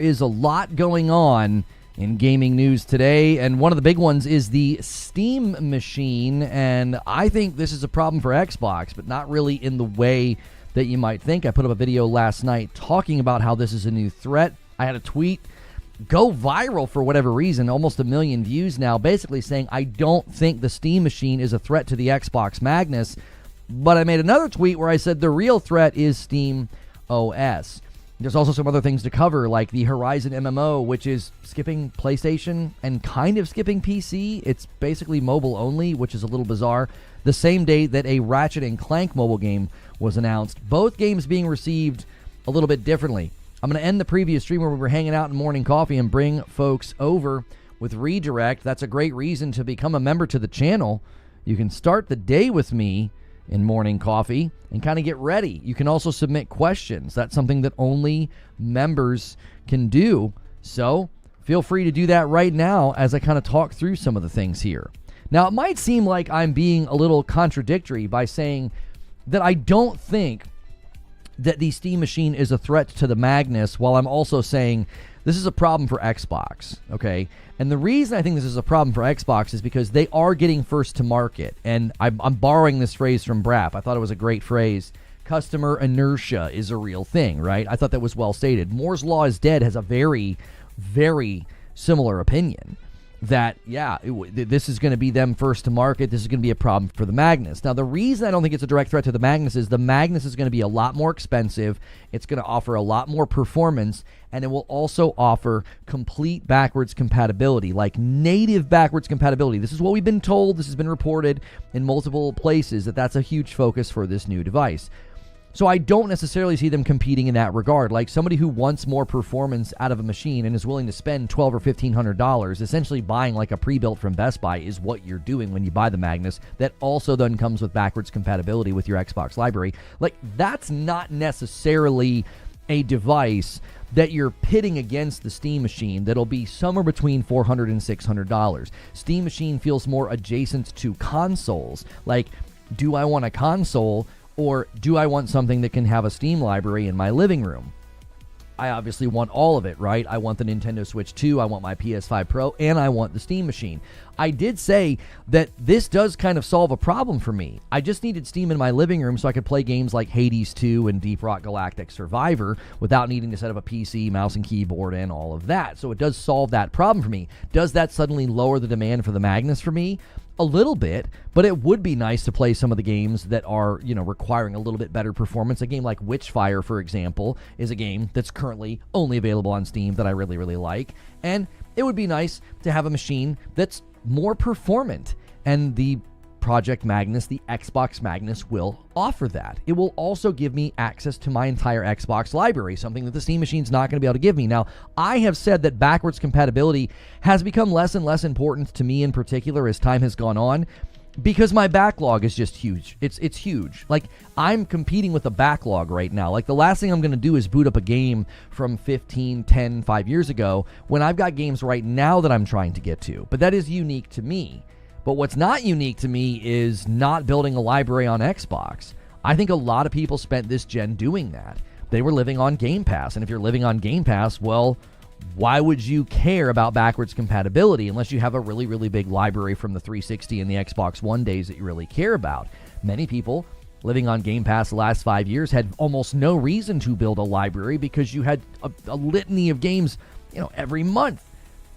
is a lot going on in gaming news today, and one of the big ones is the Steam machine, and I think this is a problem for Xbox, but not really in the way that you might think. I put up a video last night talking about how this is a new threat. I had a tweet go viral for whatever reason, almost 1 million views now, basically saying I don't think the Steam machine is a threat to the Xbox Magnus, but I made another tweet where I said the real threat is SteamOS. There's also some other things to cover, like the Horizon MMO, which is skipping PlayStation and kind of skipping PC. It's basically mobile only, which is a little bizarre. The same day that a Ratchet and Clank mobile game was announced, both games being received a little bit differently. I'm going to end the previous stream where we were hanging out in morning coffee and bring folks over with Redirect. That's a great reason to become a member to the channel. You can start the day with me in morning coffee and kind of get ready. You can also submit questions. That's something that only members can do. So feel free to do that right now as I kind of talk through some of the things here. Now, it might seem like I'm being a little contradictory by saying that I don't think that the Steam machine is a threat to the Magnus, while I'm also saying this is a problem for Xbox, okay? And the reason I think this is a problem for Xbox is because they are getting first to market. And I'm borrowing this phrase from Brap. I thought it was a great phrase. Customer inertia is a real thing, right? I thought that was well stated. Moore's Law is Dead has a very, very similar opinion. That, yeah, this is going to be them first to market. This is going to be a problem for the Magnus. Now, the reason I don't think it's a direct threat to the Magnus is the Magnus is going to be a lot more expensive. It's going to offer a lot more performance, and it will also offer complete backwards compatibility, like native backwards compatibility. This is what we've been told. This has been reported in multiple places that that's a huge focus for this new device. So I don't necessarily see them competing in that regard. Like somebody who wants more performance out of a machine and is willing to spend $1,200 or $1,500, essentially buying like a pre-built from Best Buy is what you're doing when you buy the Magnus. That also then comes with backwards compatibility with your Xbox library. Like that's not necessarily a device that you're pitting against the Steam machine that'll be somewhere between $400 and $600. Steam machine feels more adjacent to consoles. Like, do I want a console? Or do I want something that can have a Steam library in my living room? I obviously want all of it, right? I want the Nintendo Switch 2, I want my PS5 Pro, and I want the Steam machine. I did say that this does kind of solve a problem for me. I just needed Steam in my living room so I could play games like Hades 2 and Deep Rock Galactic Survivor without needing to set up a PC, mouse and keyboard, and all of that. So it does solve that problem for me. Does that suddenly lower the demand for the Magnus for me? A little bit, but it would be nice to play some of the games that are, requiring a little bit better performance. A game like Witchfire, for example, is a game that's currently only available on Steam that I really, really like. And it would be nice to have a machine that's more performant. And the Project Magnus, the Xbox Magnus, will offer that. It will also give me access to my entire Xbox library, something that the Steam machine's not going to be able to give me. Now, I have said that backwards compatibility has become less and less important to me in particular as time has gone on, because my backlog is just huge. It's huge. Like, I'm competing with a backlog right now. Like, the last thing I'm going to do is boot up a game from 15, 10, 5 years ago when I've got games right now that I'm trying to get to. But that is unique to me. But what's not unique to me is not building a library on Xbox. I think a lot of people spent this gen doing that. They were living on Game Pass. And if you're living on Game Pass, well, why would you care about backwards compatibility unless you have a really, really big library from the 360 and the Xbox One days that you really care about? Many people living on Game Pass the last 5 years had almost no reason to build a library because you had a litany of games, every month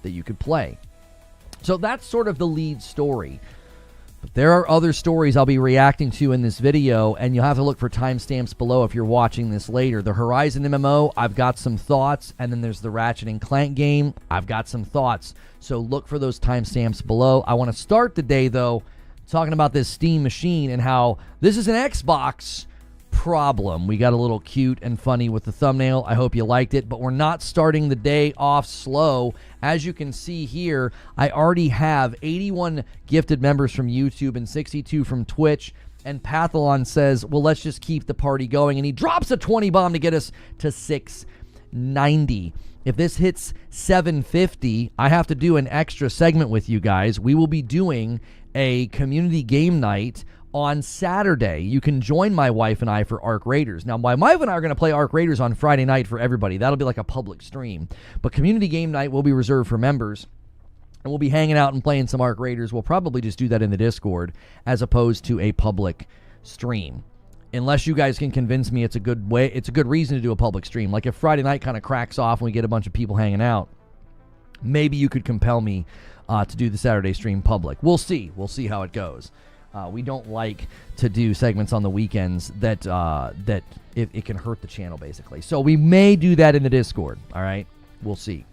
that you could play. So that's sort of the lead story. But there are other stories I'll be reacting to in this video, and you'll have to look for timestamps below if you're watching this later. The Horizon MMO, I've got some thoughts, and then there's the Ratchet and Clank game. I've got some thoughts, so look for those timestamps below. I want to start the day, though, talking about this Steam machine and how this is an Xbox problem. We got a little cute and funny with the thumbnail. I hope you liked it, but we're not starting the day off slow. As you can see here, I already have 81 gifted members from YouTube and 62 from Twitch, and Pathalon says, well, let's just keep the party going, and he drops a 20 bomb to get us to 690. If this hits 750, I have to do an extra segment with you guys. We will be doing a community game night on Saturday, you can join my wife and I for Arc Raiders. Now, my wife and I are going to play Arc Raiders on Friday night for everybody. That'll be like a public stream. But community game night will be reserved for members. And we'll be hanging out and playing some Arc Raiders. We'll probably just do that in the Discord as opposed to a public stream. Unless you guys can convince me it's a good reason to do a public stream. Like if Friday night kind of cracks off and we get a bunch of people hanging out, maybe you could compel me to do the Saturday stream public. We'll see. We'll see how it goes. We don't like to do segments on the weekends that it can hurt the channel, basically. So we may do that in the Discord. All right? We'll see.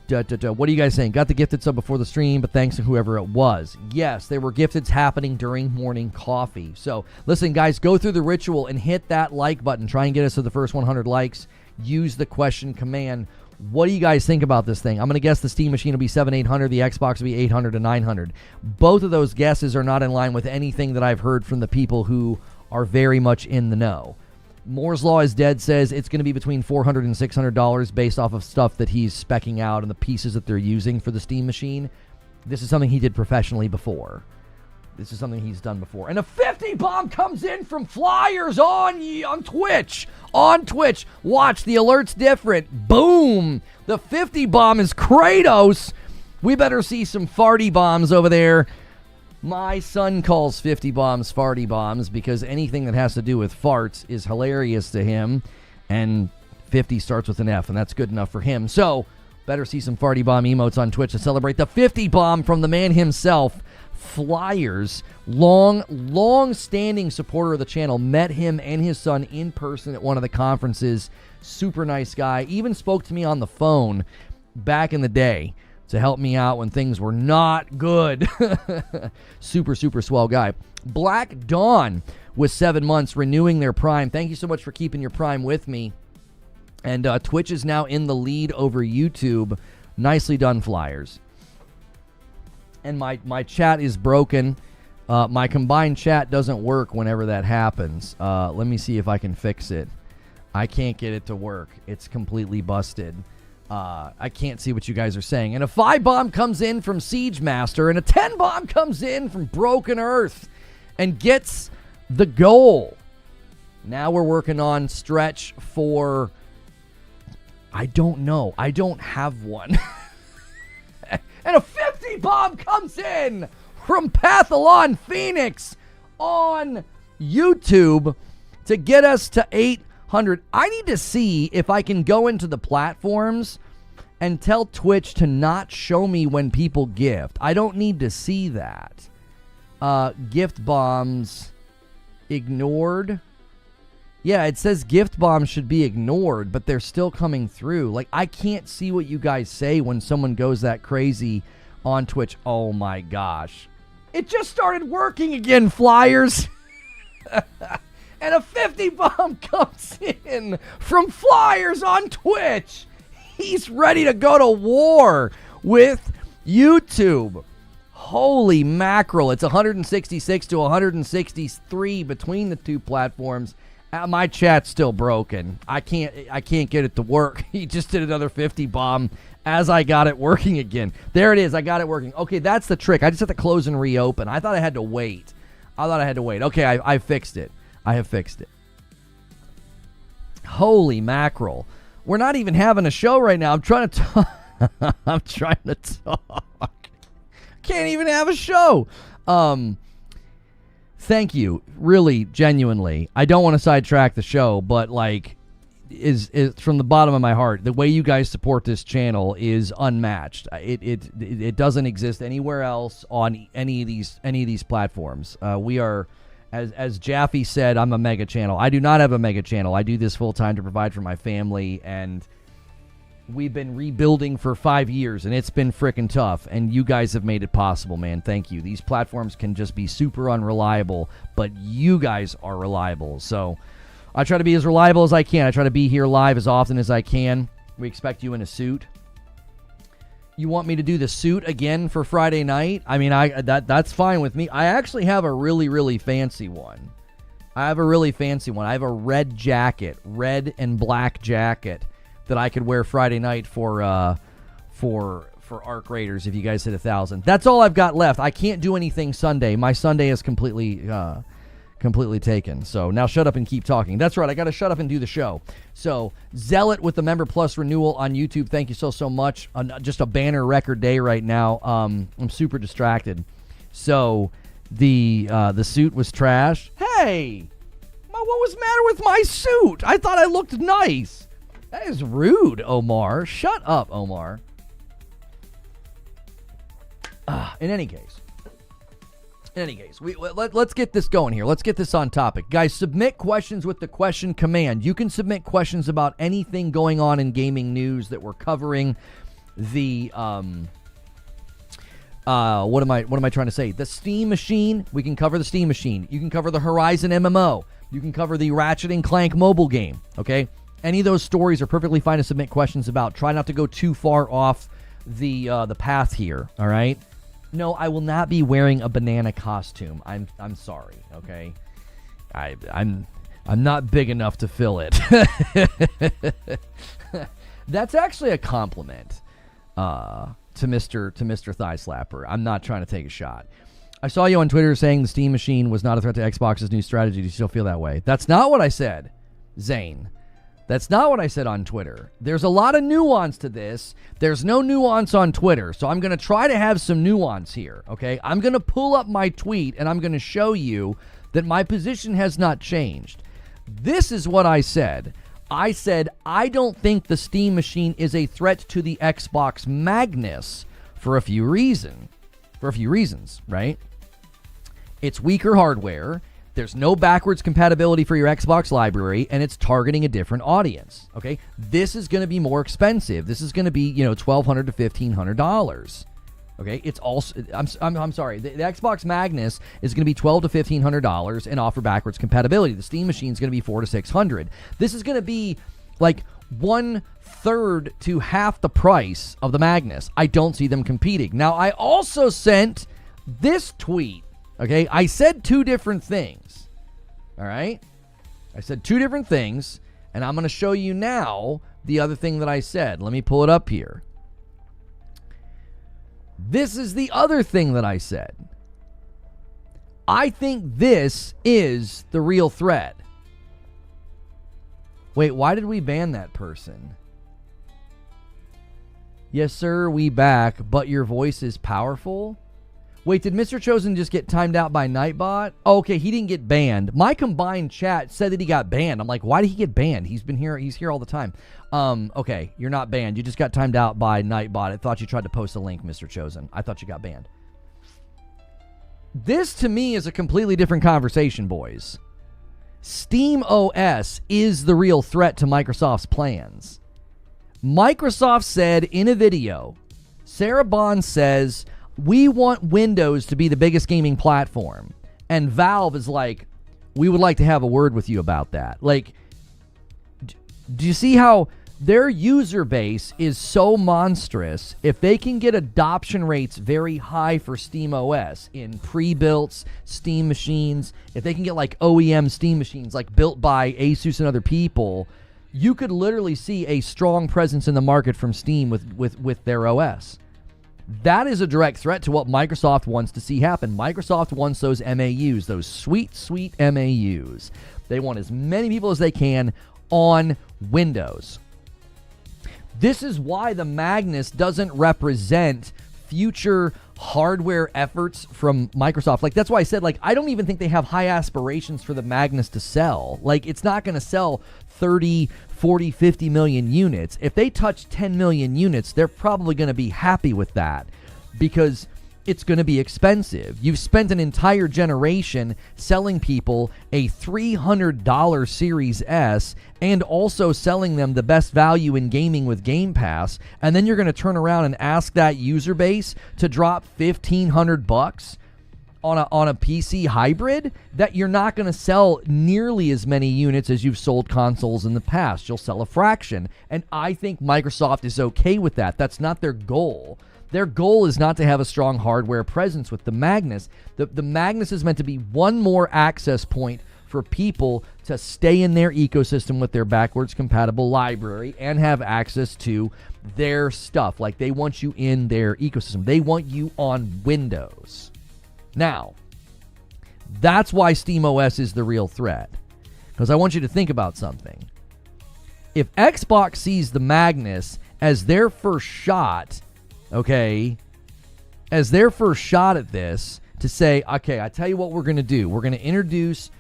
What are you guys saying? Got the gifted sub before the stream, but thanks to whoever it was. Yes, there were gifteds happening during morning coffee. So, listen, guys, go through the ritual and hit that like button. Try and get us to the first 100 likes. Use the question command. What do you guys think about this thing? I'm going to guess the Steam Machine will be 700-800. The Xbox will be 800 to 900. Both of those guesses are not in line with anything that I've heard from the people who are very much in the know. Moore's Law is Dead says it's going to be between $400 and $600 based off of stuff that he's speccing out and the pieces that they're using for the Steam Machine. This is something he did professionally before. This is something he's done before. And a 50 bomb comes in from Flyers on Twitch. On Twitch. Watch, the alert's different. Boom. The 50 bomb is Kratos. We better see some farty bombs over there. My son calls 50 bombs farty bombs because anything that has to do with farts is hilarious to him. And 50 starts with an F, and that's good enough for him. So, better see some farty bomb emotes on Twitch to celebrate the 50 bomb from the man himself. Flyers, long-standing supporter of the channel, met him and his son in person at one of the conferences. Super nice guy. Even spoke to me on the phone back in the day to help me out when things were not good. Super swell guy. Black Dawn with 7 months renewing their Prime. Thank you so much for keeping your Prime with me. And Twitch is now in the lead over YouTube. Nicely done, Flyers. And my chat is broken. My combined chat doesn't work whenever that happens. Let me see if I can fix it. I can't get it to work. It's completely busted. I can't see what you guys are saying. And a 5 bomb comes in from Siege Master, and a 10 bomb comes in from Broken Earth and gets the goal. Now we're working on stretch for, I don't know. I don't have one. And a 50 bomb comes in from Pathalon Phoenix on YouTube to get us to 800. I need to see if I can go into the platforms and tell Twitch to not show me when people gift. I don't need to see that. Gift bombs ignored. Yeah, it says gift bombs should be ignored, but they're still coming through. Like, I can't see what you guys say when someone goes that crazy on Twitch. Oh my gosh. It just started working again, Flyers. And a 50 bomb comes in from Flyers on Twitch. He's ready to go to war with YouTube. Holy mackerel. It's 166 to 163 between the two platforms. My chat's still broken. I can't get it to work. He just did another 50 bomb as I got it working again. There it is. I got it working. Okay, that's the trick. I just have to close and reopen. I thought I had to wait. Okay, I fixed it. I have fixed it. Holy mackerel. We're not even having a show right now. I'm trying to talk. Can't even have a show. Thank you, really, genuinely. I don't want to sidetrack the show, but like, is from the bottom of my heart, the way you guys support this channel is unmatched. It doesn't exist anywhere else on any of these platforms. We are, as Jaffe said, I'm a mega channel. I do not have a mega channel. I do this full time to provide for my family, and we've been rebuilding for 5 years, and it's been freaking tough, and you guys have made it possible, man. Thank you. These platforms can just be super unreliable, but you guys are reliable. So I try to be as reliable as I can. I try to be here live as often as I can. We expect you in a suit. You want me to do the suit again for Friday night? I mean, that's fine with me. I actually have a really, really fancy one. I have a red jacket, red and black jacket, that I could wear Friday night for for Arc Raiders if you guys hit 1,000. That's all I've got left. I can't do anything Sunday. My Sunday is completely taken. So now shut up and keep talking. That's right. I got to shut up and do the show. So Zealot with the Member Plus renewal on YouTube. Thank you so much. Just a banner record day right now. I'm super distracted. So the suit was trash. Hey, what was the matter with my suit? I thought I looked nice. That is rude, Omar. Shut up, Omar. In any case, let's get this going here. Let's get this on topic. Guys, submit questions with the question command. You can submit questions about anything going on in gaming news that we're covering. The what am I trying to say? The Steam Machine. We can cover the Steam Machine. You can cover the Horizon MMO. You can cover the Ratchet and Clank mobile game. Okay? Any of those stories are perfectly fine to submit questions about. Try not to go too far off the path here. All right? No, I will not be wearing a banana costume. I'm sorry. Okay? I'm not big enough to fill it. That's actually a compliment to Mr. Thigh Slapper. I'm not trying to take a shot. I saw you on Twitter saying the Steam Machine was not a threat to Xbox's new strategy. Do you still feel that way? That's not what I said, Zane. That's not what I said on Twitter. There's a lot of nuance to this. There's no nuance on Twitter, so I'm going to try to have some nuance here, okay? I'm going to pull up my tweet, and I'm going to show you that my position has not changed. This is what I said. I said, I don't think the Steam Machine is a threat to the Xbox Magnus for a few reasons, right? It's weaker hardware. There's no backwards compatibility for your Xbox library, and it's targeting a different audience, okay? This is going to be more expensive. This is going to be, $1,200 to $1,500, okay? It's also, I'm sorry, the Xbox Magnus is going to be $1,200 to $1,500 and offer backwards compatibility. The Steam Machine is going to be $400 to $600. This is going to be like 1/3 to half the price of the Magnus. I don't see them competing. Now, I also sent this tweet. Okay, I said two different things, all right? I said two different things, and I'm going to show you now the other thing that I said. Let me pull it up here. This is the other thing that I said. I think this is the real threat. Wait, why did we ban that person? Yes, sir, we back, but your voice is powerful? Wait, did Mr. Chosen just get timed out by Nightbot? Oh, okay, he didn't get banned. My combined chat said that he got banned. I'm like, why did he get banned? He's here all the time. Okay, you're not banned. You just got timed out by Nightbot. I thought you tried to post a link, Mr. Chosen. I thought you got banned. This, to me, is a completely different conversation, boys. SteamOS is the real threat to Microsoft's plans. Microsoft said in a video, Sarah Bond says, we want Windows to be the biggest gaming platform. And Valve is like, we would like to have a word with you about that. Like, do you see how their user base is so monstrous? If they can get adoption rates very high for SteamOS in pre-built Steam machines, if they can get like OEM Steam machines like built by Asus and other people, you could literally see a strong presence in the market from Steam with their OS. That is a direct threat to what Microsoft wants to see happen. Microsoft wants those MAUs, those sweet, sweet MAUs. They want as many people as they can on Windows. This is why the Magnus doesn't represent future hardware efforts from Microsoft. Like, that's why I said, like, I don't even think they have high aspirations for the Magnus to sell. Like, it's not going to sell 30, 40, 50 million units. If they touch 10 million units, they're probably going to be happy with that because it's going to be expensive. You've spent an entire generation selling people a $300 Series S and also selling them the best value in gaming with Game Pass, and then you're going to turn around and ask that user base to drop $1,500 on a PC hybrid? That you're not going to sell nearly as many units as you've sold consoles in the past. You'll sell a fraction, and I think Microsoft is okay with that. That's not their goal. Their goal is not to have a strong hardware presence with the Magnus. The Magnus is meant to be one more access point for for people to stay in their ecosystem with their backwards compatible library and have access to their stuff. Like, they want you in their ecosystem. They want you on Windows. Now, that's why SteamOS is the real threat. Because I want you to think about something. If Xbox sees the Magnus as their first shot, okay, as their first shot at this, to say, okay, I tell you what we're going to do. We're going to introduce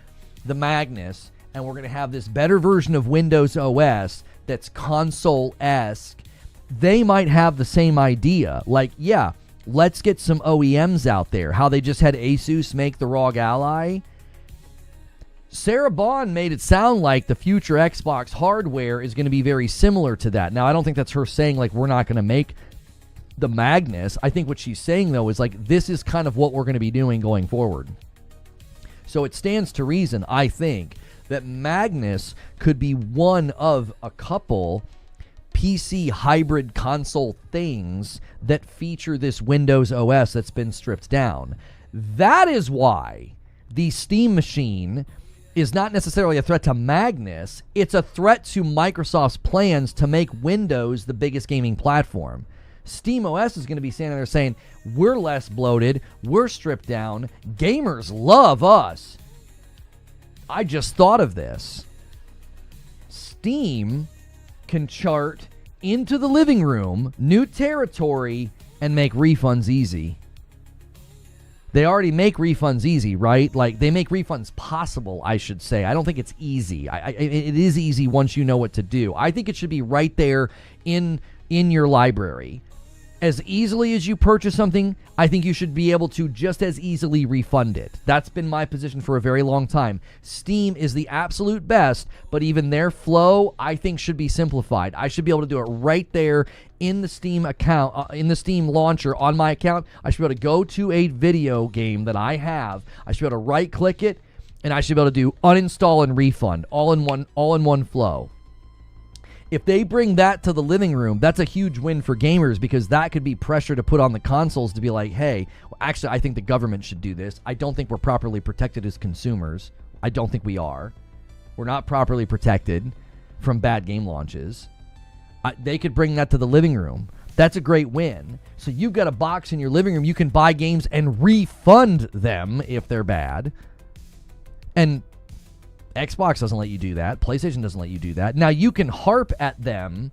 the Magnus, and we're going to have this better version of Windows OS that's console-esque. They might have the same idea. Like, yeah, let's get some OEMs out there. How they just had Asus make the ROG Ally. Sarah Bond made it sound like the future Xbox hardware is going to be very similar to that. Now, I don't think that's her saying, like, we're not going to make the Magnus. I think what she's saying, though, is like, this is kind of what we're going to be doing going forward. So it stands to reason, I think, that Magnus could be one of a couple PC hybrid console things that feature this Windows OS that's been stripped down. That is why the Steam machine is not necessarily a threat to Magnus. It's a threat to Microsoft's plans to make Windows the biggest gaming platform. SteamOS is going to be standing there saying, we're less bloated, we're stripped down, gamers love us. I just thought of this. Steam can chart into the living room, new territory, and make refunds easy. They already make refunds easy, right? Like, they make refunds possible, I should say. I don't think it's easy. It is easy once you know what to do. I think it should be right there in your library. As easily as you purchase something, I think you should be able to just as easily refund it. That's been my position for a very long time. Steam is the absolute best, but even their flow, I think, should be simplified. I should be able to do it right there in the Steam account, in the Steam launcher on my account. I should be able to go to a video game that I have. I should be able to right-click it, and I should be able to do uninstall and refund all in one flow. If they bring that to the living room, that's a huge win for gamers, because that could be pressure to put on the consoles to be like, hey, well, actually, I think the government should do this. I don't think we're properly protected as consumers. I don't think we are. We're not properly protected from bad game launches. They could bring that to the living room. That's a great win. So you've got a box in your living room. You can buy games and refund them if they're bad. And Xbox doesn't let you do that. PlayStation doesn't let you do that. Now, you can harp at them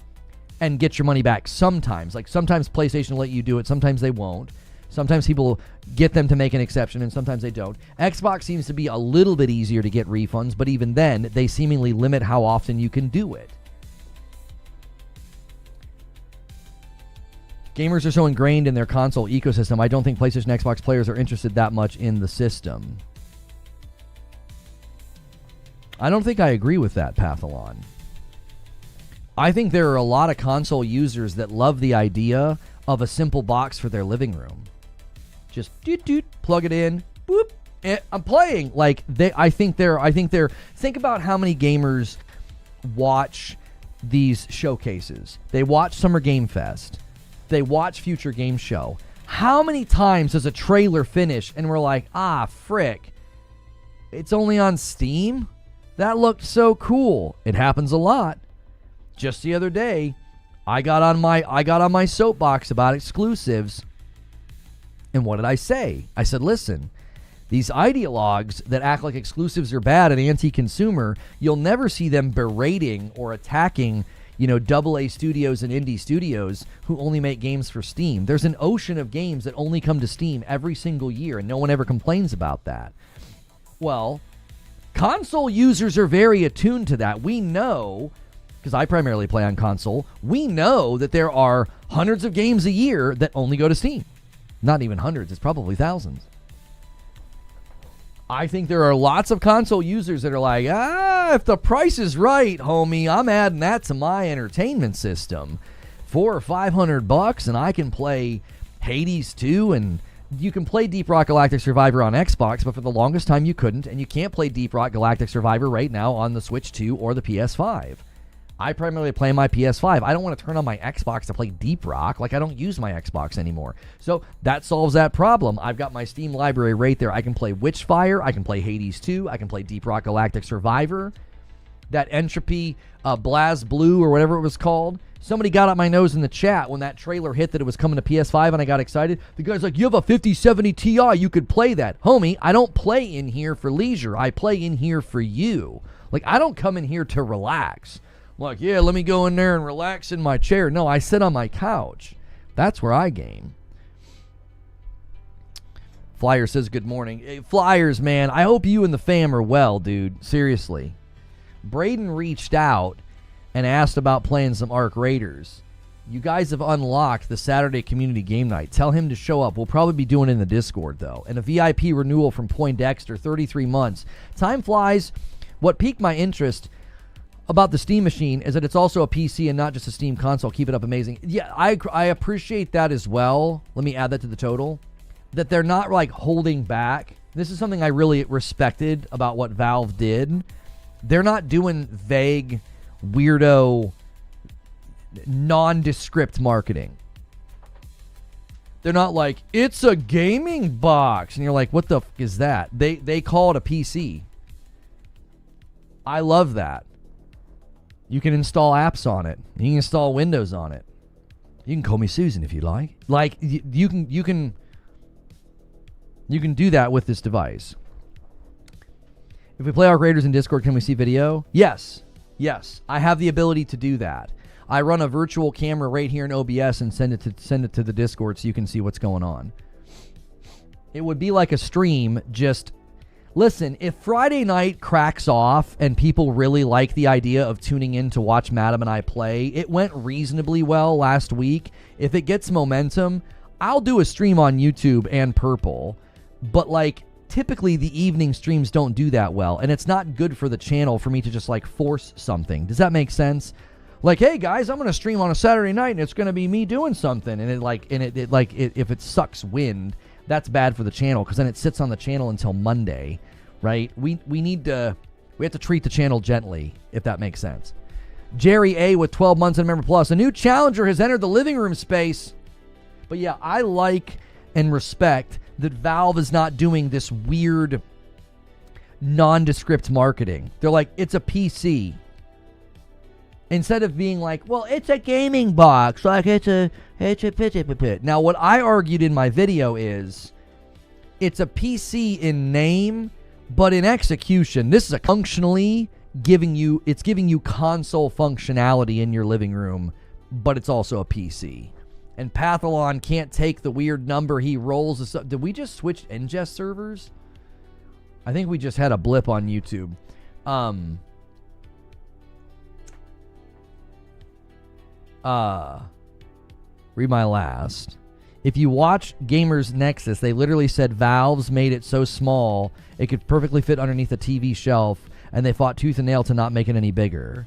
and get your money back sometimes. Like, sometimes PlayStation will let you do it. Sometimes they won't. Sometimes people get them to make an exception, and sometimes they don't. Xbox seems to be a little bit easier to get refunds, but even then, they seemingly limit how often you can do it. Gamers are so ingrained in their console ecosystem, I don't think PlayStation and Xbox players are interested that much in the system. I don't think I agree with that, Pathalon. I think there are a lot of console users that love the idea of a simple box for their living room. Just doot, plug it in, boop, I'm playing. Like, I think think about how many gamers watch these showcases. They watch Summer Game Fest. They watch Future Game Show. How many times does a trailer finish and we're like, frick, it's only on Steam? That looked so cool. It happens a lot. Just the other day, I got on my soapbox about exclusives. And what did I say? I said, listen, these ideologues that act like exclusives are bad and anti-consumer, you'll never see them berating or attacking, AA studios and indie studios who only make games for Steam. There's an ocean of games that only come to Steam every single year, and no one ever complains about that. Well, console users are very attuned to that. We know, because I primarily play on console, we know that there are hundreds of games a year that only go to Steam. Not even hundreds, it's probably thousands. I think there are lots of console users that are like, if the price is right, homie, I'm adding that to my entertainment system. $400 or $500 and I can play Hades 2, and you can play Deep Rock Galactic Survivor on Xbox, but for the longest time you couldn't, and you can't play Deep Rock Galactic Survivor right now on the Switch 2 or the PS5. I primarily play my PS5. I don't want to turn on my Xbox to play Deep Rock. Like, I don't use my Xbox anymore. So that solves that problem. I've got my Steam library right there. I can play Witchfire. I can play Hades 2. I can play Deep Rock Galactic Survivor. That Entropy Blaz Blue or whatever it was called. Somebody got up my nose in the chat when that trailer hit that it was coming to PS5 and I got excited. The guy's like, you have a 5070 Ti. You could play that. Homie, I don't play in here for leisure. I play in here for you. Like, I don't come in here to relax. Like, yeah, let me go in there and relax in my chair. No, I sit on my couch. That's where I game. Flyer says good morning. Hey, Flyers, man, I hope you and the fam are well, dude. Seriously. Braden reached out and asked about playing some Arc Raiders. You guys have unlocked the Saturday community game night. Tell him to show up. We'll probably be doing it in the Discord, though. And a VIP renewal from Poindexter, 33 months. Time flies. What piqued my interest about the Steam Machine is that it's also a PC and not just a Steam console. Keep it up, amazing. Yeah, I appreciate that as well. Let me add that to the total. That they're not, like, holding back. This is something I really respected about what Valve did. They're not doing vague, weirdo, nondescript marketing. They're not like, it's a gaming box. And you're like, what the f*** is that? They call it a PC. I love that. You can install apps on it. You can install Windows on it. You can call me Susan if you like. Like, you can do that with this device. If we play Arc Raiders in Discord, can we see video? Yes. Yes. I have the ability to do that. I run a virtual camera right here in OBS and send it to the Discord so you can see what's going on. It would be like a stream, just... Listen, if Friday night cracks off and people really like the idea of tuning in to watch Madam and I play, it went reasonably well last week. If it gets momentum, I'll do a stream on YouTube and Purple. But, like, typically the evening streams don't do that well. And it's not good for the channel for me to just, like, force something. Does that make sense? Like, hey, guys, I'm going to stream on a Saturday night and it's going to be me doing something. And if it sucks wind... That's bad for the channel because then it sits on the channel until Monday, right? We have to treat the channel gently, if that makes sense. Jerry A with 12 months and Member Plus. A new challenger has entered the living room space. But yeah, I like and respect that Valve is not doing this weird nondescript marketing. They're like, it's a PC. Instead of being like, well, it's a gaming box, like it's a pit. Now, what I argued in my video is, it's a PC in name, but in execution, this is functionally giving you console functionality in your living room, but it's also a PC. And Pathalon can't take the weird number he rolls. Did we just switch ingest servers? I think we just had a blip on YouTube. Read my last. If you watch Gamers Nexus, they literally said Valve's made it so small it could perfectly fit underneath a TV shelf, and they fought tooth and nail to not make it any bigger.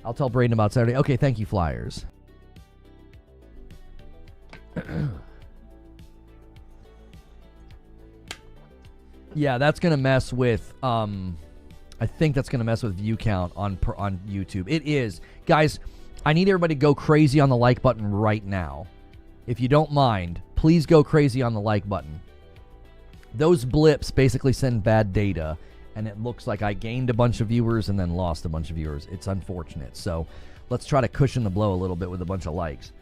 I'll tell Braden about Saturday. Okay, thank you, Flyers. Yeah, that's gonna mess with. I think that's gonna mess with view count on YouTube. It is, guys. I need everybody to go crazy on the like button right now. If you don't mind, please go crazy on the like button. Those blips basically send bad data, and it looks like I gained a bunch of viewers and then lost a bunch of viewers. It's unfortunate. So let's try to cushion the blow a little bit with a bunch of likes.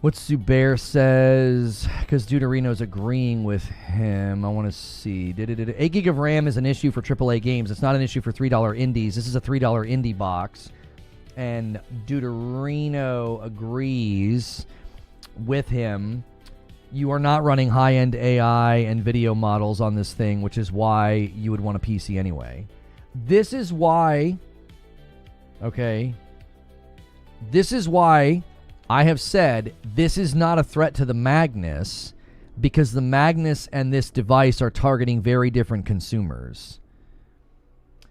What Zubair says, because Deuterino's agreeing with him. I want to see. 8 gig of RAM is an issue for AAA games. It's not an issue for $3 indies. This is a $3 indie box. And Deuterino agrees with him. You are not running high-end AI and video models on this thing, which is why you would want a PC anyway. This is why, okay, this is why I have said this is not a threat to the Magnus, because the Magnus and this device are targeting very different consumers.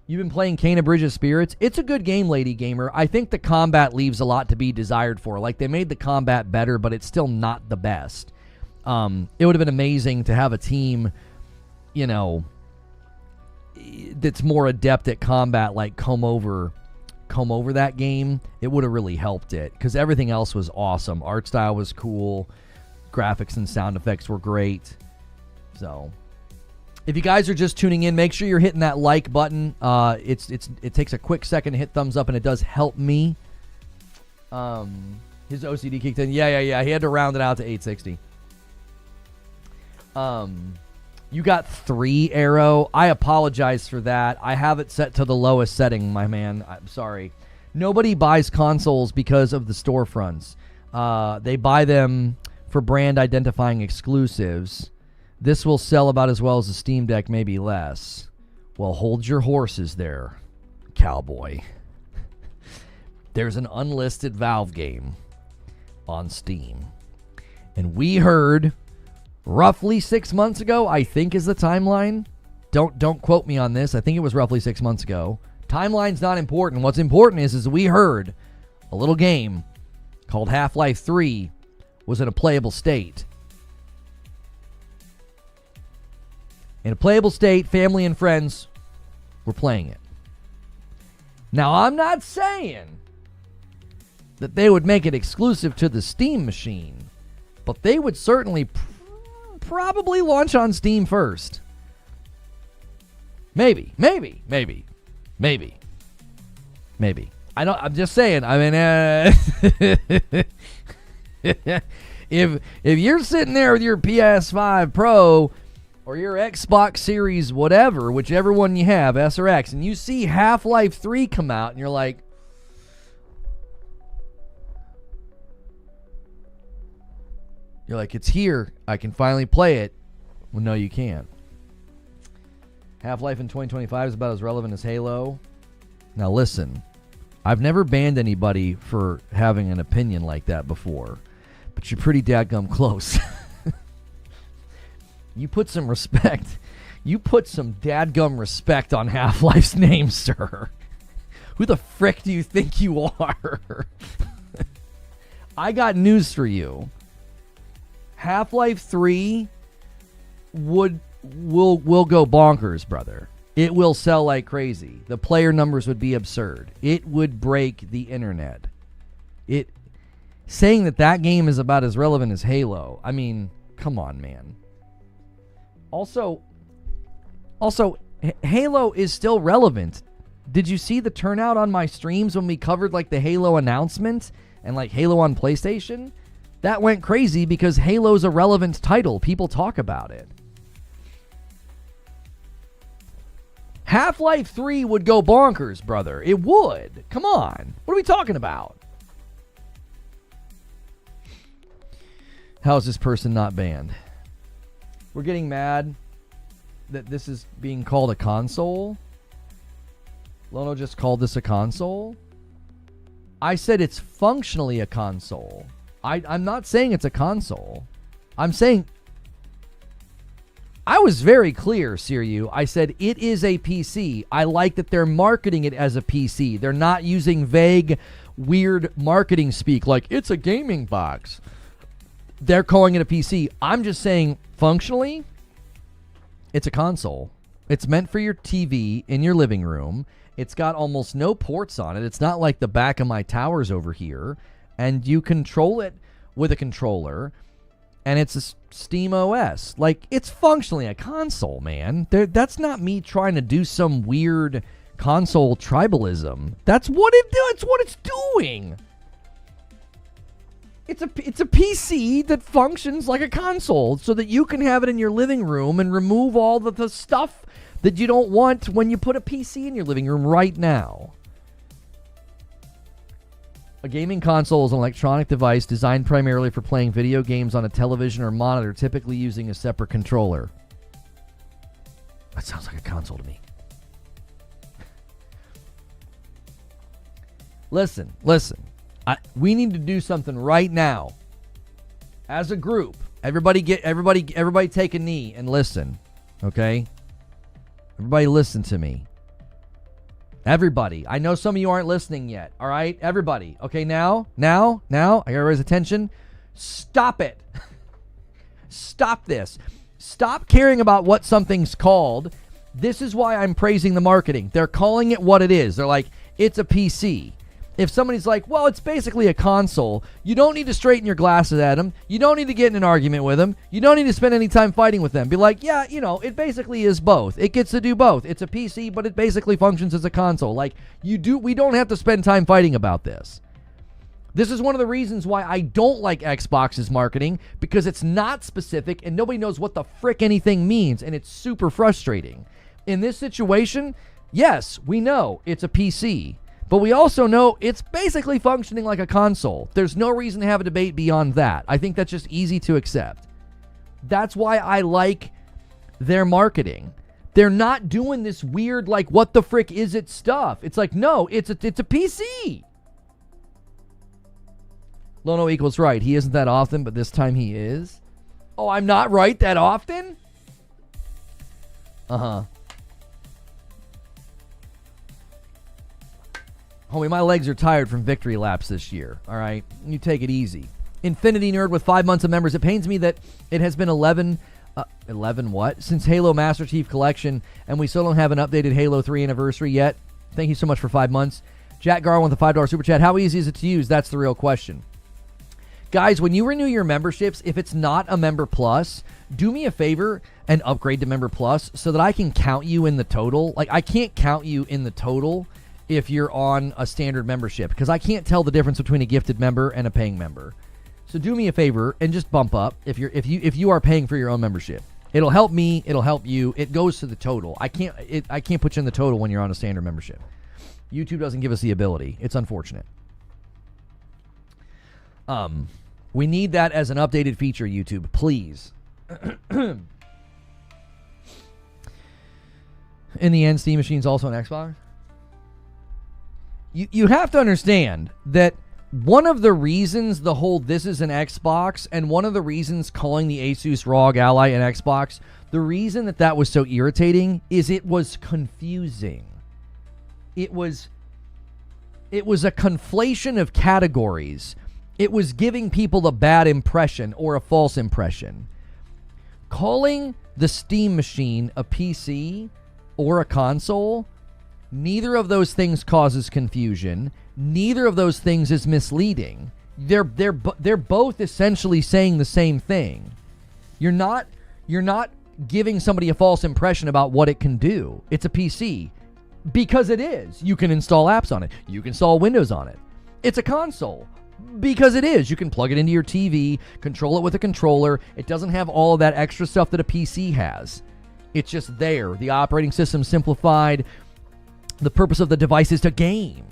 You've been playing Kena Bridge of Spirits. It's a good game, Lady Gamer. I think the combat leaves a lot to be desired for. Like, they made the combat better, but it's still not the best. It would have been amazing to have a team, you know, that's more adept at combat, like come over that game, it would have really helped it, because everything else was awesome. Art style was cool, graphics and sound effects were great. So if you guys are just tuning in, make sure you're hitting that like button. It takes a quick second to hit thumbs up, and it does help me. His OCD kicked in. Yeah. He had to round it out to 860. You got 3 arrow. I apologize for that. I have it set to the lowest setting, my man. I'm sorry. Nobody buys consoles because of the storefronts. They buy them for brand identifying exclusives. This will sell about as well as the Steam Deck, maybe less. Well, hold your horses there, cowboy. There's an unlisted Valve game on Steam. And we heard roughly 6 months ago, I think is the timeline. Don't quote me on this. I think it was roughly 6 months ago. Timeline's not important. What's important is we heard a little game called Half-Life 3 was in a playable state. In a playable state, family and friends were playing it. Now, I'm not saying that they would make it exclusive to the Steam machine, but they would certainly probably launch on Steam first. Maybe. I'm just saying. I mean, if you're sitting there with your PS5 Pro or your Xbox Series whatever, whichever one you have, S or X, and you see Half-Life 3 come out, and you're like, it's here. I can finally play it. Well, no, you can't. Half-Life in 2025 is about as relevant as Halo. Now, listen. I've never banned anybody for having an opinion like that before, but you're pretty dadgum close. You put some respect. You put some dadgum respect on Half-Life's name, sir. Who the frick do you think you are? I got news for you. Half-Life 3 will go bonkers, brother. It will sell like crazy. The player numbers would be absurd. It would break the internet. Saying that game is about as relevant as Halo. I mean, come on, man. Also, Halo is still relevant. Did you see the turnout on my streams when we covered like the Halo announcement and like Halo on PlayStation? That went crazy because Halo's a relevant title. People talk about it. Half-Life 3 would go bonkers, brother. It would. Come on. What are we talking about? How is this person not banned? We're getting mad that this is being called a console. Lono just called this a console. I said it's functionally a console. I'm not saying it's a console. I'm saying... I was very clear, Siriu. I said it is a PC. I like that they're marketing it as a PC. They're not using vague, weird marketing speak like, it's a gaming box. They're calling it a PC. I'm just saying, functionally, it's a console. It's meant for your TV in your living room. It's got almost no ports on it. It's not like the back of my towers over here. And you control it with a controller. And it's a SteamOS. Like, it's functionally a console, man. That's not me trying to do some weird console tribalism. That's what it's what it's doing. It's a PC that functions like a console so that you can have it in your living room and remove all the stuff that you don't want when you put a PC in your living room right now. A gaming console is an electronic device designed primarily for playing video games on a television or monitor, typically using a separate controller. That sounds like a console to me. Listen. We need to do something right now. As a group, everybody take a knee and listen. Okay? Everybody listen to me. Everybody. I know some of you aren't listening yet. All right? Everybody. Okay, now, I got everybody's attention. Stop it. Stop this. Stop caring about what something's called. This is why I'm praising the marketing. They're calling it what it is. They're like, it's a PC. If somebody's like, well, it's basically a console, you don't need to straighten your glasses at them. You don't need to get in an argument with them. You don't need to spend any time fighting with them. Be like, yeah, it basically is both. It gets to do both. It's a PC, but it basically functions as a console. Like, we don't have to spend time fighting about this. This is one of the reasons why I don't like Xbox's marketing, because it's not specific and nobody knows what the frick anything means, and it's super frustrating. In this situation, yes, we know it's a PC. But we also know it's basically functioning like a console. There's no reason to have a debate beyond that. I think that's just easy to accept. That's why I like their marketing. They're not doing this weird, like, what the frick is it stuff. It's like, no, it's a PC. Lono equals right. He isn't that often, but this time he is. Oh, I'm not right that often? Uh-huh. Homie, my legs are tired from victory laps this year, all right? You take it easy. Infinity Nerd with 5 months of members. It pains me that it has been 11 what? Since Halo Master Chief Collection, and we still don't have an updated Halo 3 anniversary yet. Thank you so much for 5 months. Jack Garwin with a $5 super chat. How easy is it to use? That's the real question. Guys, when you renew your memberships, if it's not a Member Plus, do me a favor and upgrade to Member Plus so that I can count you in the total. Like, I can't count you in the total if you're on a standard membership, because I can't tell the difference between a gifted member and a paying member. So do me a favor and just bump up if you are paying for your own membership. It'll help me, it'll help you. It goes to the total. I can't put you in the total when you're on a standard membership. YouTube doesn't give us the ability. It's unfortunate. We need that as an updated feature, YouTube, please. In the end, Steam Machine's also on Xbox. You have to understand that one of the reasons the whole this is an Xbox, and one of the reasons calling the Asus ROG Ally an Xbox, the reason that was so irritating is it was confusing. It was a conflation of categories. It was giving people a bad impression or a false impression. Calling the Steam Machine a PC or a console, neither of those things causes confusion. Neither of those things is misleading. They're both essentially saying the same thing. You're not giving somebody a false impression about what it can do. It's a PC because it is. You can install apps on it. You can install Windows on it. It's a console because it is. You can plug it into your TV, control it with a controller. It doesn't have all of that extra stuff that a PC has. It's just there. The operating system simplified. The purpose of the device is to game.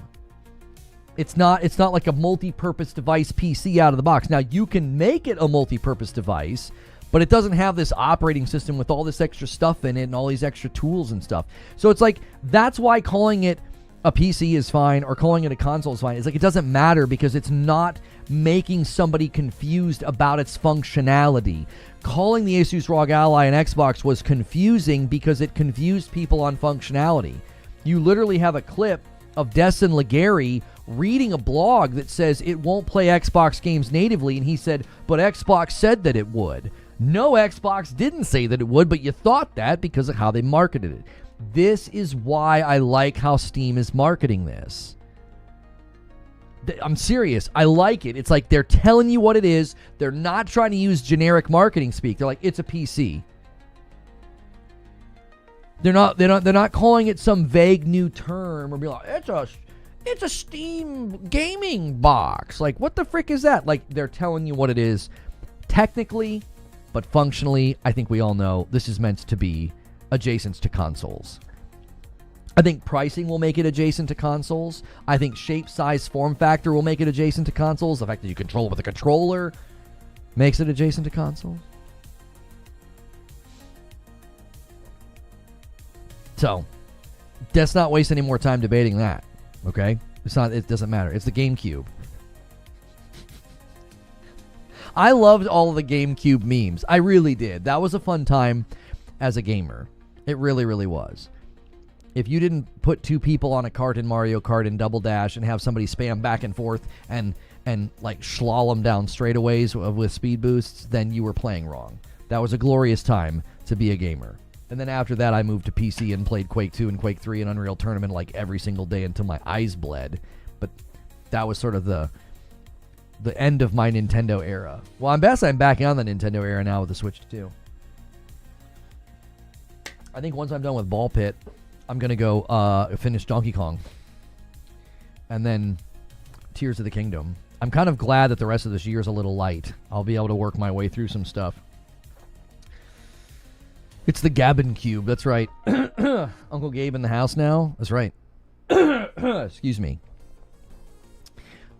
It's not like a multi-purpose device PC out of the box. Now, you can make it a multi-purpose device, but it doesn't have this operating system with all this extra stuff in it and all these extra tools and stuff. So it's like, that's why calling it a PC is fine or calling it a console is fine. It's like, it doesn't matter because it's not making somebody confused about its functionality. Calling the Asus ROG Ally an Xbox was confusing because it confused people on functionality. You literally have a clip of Destin Legary reading a blog that says it won't play Xbox games natively, and he said, but Xbox said that it would. No, Xbox didn't say that it would, but you thought that because of how they marketed it. This is why I like how Steam is marketing this. I'm serious. I like it. It's like they're telling you what it is. They're not trying to use generic marketing speak. They're like, it's a PC. They're not calling it some vague new term or be like, it's a Steam gaming box. Like, what the frick is that? Like, they're telling you what it is technically, but functionally, I think we all know this is meant to be adjacent to consoles. I think pricing will make it adjacent to consoles. I think shape, size, form factor will make it adjacent to consoles. The fact that you control it with a controller makes it adjacent to consoles. So, let's not waste any more time debating that. Okay? It doesn't matter. It's the GameCube. I loved all of the GameCube memes. I really did. That was a fun time as a gamer. It really, really was. If you didn't put two people on a cart in Mario Kart and Double Dash and have somebody spam back and forth and like slalom down straightaways with speed boosts, then you were playing wrong. That was a glorious time to be a gamer. And then after that, I moved to PC and played Quake 2 and Quake 3 and Unreal Tournament like every single day until my eyes bled. But that was sort of the end of my Nintendo era. Well, I'm back on the Nintendo era now with the Switch 2. I think once I'm done with Ball Pit, I'm going to go finish Donkey Kong. And then Tears of the Kingdom. I'm kind of glad that the rest of this year is a little light. I'll be able to work my way through some stuff. It's the Gabbin Cube. That's right. Uncle Gabe in the house now. That's right. Excuse me.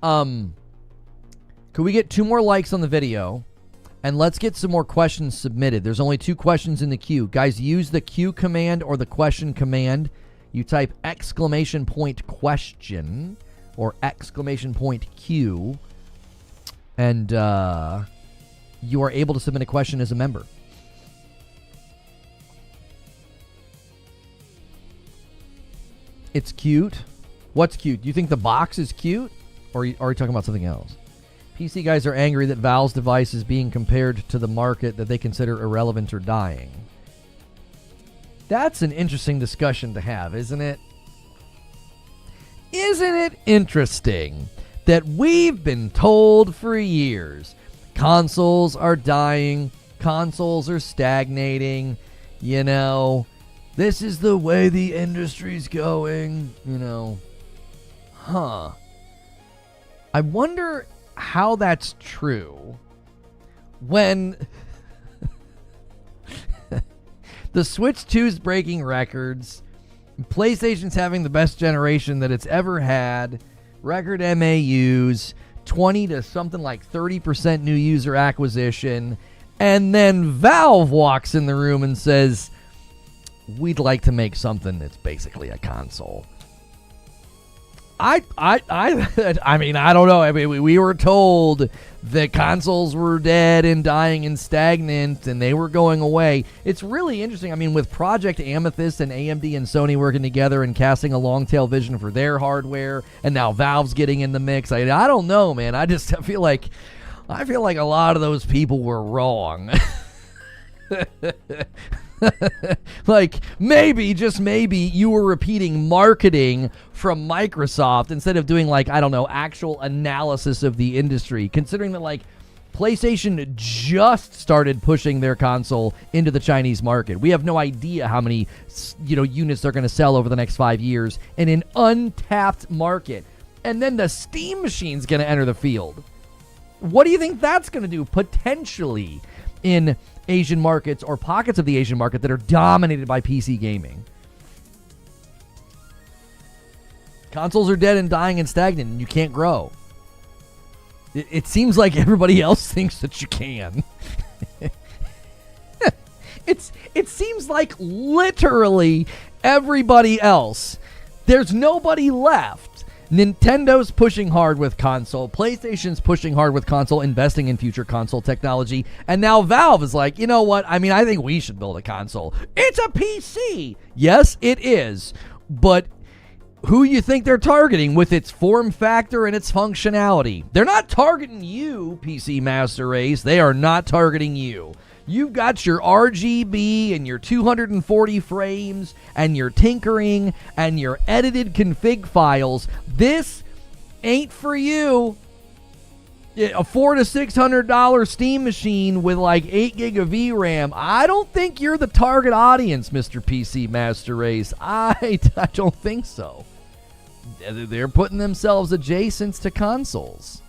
Could we get 2 more likes on the video? And let's get some more questions submitted. There's only 2 questions in the queue. Guys, use the Q command or the question command. You type !question or !Q. And you are able to submit a question as a member. It's cute. What's cute? Do you think the box is cute? Or are you talking about something else? PC guys are angry that Valve's device is being compared to the market that they consider irrelevant or dying. That's an interesting discussion to have, isn't it? Isn't it interesting that we've been told for years consoles are dying, consoles are stagnating, you know, this is the way the industry's going, you know. I wonder how that's true when the Switch 2's breaking records, PlayStation's having the best generation that it's ever had, record MAUs, 20 to something like 30% new user acquisition, and then Valve walks in the room and says, we'd like to make something that's basically a console. I mean, I don't know. I mean, we were told that consoles were dead and dying and stagnant and they were going away. It's really interesting. I mean, with Project Amethyst and AMD and Sony working together and casting a long-tail vision for their hardware, and now Valve's getting in the mix. I don't know, man. I feel like a lot of those people were wrong. Like, maybe, just maybe, you were repeating marketing from Microsoft instead of doing, like, I don't know, actual analysis of the industry. Considering that, like, PlayStation just started pushing their console into the Chinese market. We have no idea how many, units they're going to sell over the next 5 years in an untapped market. And then the Steam machine's going to enter the field. What do you think that's going to do potentially in Asian markets or pockets of the Asian market that are dominated by PC gaming? Consoles are dead and dying and stagnant, and you can't grow. It seems like everybody else thinks that you can. It seems like literally everybody else. There's nobody left. Nintendo's pushing hard with console. PlayStation's pushing hard with console, investing in future console technology. And now Valve is like, you know what? I mean, I think we should build a console. It's a PC. Yes, it is. But who you think they're targeting with its form factor and its functionality? They're not targeting you, PC Master Race. They are not targeting you. You've got your RGB and your 240 frames and your tinkering and your edited config files. This ain't for you. A $400 to $600 Steam machine with like 8 gig of VRAM. I don't think you're the target audience, Mr. PC Master Race. I don't think so. They're putting themselves adjacent to consoles.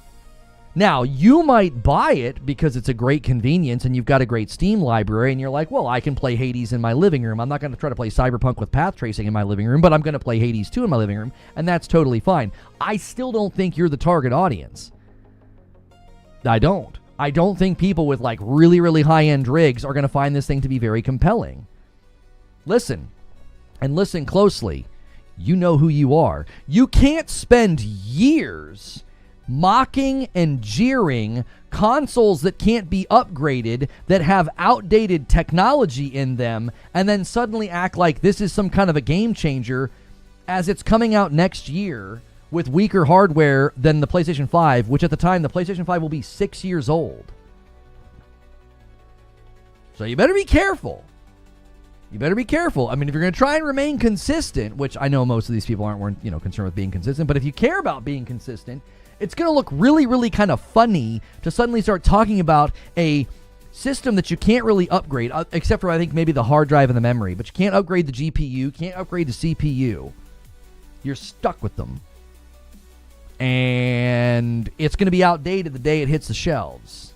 Now, you might buy it because it's a great convenience and you've got a great Steam library and you're like, well, I can play Hades in my living room. I'm not going to try to play Cyberpunk with path tracing in my living room, but I'm going to play Hades 2 in my living room, and that's totally fine. I still don't think you're the target audience. I don't think people with like really, really high-end rigs are going to find this thing to be very compelling. Listen, and listen closely. You know who you are. You can't spend years mocking and jeering consoles that can't be upgraded, that have outdated technology in them, and then suddenly act like this is some kind of a game changer as it's coming out next year with weaker hardware than the PlayStation 5, which at the time the PlayStation 5 will be 6 years old. So you better be careful. You better be careful. I mean, if you're going to try and remain consistent, which I know most of these people weren't concerned with being consistent, but if you care about being consistent, it's going to look really, really kind of funny to suddenly start talking about a system that you can't really upgrade, except for I think maybe the hard drive and the memory, but you can't upgrade the GPU, can't upgrade the CPU. You're stuck with them. And it's going to be outdated the day it hits the shelves.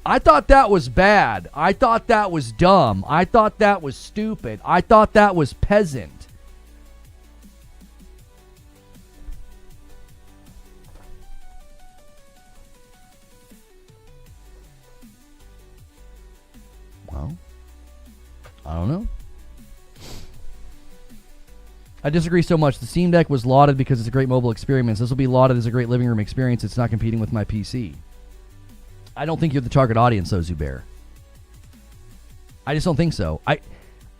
I thought that was bad. I thought that was dumb. I thought that was stupid. I thought that was peasant. Well, I don't know. I disagree so much. The Steam Deck was lauded because it's a great mobile experience. This will be lauded as a great living room experience. It's not competing with my PC. I don't think you're the target audience, though, Zubair. I just don't think so.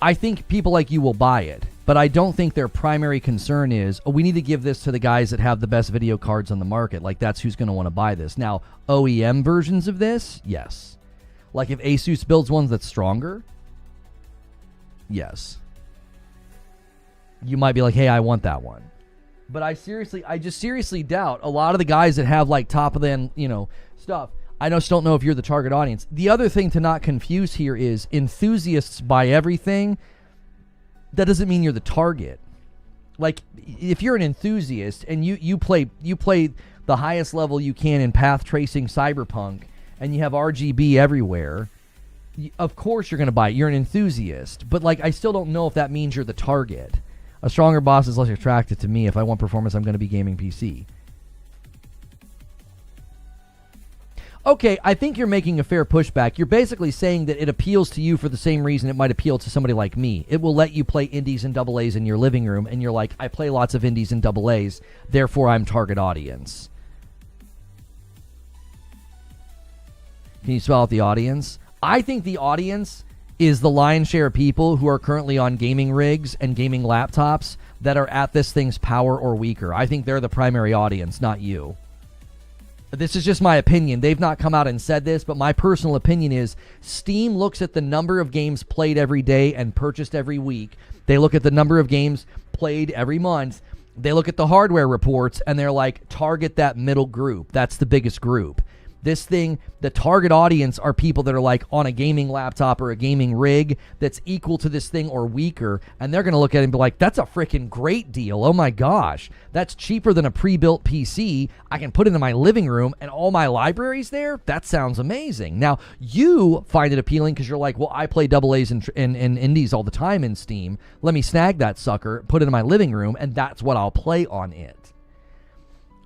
I think people like you will buy it, but I don't think their primary concern is, we need to give this to the guys that have the best video cards on the market. Like, that's who's going to want to buy this. Now, OEM versions of this, yes. Like, if Asus builds one that's stronger, yes. You might be like, hey, I want that one. But I just seriously doubt a lot of the guys that have, like, top of the, stuff. I just don't know if you're the target audience. The other thing to not confuse here is enthusiasts buy everything. That doesn't mean you're the target. Like, if you're an enthusiast and you play the highest level you can in path tracing Cyberpunk and you have RGB everywhere, of course you're going to buy it. You're an enthusiast. But, like, I still don't know if that means you're the target. A stronger boss is less attractive to me. If I want performance, I'm going to be gaming PC. Okay, I think you're making a fair pushback. You're basically saying that it appeals to you for the same reason it might appeal to somebody like me. It will let you play indies and double A's in your living room, and you're like, I play lots of indies and double A's, therefore I'm target audience. Can you spell out the audience? I think the audience is the lion's share of people who are currently on gaming rigs and gaming laptops that are at this thing's power or weaker. I think they're the primary audience, not you. This is just my opinion. They've not come out and said this, but my personal opinion is Steam looks at the number of games played every day and purchased every week. They look at the number of games played every month. They look at the hardware reports, and they're like, target that middle group. That's the biggest group. This thing, the target audience are people that are like on a gaming laptop or a gaming rig that's equal to this thing or weaker, and they're going to look at it and be like, that's a freaking great deal. Oh my gosh, that's cheaper than a pre-built PC. I can put it in my living room and all my libraries there. That sounds amazing. Now, you find it appealing because you're like, well, I play double A's and indies all the time in Steam. Let me snag that sucker, put it in my living room, and that's what I'll play on it.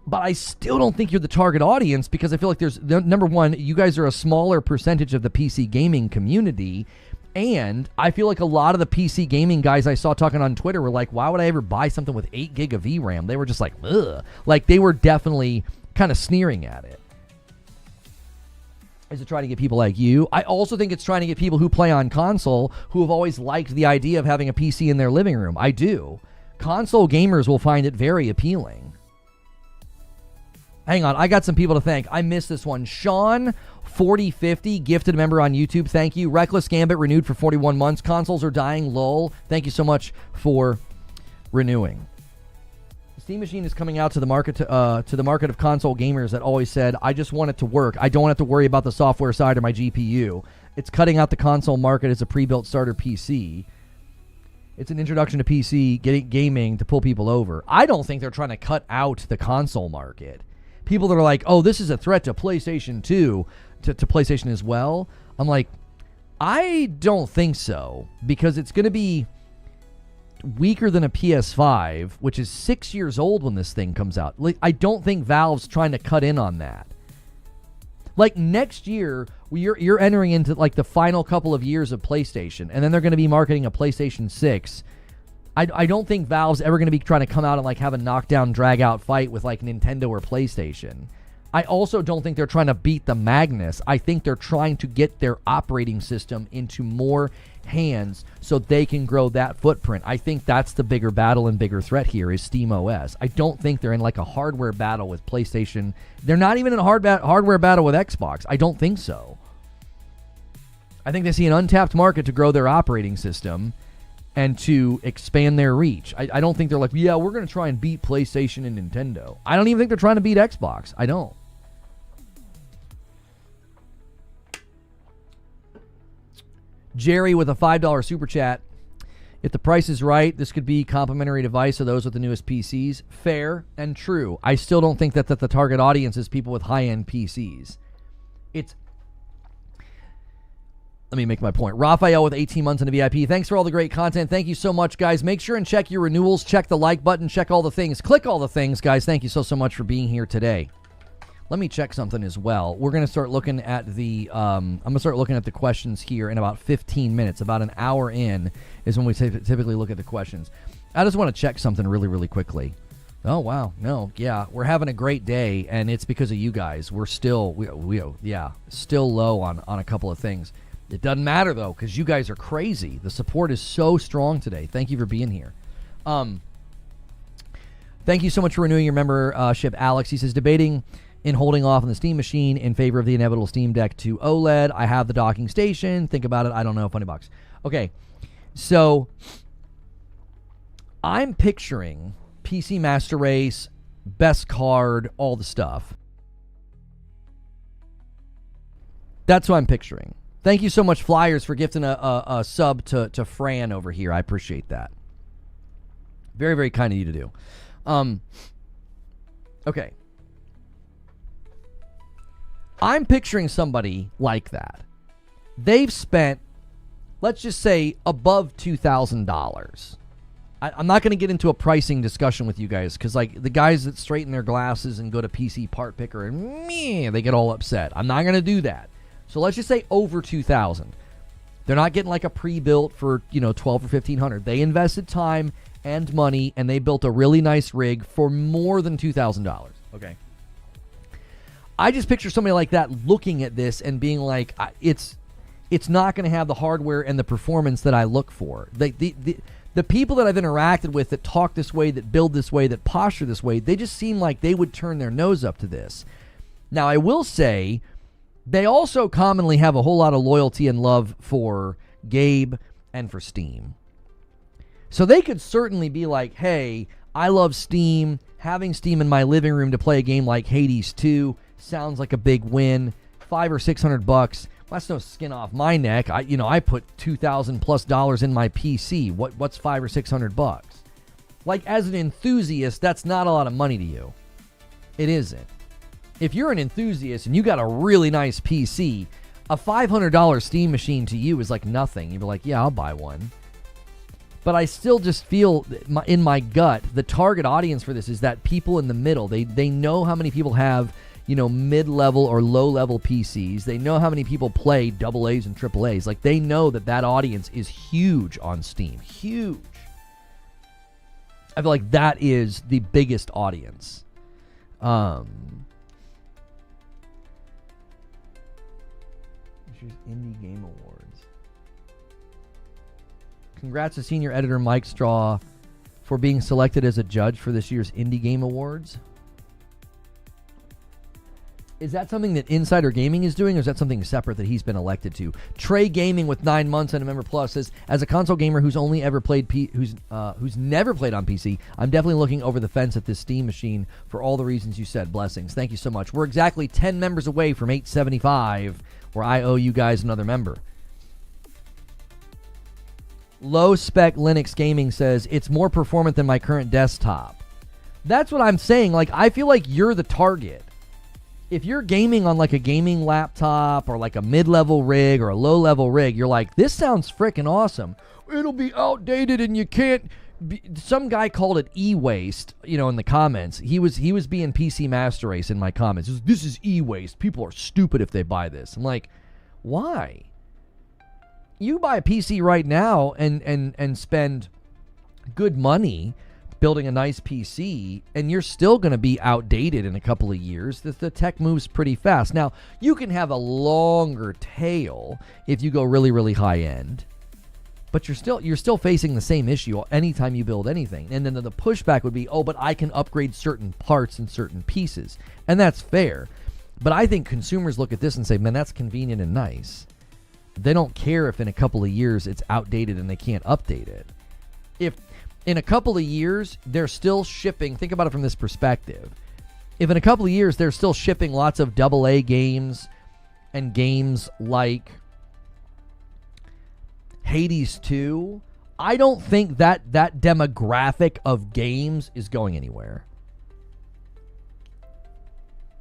But I still don't think you're the target audience because I feel like number one, you guys are a smaller percentage of the PC gaming community. And I feel like a lot of the PC gaming guys I saw talking on Twitter were like, why would I ever buy something with 8 gig of VRAM? They were just like, ugh. Like, they were definitely kind of sneering at it. Is it trying to get people like you? I also think it's trying to get people who play on console who have always liked the idea of having a PC in their living room. I do. Console gamers will find it very appealing. Hang on, I got some people to thank. I missed this one. Sean 4050, gifted a member on YouTube. Thank you. Reckless Gambit renewed for 41 months. Consoles are dying. Lol. Thank you so much for renewing. The Steam Machine is coming out to the market of console gamers that always said, I just want it to work. I don't have to worry about the software side or my GPU. It's cutting out the console market as a pre-built starter PC. It's an introduction to PC gaming to pull people over. I don't think they're trying to cut out the console market. People that are like, oh, this is a threat to PlayStation 2, to PlayStation as well. I'm like, I don't think so, because it's going to be weaker than a PS5, which is 6 years old when this thing comes out. Like, I don't think Valve's trying to cut in on that. Like, next year, you're entering into, like, the final couple of years of PlayStation, and then they're going to be marketing a PlayStation 6. I don't think Valve's ever going to be trying to come out and, like, have a knockdown, drag-out fight with, like, Nintendo or PlayStation. I also don't think they're trying to beat the Magnus. I think they're trying to get their operating system into more hands so they can grow that footprint. I think that's the bigger battle and bigger threat here is SteamOS. I don't think they're in, like, a hardware battle with PlayStation. They're not even in a hardware battle with Xbox. I don't think so. I think they see an untapped market to grow their operating system and to expand their reach. I don't think they're like, yeah, we're going to try and beat PlayStation and Nintendo. I don't even think they're trying to beat Xbox. I don't. Jerry with a $5 super chat. If the price is right, this could be complimentary device of those with the newest PCs. Fair and true. I still don't think that the target audience is people with high-end PCs. Let me make my point. Raphael with 18 months in the VIP. Thanks for all the great content. Thank you so much, guys. Make sure and check your renewals. Check the like button. Check all the things. Click all the things, guys. Thank you so much for being here today. Let me check something as well. We're going to start looking at the I'm going to start looking at the questions here in about 15 minutes. About an hour in is when we typically look at the questions. I just want to check something really quickly. Oh, wow. No, yeah. We're having a great day, and it's because of you guys. We're still, still low on a couple of things. It doesn't matter, though, because you guys are crazy. The support is so strong today. Thank you for being here. Thank you so much for renewing your membership, Alex. He says, debating in holding off on the Steam machine in favor of the inevitable Steam Deck to OLED. I have the docking station. Think about it. I don't know. Funny box. Okay, so I'm picturing PC Master Race, best card, all the stuff. That's what I'm picturing. Thank you so much, Flyers, for gifting a sub to Fran over here. I appreciate that. Very, very kind of you to do. Okay. I'm picturing somebody like that. They've spent, let's just say, above $2,000. I'm not going to get into a pricing discussion with you guys because, like, the guys that straighten their glasses and go to PC Part Picker and they get all upset. I'm not going to do that. So let's just say over $2,000. They're not getting like a pre-built for, $1,200 or $1,500. They invested time and money, and they built a really nice rig for more than $2,000. Okay. I just picture somebody like that looking at this and being like, it's not going to have the hardware and the performance that I look for. The people that I've interacted with that talk this way, that build this way, that posture this way, they just seem like they would turn their nose up to this. Now, I will say, they also commonly have a whole lot of loyalty and love for Gabe and for Steam. So they could certainly be like, hey, I love Steam. Having Steam in my living room to play a game like Hades 2 sounds like a big win. $500 or $600. Well, that's no skin off my neck. I put $2,000+ in my PC. What's $500 or $600? Like, as an enthusiast, that's not a lot of money to you. It isn't. If you're an enthusiast and you got a really nice PC, a $500 Steam machine to you is like nothing. You'd be like, yeah, I'll buy one. But I still just feel in my gut, the target audience for this is that people in the middle. They know how many people have, mid-level or low-level PCs. They know how many people play AA's and AAA's. Like, they know that audience is huge on Steam. Huge. I feel like that is the biggest audience. Indie Game Awards. Congrats to senior editor Mike Straw for being selected as a judge for this year's Indie Game Awards. Is that something that Insider Gaming is doing, or is that something separate that he's been elected to? Trey Gaming with 9 months and a member plus says, as a console gamer who's only ever played who's never played on PC, I'm definitely looking over the fence at this Steam machine for all the reasons you said. Blessings. Thank you so much. We're exactly 10 members away from 875, where I owe you guys another member. Low Spec Linux Gaming says, it's more performant than my current desktop. That's what I'm saying. Like, I feel like you're the target. If you're gaming on like a gaming laptop or like a mid-level rig or a low-level rig, you're like, this sounds freaking awesome. It'll be outdated and you can't... Some guy called it e-waste, in the comments. He was being PC Master Race in my comments. This is e-waste. People are stupid if they buy this. I'm like, why? You buy a PC right now and spend good money building a nice PC, and you're still going to be outdated in a couple of years. The tech moves pretty fast. Now, you can have a longer tail if you go really, really high end, but you're still facing the same issue anytime you build anything. And then the pushback would be, oh, but I can upgrade certain parts and certain pieces, and that's fair. But I think consumers look at this and say, man, that's convenient and nice. They don't care if in a couple of years it's outdated and they can't update it. If in a couple of years they're still shipping, think about it from this perspective. If in a couple of years they're still shipping lots of AA games and games like Hades 2, I don't think that demographic of games is going anywhere.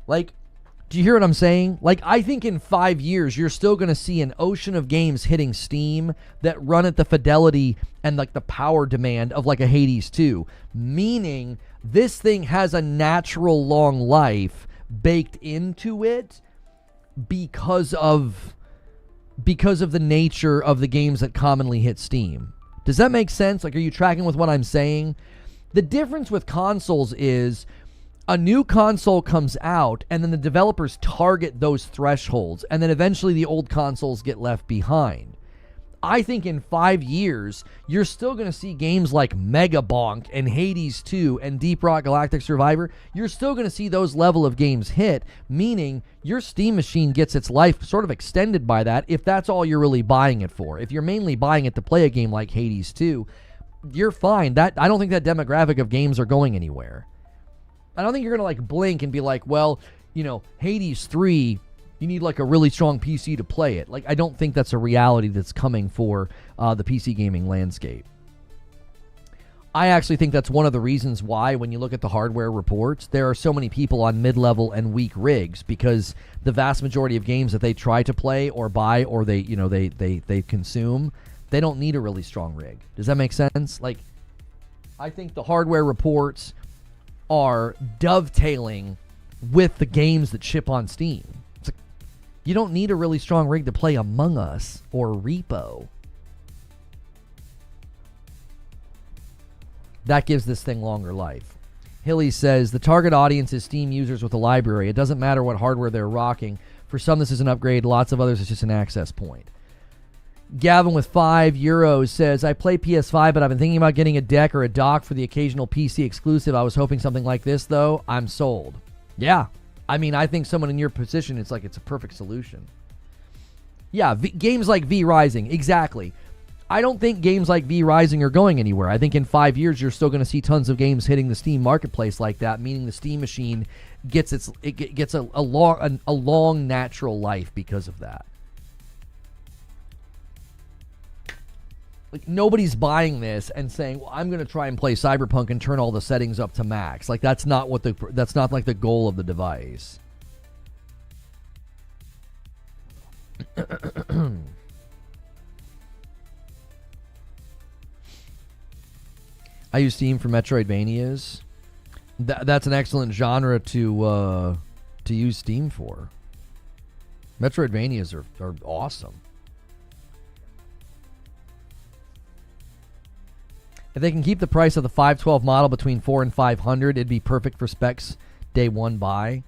Like, do you hear what I'm saying? Like, I think in 5 years, you're still going to see an ocean of games hitting Steam that run at the fidelity and, like, the power demand of, like, a Hades 2. Meaning, this thing has a natural long life baked into it because of the nature of the games that commonly hit Steam. Does that make sense? Like, are you tracking with what I'm saying? The difference with consoles is a new console comes out, and then the developers target those thresholds, and then eventually the old consoles get left behind. I think in 5 years, you're still going to see games like Mega Bonk and Hades 2 and Deep Rock Galactic Survivor. You're still going to see those level of games hit, meaning your Steam machine gets its life sort of extended by that if that's all you're really buying it for. If you're mainly buying it to play a game like Hades 2, you're fine. I don't think that demographic of games are going anywhere. I don't think you're going to like blink and be like, well, you know, Hades 3, you need like a really strong PC to play it. Like, I don't think that's a reality that's coming for the PC gaming landscape. I actually think that's one of the reasons why, when you look at the hardware reports, there are so many people on mid-level and weak rigs, because the vast majority of games that they try to play or buy or they consume, they don't need a really strong rig. Does that make sense? Like, I think the hardware reports are dovetailing with the games that ship on Steam. It's like, you don't need a really strong rig to play Among Us or Repo. That gives this thing longer life. Hilly says, the target audience is Steam users with a library. It doesn't matter what hardware they're rocking. For some, this is an upgrade. Lots of others, it's just an access point. Gavin with €5 says, I play PS5, but I've been thinking about getting a deck or a dock for the occasional PC exclusive. I was hoping something like this, though. I'm sold. Yeah. I mean, I think someone in your position, it's like it's a perfect solution. Yeah, games like V Rising. Exactly. I don't think games like V Rising are going anywhere. I think in 5 years, you're still going to see tons of games hitting the Steam marketplace like that, meaning the Steam machine gets a long natural life because of that. Like, nobody's buying this and saying, well, I'm going to try and play Cyberpunk and turn all the settings up to max. Like, that's not like the goal of the device. I use Steam for Metroidvanias. That's an excellent genre to use Steam for. Metroidvanias are awesome. If they can keep the price of the 512 model between $400 and $500, it'd be perfect for specs day one buy.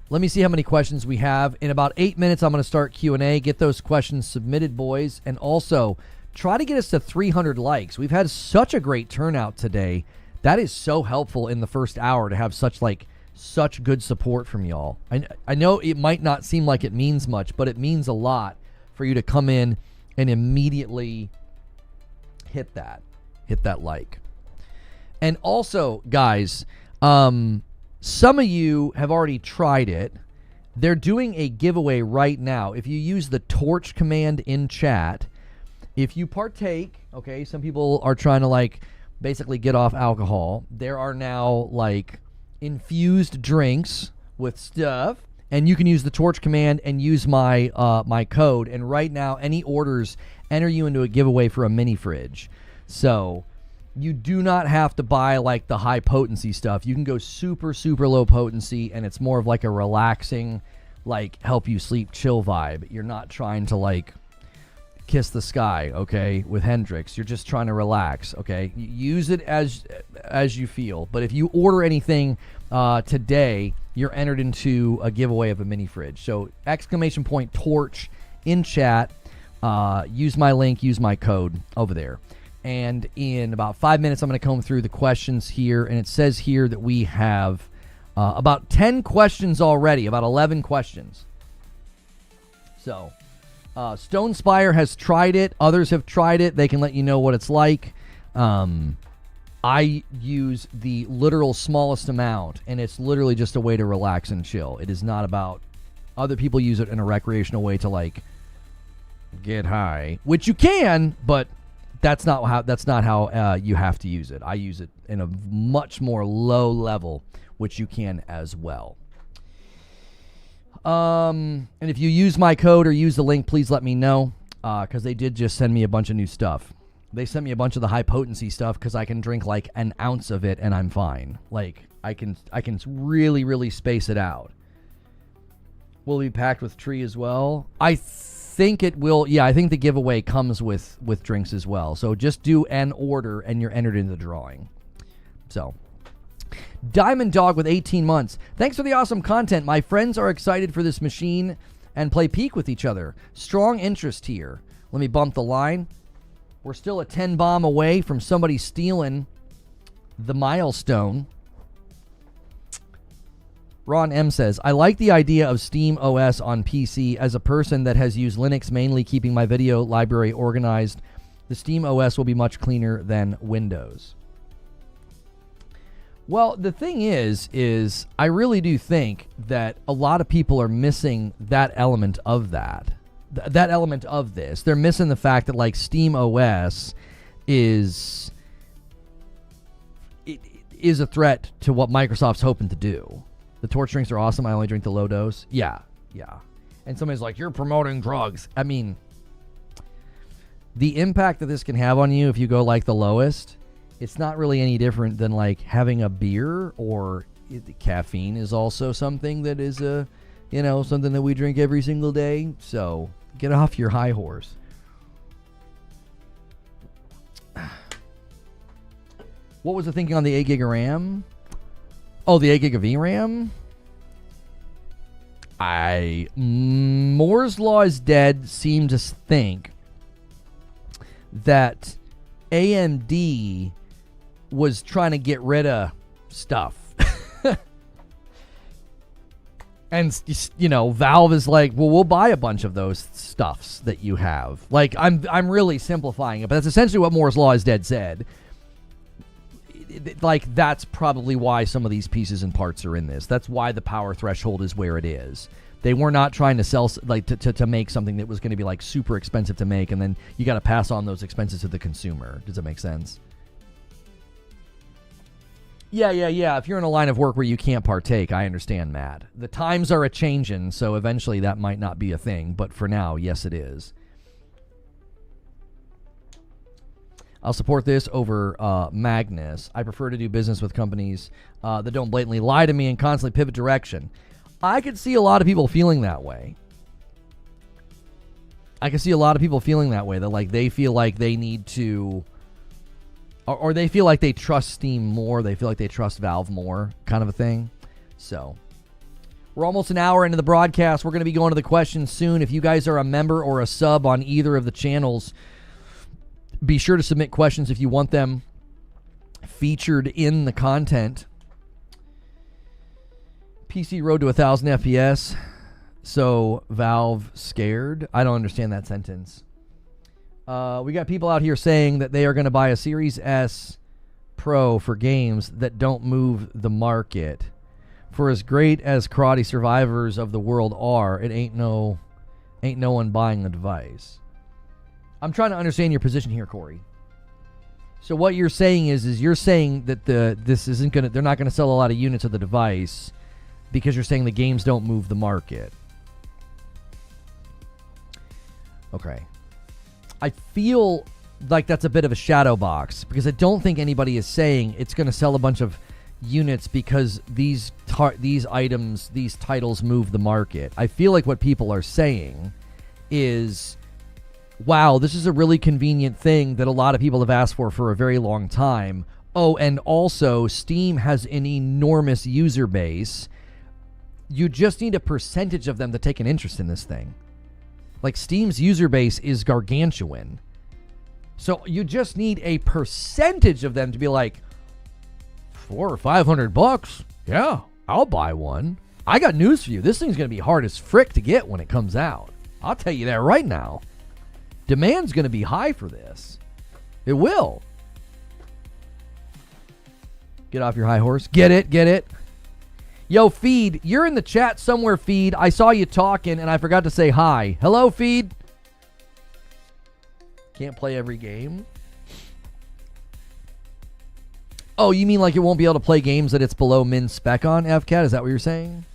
Let me see how many questions we have. In about 8 minutes, I'm going to start Q&A. Get those questions submitted, boys. And also, try to get us to 300 likes. We've had such a great turnout today. That is so helpful in the first hour to have such good support from y'all. I know it might not seem like it means much, but it means a lot for you to come in and immediately hit that like. And also, guys, some of you have already tried it. They're doing a giveaway right now. If you use the torch command in chat, if you partake, okay, some people are trying to like basically get off alcohol. There are now like infused drinks with stuff, and you can use the torch command and use my my code. And right now, any orders enter you into a giveaway for a mini fridge. So you do not have to buy like the high potency stuff. You can go super, super low potency, and it's more of like a relaxing, like help you sleep chill vibe. You're not trying to like kiss the sky, okay, with Hendrix. You're just trying to relax, okay? Use it as you feel. But if you order anything today, you're entered into a giveaway of a mini fridge. So ! torch in chat. Use my link, use my code over there. And in about 5 minutes, I'm going to comb through the questions here. And it says here that we have about 10 questions already, about 11 questions. So, Stone Spire has tried it. Others have tried it. They can let you know what it's like. I use the literal smallest amount, and it's literally just a way to relax and chill. It is not about... Other people use it in a recreational way to, like, get high, which you can, but that's not how you have to use it. I use it in a much more low level, which you can as well. And if you use my code or use the link, please let me know, because they did just send me a bunch of new stuff. They sent me a bunch of the high potency stuff because I can drink like an ounce of it and I'm fine. Like I can really, really space it out. Will it be packed with tree as well? I think it will. Yeah, I think the giveaway comes with drinks as well. So just do an order and you're entered into the drawing. So, Diamond Dog with 18 months. Thanks for the awesome content. My friends are excited for this machine and play Peak with each other. Strong interest here. Let me bump the line. We're still a 10 bomb away from somebody stealing the milestone. Ron M says, I like the idea of SteamOS on PC. As a person that has used Linux, mainly keeping my video library organized, the SteamOS will be much cleaner than Windows. Well, the thing is I really do think that a lot of people are missing that element of that element of this. They're missing the fact that, like, SteamOS is a threat to what Microsoft's hoping to do. The torch drinks are awesome. I only drink the low dose. Yeah. And somebody's like, you're promoting drugs. I mean, the impact that this can have on you if you go, like, the lowest, it's not really any different than, like, having a beer, or caffeine is also something that is something that we drink every single day. So get off your high horse. What was the thinking on the 8 gig of RAM? Oh, the 8 gig of VRAM? Moore's Law is Dead seemed to think that AMD was trying to get rid of stuff. And, Valve is like, well, we'll buy a bunch of those stuffs that you have. Like, I'm really simplifying it, but that's essentially what Moore's Law is Dead said. Like, that's probably why some of these pieces and parts are in this. That's why the power threshold is where it is. They were not trying to sell, like, to make something that was going to be, like, super expensive to make, and then you got to pass on those expenses to the consumer. Does that make sense? Yeah. If you're in a line of work where you can't partake, I understand, Matt. The times are a-changin', so eventually that might not be a thing. But for now, yes, it is. I'll support this over Magnus. I prefer to do business with companies that don't blatantly lie to me and constantly pivot direction. I could see a lot of people feeling that way. That, like, they feel like they need to... Or they feel like they trust Steam more. They feel like they trust Valve more, kind of a thing. So, we're almost an hour into the broadcast. We're going to be going to the questions soon. If you guys are a member or a sub on either of the channels, be sure to submit questions if you want them featured in the content. PC road to 1,000 FPS. So, Valve scared? I don't understand that sentence. We got people out here saying that they are going to buy a Series S Pro for games that don't move the market. For as great as karate survivors of the world are, it ain't no one buying the device. I'm trying to understand your position here, Corey. So what you're saying is you're saying that they're not going to sell a lot of units of the device because you're saying the games don't move the market. Okay. I feel like that's a bit of a shadow box because I don't think anybody is saying it's going to sell a bunch of units because these items, these titles move the market. I feel like what people are saying is, wow, this is a really convenient thing that a lot of people have asked for a very long time. Oh, and also Steam has an enormous user base. You just need a percentage of them to take an interest in this thing. Like, Steam's user base is gargantuan. So you just need a percentage of them to be like, $400 or $500? Yeah, I'll buy one. I got news for you. This thing's going to be hard as frick to get when it comes out. I'll tell you that right now. Demand's going to be high for this. It will. Get off your high horse. Get it. Yo, Feed, you're in the chat somewhere, Feed. I saw you talking, and I forgot to say hi. Hello, Feed. Can't play every game. Oh, you mean like it won't be able to play games that it's below min spec on, FCAT? Is that what you're saying?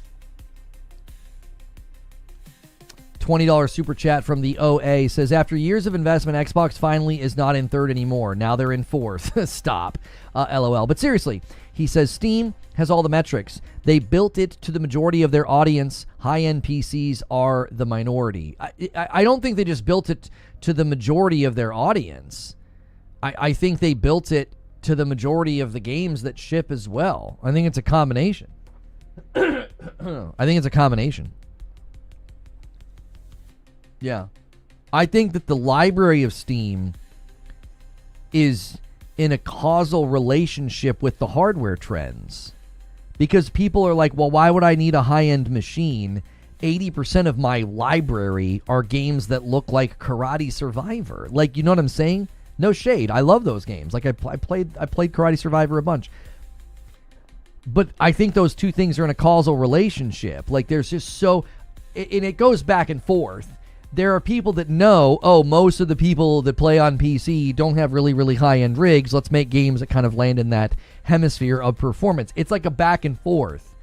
$20 super chat from the OA says, after years of investment, Xbox finally is not in third anymore. Now they're in fourth. Stop. LOL. But seriously, he says Steam has all the metrics. They built it to the majority of their audience. High-end PCs are the minority. I don't think they just built it to the majority of their audience. I think they built it to the majority of the games that ship as well. I think it's a combination. Yeah. I think that the library of Steam is in a causal relationship with the hardware trends. Because people are like, well, why would I need a high-end machine? 80% of my library are games that look like Karate Survivor. Like, you know what I'm saying? No shade. I love those games. Like, I played Karate Survivor a bunch. But I think those two things are in a causal relationship. Like, there's just so... And it goes back and forth. There are people that know, oh, most of the people that play on PC don't have really, really high-end rigs. Let's make games that kind of land in that hemisphere of performance. It's like a back and forth.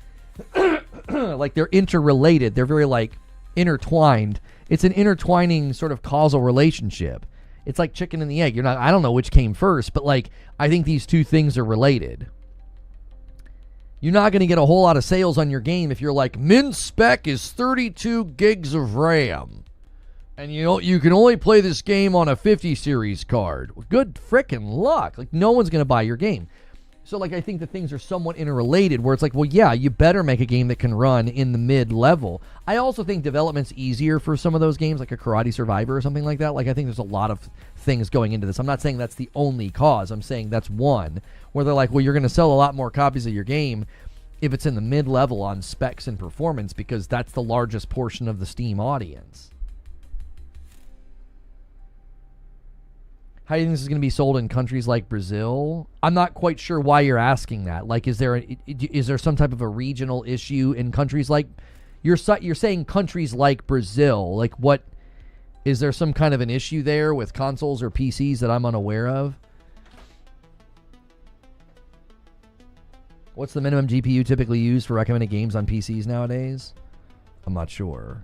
Like, they're interrelated. They're very, like, intertwined. It's an intertwining sort of causal relationship. It's like chicken and the egg. I don't know which came first, but, like, I think these two things are related. You're not going to get a whole lot of sales on your game if you're like, min spec is 32 gigs of RAM. And you can only play this game on a 50 series card. Good frickin' luck. Like, no one's going to buy your game. So, like, I think the things are somewhat interrelated where it's like, well, yeah, you better make a game that can run in the mid-level. I also think development's easier for some of those games, like a Karate Survivor or something like that. Like, I think there's a lot of things going into this. I'm not saying that's the only cause. I'm saying that's one where they're like, well, you're going to sell a lot more copies of your game if it's in the mid-level on specs and performance because that's the largest portion of the Steam audience. How do you think this is going to be sold in countries like Brazil? I'm not quite sure why you're asking that. Like, is there some type of a regional issue in countries like... You're saying countries like Brazil. Like, what... Is there some kind of an issue there with consoles or PCs that I'm unaware of? What's the minimum GPU typically used for recommended games on PCs nowadays? I'm not sure.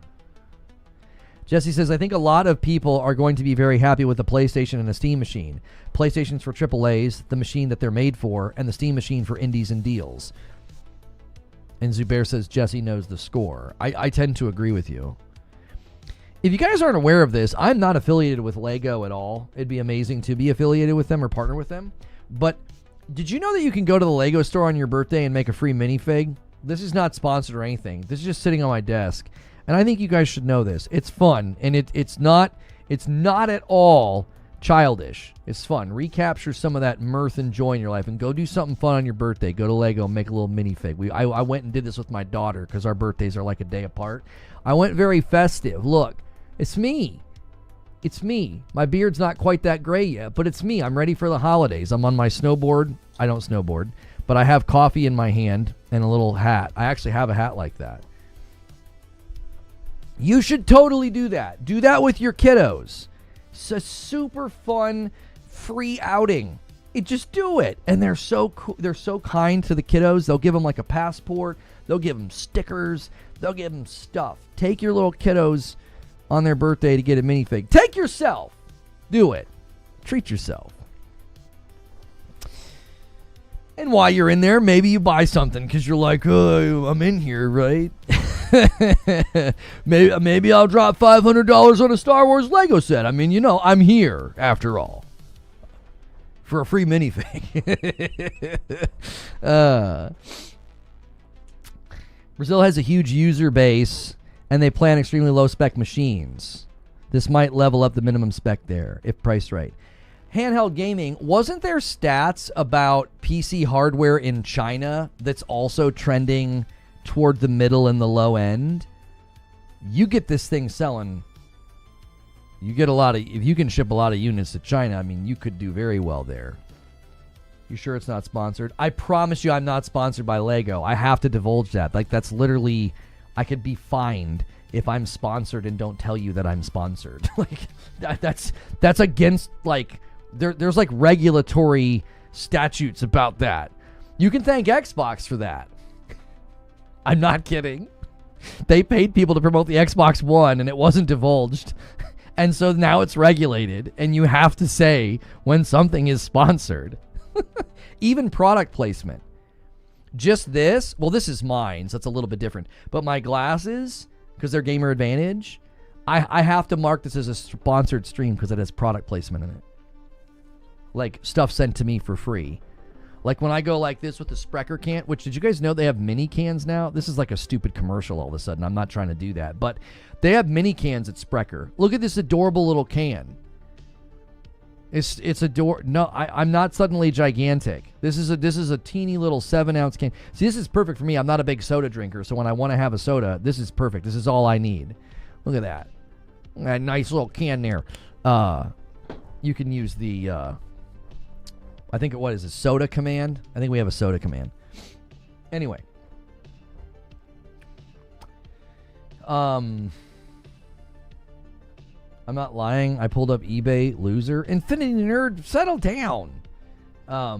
Jesse says, I think a lot of people are going to be very happy with the PlayStation and the Steam machine. PlayStation's for AAAs, the machine that they're made for, and the Steam machine for indies and deals. And Zubair says Jesse knows the score. I tend to agree with you. If you guys aren't aware of this, I'm not affiliated with Lego at all. It'd be amazing to be affiliated with them or partner with them. But did you know that you can go to the Lego store on your birthday and make a free minifig? This is not sponsored or anything. This is just sitting on my desk. And I think you guys should know this. It's fun, and it's not at all childish. It's fun. Recapture some of that mirth and joy in your life, and go do something fun on your birthday. Go to Lego and make a little minifig. I went and did this with my daughter because our birthdays are like a day apart. I went very festive. Look, it's me. It's me. My beard's not quite that gray yet, but it's me. I'm ready for the holidays. I'm on my snowboard. I don't snowboard, but I have coffee in my hand and a little hat. I actually have a hat like that. You should totally do that. Do that with your kiddos. It's a super fun, free outing. Just do it. And they're so cool. They're so kind to the kiddos. They'll give them like a passport. They'll give them stickers. They'll give them stuff. Take your little kiddos on their birthday to get a minifig. Take yourself. Do it. Treat yourself. And while you're in there, maybe you buy something because you're like, oh, I'm in here, right? maybe I'll drop $500 on a Star Wars Lego set. I mean, I'm here after all for a free minifig. Brazil has a huge user base, and they plan extremely low spec machines. This might level up the minimum spec there if priced right. Handheld gaming, wasn't there stats about PC hardware in China that's also trending toward the middle and the low end? You get this thing selling You get a lot of, if you can ship a lot of units to China, I mean, you could do very well there. You sure it's not sponsored? I promise you I'm not sponsored by Lego. I have to divulge that. Like, that's literally, I could be fined if I'm sponsored and don't tell you that I'm sponsored. Like, that's against, like, there's like regulatory statutes about that. You can thank Xbox for that. I'm not kidding. They paid people to promote the Xbox One and it wasn't divulged. And so now it's regulated and you have to say when something is sponsored. Even product placement. Just this, well, this is mine, so it's a little bit different. But my glasses, because they're Gamer Advantage, I have to mark this as a sponsored stream because it has product placement in it. Like stuff sent to me for free. Like when I go like this with the Sprecher can, which did you guys know they have mini cans now? This is like a stupid commercial all of a sudden. I'm not trying to do that. But they have mini cans at Sprecher. Look at this adorable little can. It's no, I'm not suddenly gigantic. This is a teeny little 7-ounce can. See, this is perfect for me. I'm not a big soda drinker, so when I want to have a soda, this is perfect. This is all I need. Look at that. That nice little can there. You can use the I think what is a soda command? I think we have a soda command. Anyway. I'm not lying. I pulled up eBay, loser. Infinity Nerd, settle down. Why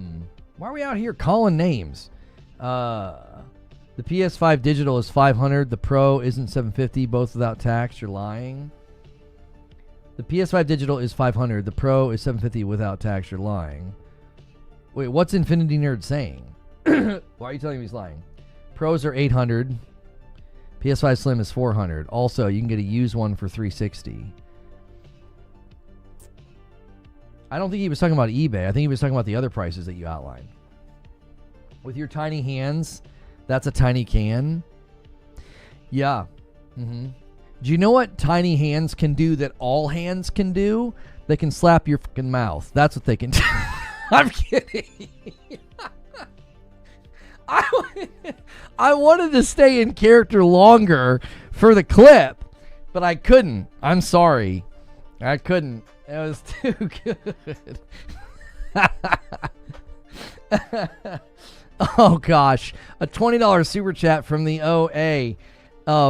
are we out here calling names? The PS5 digital is $500. The Pro isn't $750. Both without tax. You're lying. The PS5 digital is $500. The Pro is $750 without tax. You're lying. Wait, what's Infinity Nerd saying? Why are you telling me he's lying? Pros are $800. PS5 Slim is $400. Also, you can get a used one for $360. I don't think he was talking about eBay. I think he was talking about the other prices that you outlined. With your tiny hands, that's a tiny can. Yeah. Mm-hmm. Do you know what tiny hands can do that all hands can do? They can slap your fucking mouth. That's what they can do. I'm kidding. I wanted to stay in character longer for the clip, but I couldn't. I'm sorry. I couldn't. It was too good. Oh, gosh. A $20 super chat from the OA.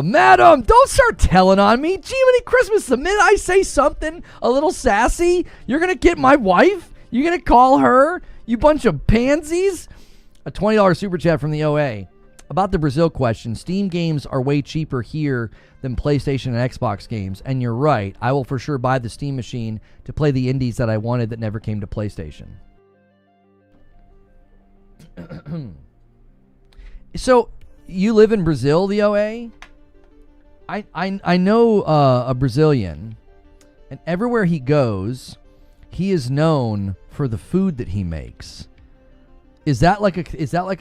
Madam, don't start telling on me. Jiminy Christmas, the minute I say something a little sassy, you're going to get my wife? You're going to call her? You bunch of pansies? A $20 super chat from the OA. About the Brazil question, Steam games are way cheaper here than PlayStation and Xbox games. And you're right. I will for sure buy the Steam machine to play the indies that I wanted that never came to PlayStation. So, you live in Brazil, the OA? I know a Brazilian. And everywhere he goes, he is known for the food that he makes. Is that like a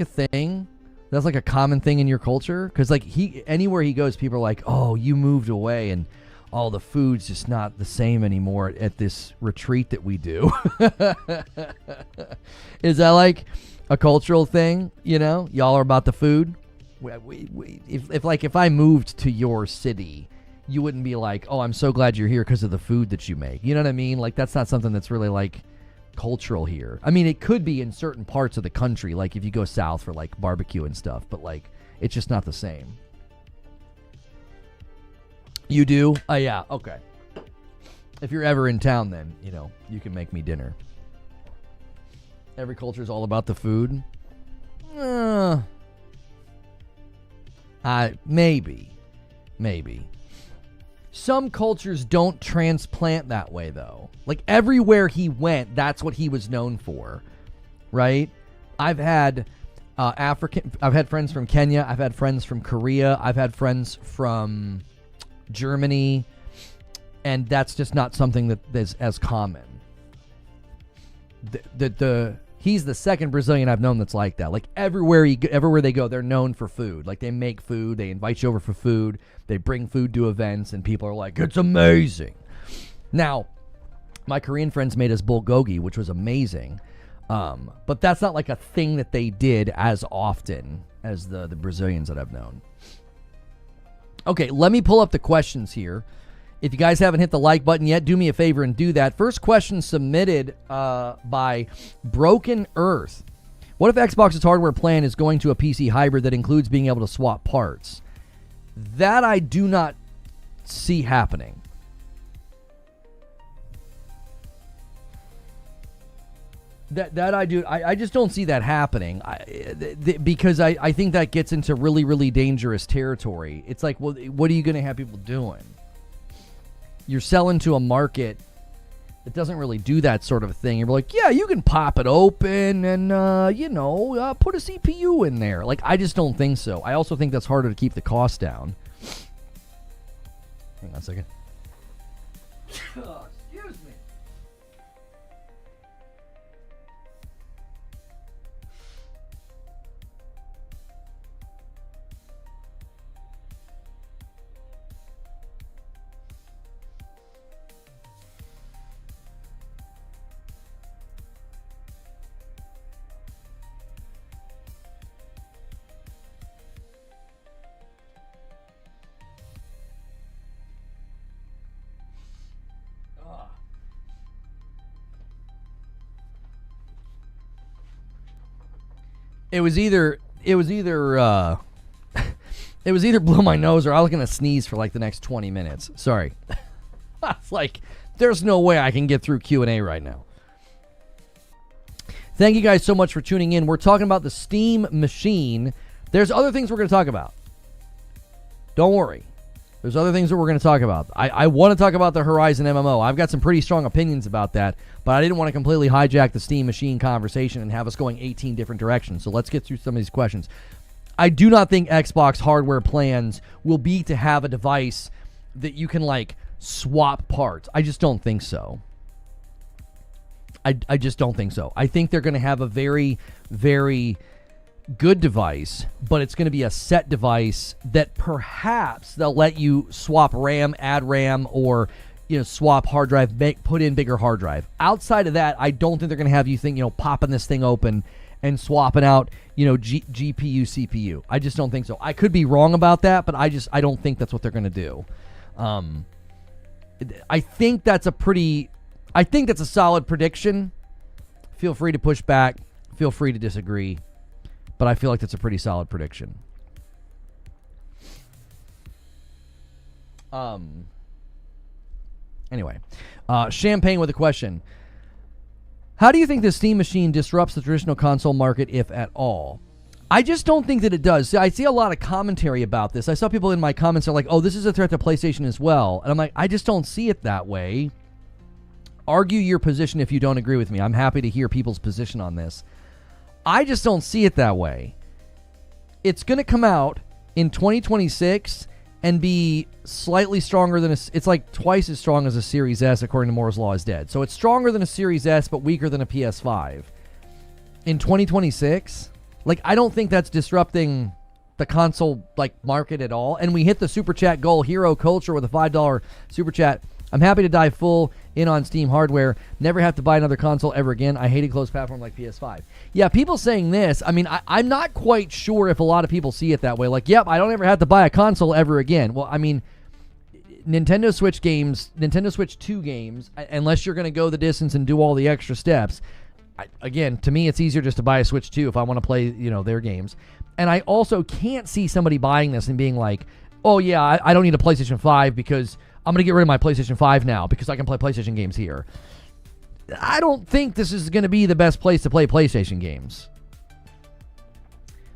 thing? That's like a common thing in your culture? Because like anywhere he goes, people are like, oh, you moved away and all the food's just not the same anymore at this retreat that we do. Is that like a cultural thing? You know, y'all are about the food. If I moved to your city, you wouldn't be like, oh, I'm so glad you're here because of the food that you make. You know what I mean? Like that's not something that's really like cultural here. I mean, it could be in certain parts of the country, like if you go south for like barbecue and stuff, but like it's just not the same. You do? Yeah, okay. If you're ever in town, then you know you can make me dinner. Every culture is all about the food. Maybe. Some cultures don't transplant that way, though. Like, everywhere he went, that's what he was known for, right? I've had friends from Kenya. I've had friends from Korea. I've had friends from Germany. And that's just not something that is as common. He's the second Brazilian I've known that's like that. Like everywhere they go, they're known for food. Like they make food, they invite you over for food, they bring food to events, and people are like, it's amazing. Now, my Korean friends made us bulgogi, which was amazing. But that's not like a thing that they did as often as the Brazilians that I've known. Okay, let me pull up the questions here. If you guys haven't hit the like button yet, do me a favor and do that. First question submitted by Broken Earth. What if Xbox's hardware plan is going to a PC hybrid that includes being able to swap parts? That I do not see happening. That I do. I just don't see that happening because I think that gets into really, really dangerous territory. It's like, well, what are you going to have people doing? You're selling to a market that doesn't really do that sort of thing. You're like, yeah, you can pop it open and, put a CPU in there. Like, I just don't think so. I also think that's harder to keep the cost down. Hang on a second. Excuse me. It was either blow my nose or I was going to sneeze for like the next 20 minutes. Sorry. It's like, there's no way I can get through Q&A right now. Thank you guys so much for tuning in. We're talking about the Steam Machine. There's other things we're going to talk about. Don't worry. There's other things that we're going to talk about. I want to talk about the Horizon MMO. I've got some pretty strong opinions about that, but I didn't want to completely hijack the Steam Machine conversation and have us going 18 different directions. So let's get through some of these questions. I do not think Xbox hardware plans will be to have a device that you can, like, swap parts. I just don't think so. I just don't think so. I think they're going to have a very, very good device, but it's going to be a set device that perhaps they'll let you swap RAM, add RAM, or swap hard drive, put in bigger hard drive. Outside of that, I don't think they're going to have you popping this thing open and swapping out GPU, CPU. I just don't think so. I could be wrong about that, but I don't think that's what they're going to do. I think that's a solid prediction. Feel free to push back. Feel free to disagree. But I feel like that's a pretty solid prediction. Anyway, Champagne with a question. How do you think the Steam Machine disrupts the traditional console market, if at all? I just don't think that it does. I see a lot of commentary about this. I saw people in my comments are like, oh, this is a threat to PlayStation as well. And I'm like, I just don't see it that way. Argue your position if you don't agree with me. I'm happy to hear people's position on this. I just don't see it that way. It's going to come out in 2026 and be slightly stronger than it's like twice as strong as a Series S, according to Moore's Law is dead. So it's stronger than a Series S, but weaker than a PS5. In 2026, I don't think that's disrupting the console market at all. And we hit the super chat goal. Hero Culture with a $5 super chat. I'm happy to dive full in on Steam hardware. Never have to buy another console ever again. I hate a closed platform like PS5. Yeah, people saying this, I'm not quite sure if a lot of people see it that way. Yep, I don't ever have to buy a console ever again. Well, Nintendo Switch 2 games, unless you're going to go the distance and do all the extra steps, again, to me, it's easier just to buy a Switch 2 if I want to play, their games. And I also can't see somebody buying this and being like, oh, yeah, I don't need a PlayStation 5 because I'm going to get rid of my PlayStation 5 now because I can play PlayStation games here. I don't think this is going to be the best place to play PlayStation games.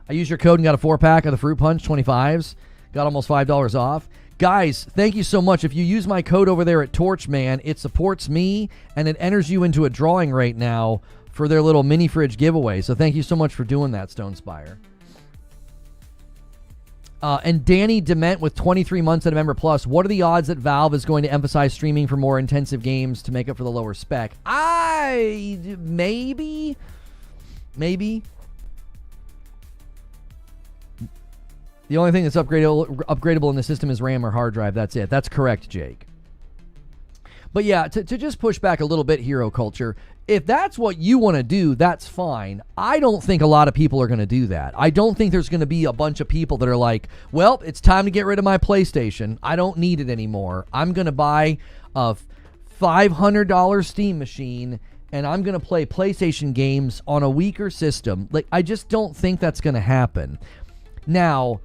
I used your code and got a 4-pack of the Fruit Punch 25s. Got almost $5 off. Guys, thank you so much. If you use my code over there at Torchman, it supports me and it enters you into a drawing right now for their little mini fridge giveaway. So thank you so much for doing that, Stone Spire. And Danny Dement with 23 months at a member plus. What are the odds that Valve is going to emphasize streaming for more intensive games to make up for the lower spec? Maybe. The only thing that's upgradable in the system is RAM or hard drive. That's it. That's correct, Jake. But yeah, to just push back a little bit, Hero Culture, if that's what you want to do, that's fine. I don't think a lot of people are going to do that. I don't think there's going to be a bunch of people that are like, well, it's time to get rid of my PlayStation. I don't need it anymore. I'm going to buy a $500 Steam machine and I'm going to play PlayStation games on a weaker system. Like, I just don't think that's going to happen. Now,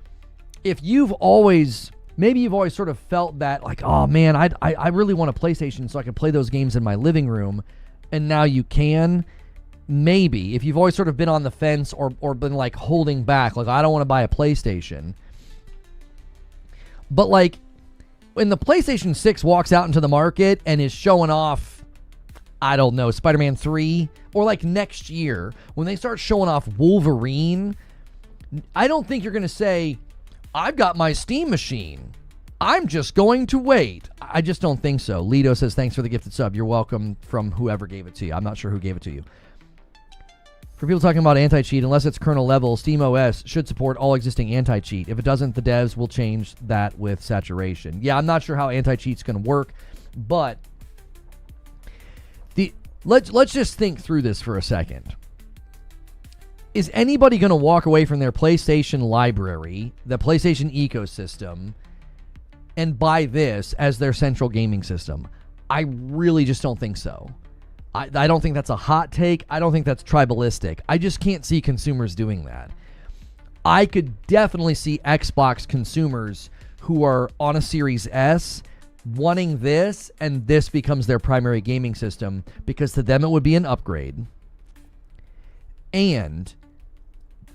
if maybe you've always sort of felt that, like, oh man, I really want a PlayStation so I can play those games in my living room, and now you can. Maybe if you've always sort of been on the fence or been like holding back, like, I don't want to buy a PlayStation. But like, when the PlayStation 6 walks out into the market and is showing off, I don't know, Spider-Man 3, or like next year when they start showing off Wolverine, I don't think you're going to say, I've got my Steam machine, I'm just going to wait. I just don't think so. Lido says, thanks for the gifted sub. You're welcome from whoever gave it to you. I'm not sure who gave it to you. For people talking about anti-cheat, unless it's kernel level, SteamOS should support all existing anti-cheat. If it doesn't, the devs will change that with saturation. Yeah, I'm not sure how anti-cheat's going to work, but let's just think through this for a second. Is anybody going to walk away from their PlayStation library, the PlayStation ecosystem, and buy this as their central gaming system? I really just don't think so. I don't think that's a hot take. I don't think that's tribalistic. I just can't see consumers doing that. I could definitely see Xbox consumers who are on a Series S wanting this, and this becomes their primary gaming system, because to them it would be an upgrade. And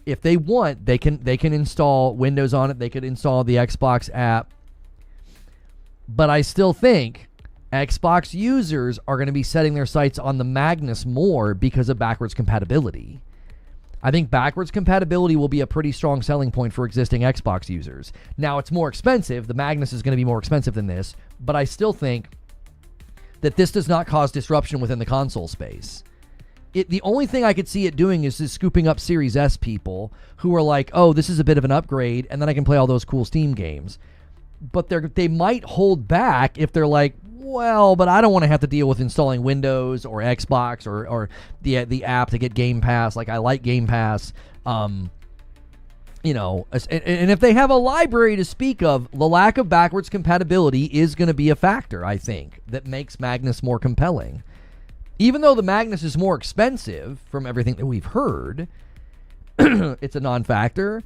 if they want, they can install Windows on it. They could install the Xbox app. But I still think Xbox users are going to be setting their sights on the Magnus more because of backwards compatibility. I think backwards compatibility will be a pretty strong selling point for existing Xbox users. Now, it's more expensive. The Magnus is going to be more expensive than this, but I still think that this does not cause disruption within the console space. The only thing I could see it doing is scooping up Series S people who are like, oh, this is a bit of an upgrade, and then I can play all those cool Steam games. But they might hold back if they're like, well, but I don't want to have to deal with installing Windows or Xbox or the app to get Game Pass. Like, I like Game Pass. And if they have a library to speak of, the lack of backwards compatibility is going to be a factor, I think, that makes Magnus more compelling. Even though the Magnus is more expensive from everything that we've heard, it's a non-factor.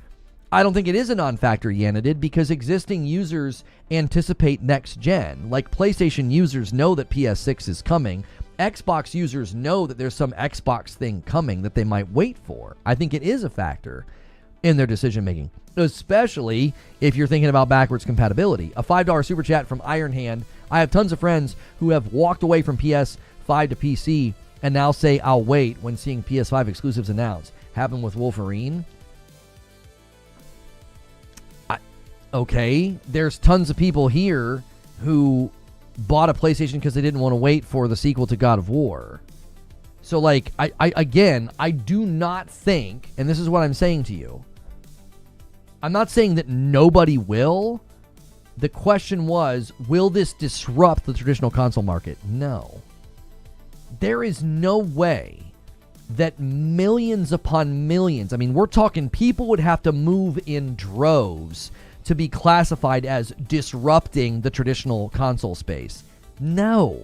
I don't think it is a non-factor, Yanadid, because existing users anticipate next gen. Like, PlayStation users know that PS6 is coming. Xbox users know that there's some Xbox thing coming that they might wait for. I think it is a factor in their decision making, especially if you're thinking about backwards compatibility. A $5 super chat from Iron Hand. I have tons of friends who have walked away from PS5 to PC and now say I'll wait when seeing PS5 exclusives announced. Happened with Wolverine. Okay, there's tons of people here who bought a PlayStation because they didn't want to wait for the sequel to God of War. So, like, I do not think, and this is what I'm saying to you, I'm not saying that nobody will. The question was, will this disrupt the traditional console market? No. There is no way that millions upon millions, I mean, we're talking people would have to move in droves to be classified as disrupting the traditional console space. No.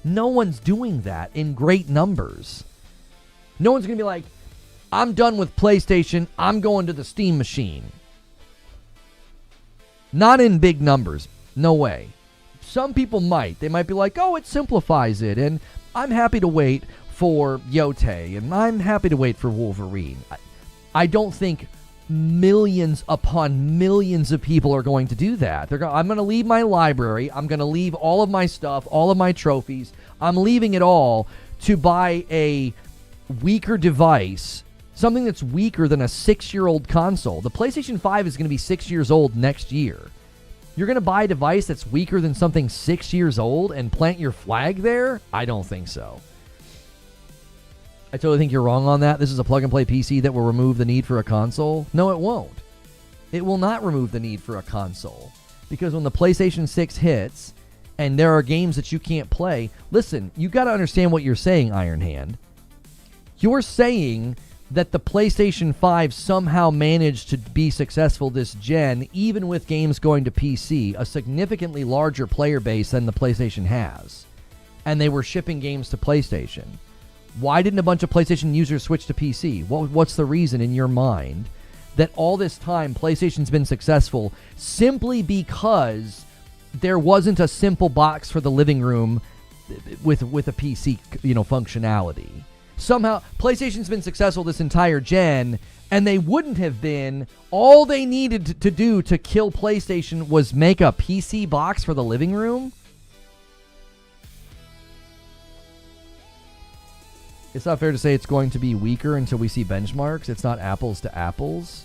No one's doing that in great numbers. No one's going to be like, I'm done with PlayStation, I'm going to the Steam machine. Not in big numbers. No way. Some people might. They might be like, oh, it simplifies it, and I'm happy to wait for Yote, and I'm happy to wait for Wolverine. I don't think millions upon millions of people are going to do that. I'm going to leave my library. I'm going to leave all of my stuff, all of my trophies. I'm leaving it all to buy a weaker device, something that's weaker than a 6-year-old console. The PlayStation 5 is going to be 6 years old next year. You're going to buy a device that's weaker than something 6 years old and plant your flag there? I don't think so. I totally think you're wrong on that. This is a plug-and-play PC that will remove the need for a console. No, it won't. It will not remove the need for a console. Because when the PlayStation 6 hits, and there are games that you can't play. Listen, you got to understand what you're saying, Iron Hand. You're saying that the PlayStation 5 somehow managed to be successful this gen, even with games going to PC, a significantly larger player base than the PlayStation has. And they were shipping games to PlayStation. Why didn't a bunch of PlayStation users switch to PC? What's the reason in your mind that all this time PlayStation's been successful simply because there wasn't a simple box for the living room with a PC, functionality? Somehow PlayStation's been successful this entire gen, and they wouldn't have been. All they needed to do to kill PlayStation was make a PC box for the living room. It's not fair to say it's going to be weaker until we see benchmarks. It's not apples to apples.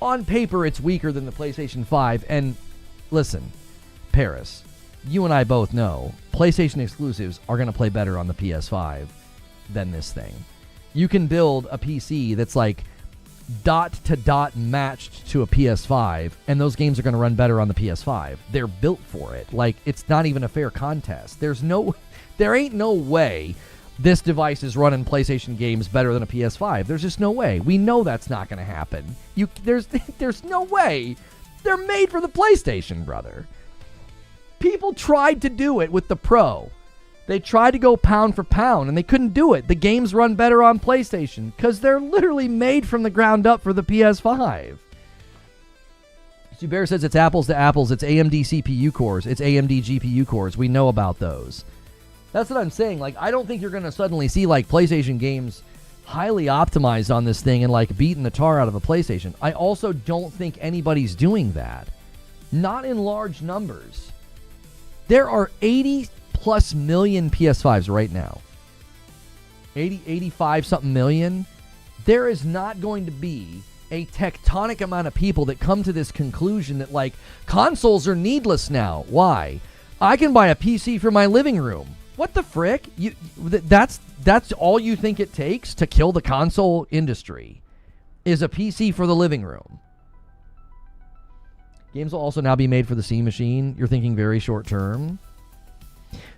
On paper, it's weaker than the PlayStation 5. And listen, Paris, you and I both know PlayStation exclusives are going to play better on the PS5 than this thing. You can build a PC that's like dot to dot matched to a PS5, and those games are going to run better on the PS5. They're built for it. Like, it's not even a fair contest. There ain't no way this device is running PlayStation games better than a PS5. There's just no way. We know that's not going to happen. There's no way. They're made for the PlayStation, brother. People tried to do it with the Pro. They tried to go pound for pound, and they couldn't do it. The games run better on PlayStation because they're literally made from the ground up for the PS5. Zubair says it's apples to apples. It's AMD CPU cores. It's AMD GPU cores. We know about those. That's what I'm saying. Like, I don't think you're going to suddenly see, like, PlayStation games highly optimized on this thing and, like, beating the tar out of a PlayStation. I also don't think anybody's doing that. Not in large numbers. There are 80+ million PS5s right now. 85 something million. There is not going to be a tectonic amount of people that come to this conclusion that, like, consoles are needless now. Why? I can buy a PC for my living room. What the frick? That's all you think it takes to kill the console industry, is a PC for the living room. Games will also now be made for the Steam machine. You're thinking very short term.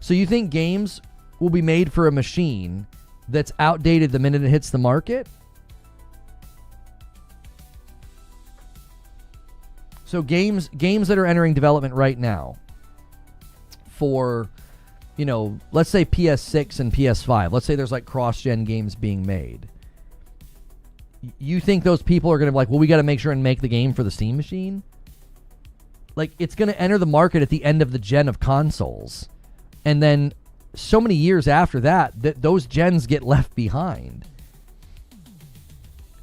So you think games will be made for a machine that's outdated the minute it hits the market? So games that are entering development right now for, let's say PS6 and PS5. Let's say there's like cross-gen games being made. You think those people are going to be like, well, we got to make sure and make the game for the Steam machine? Like, it's going to enter the market at the end of the gen of consoles. And then so many years after that those gens get left behind.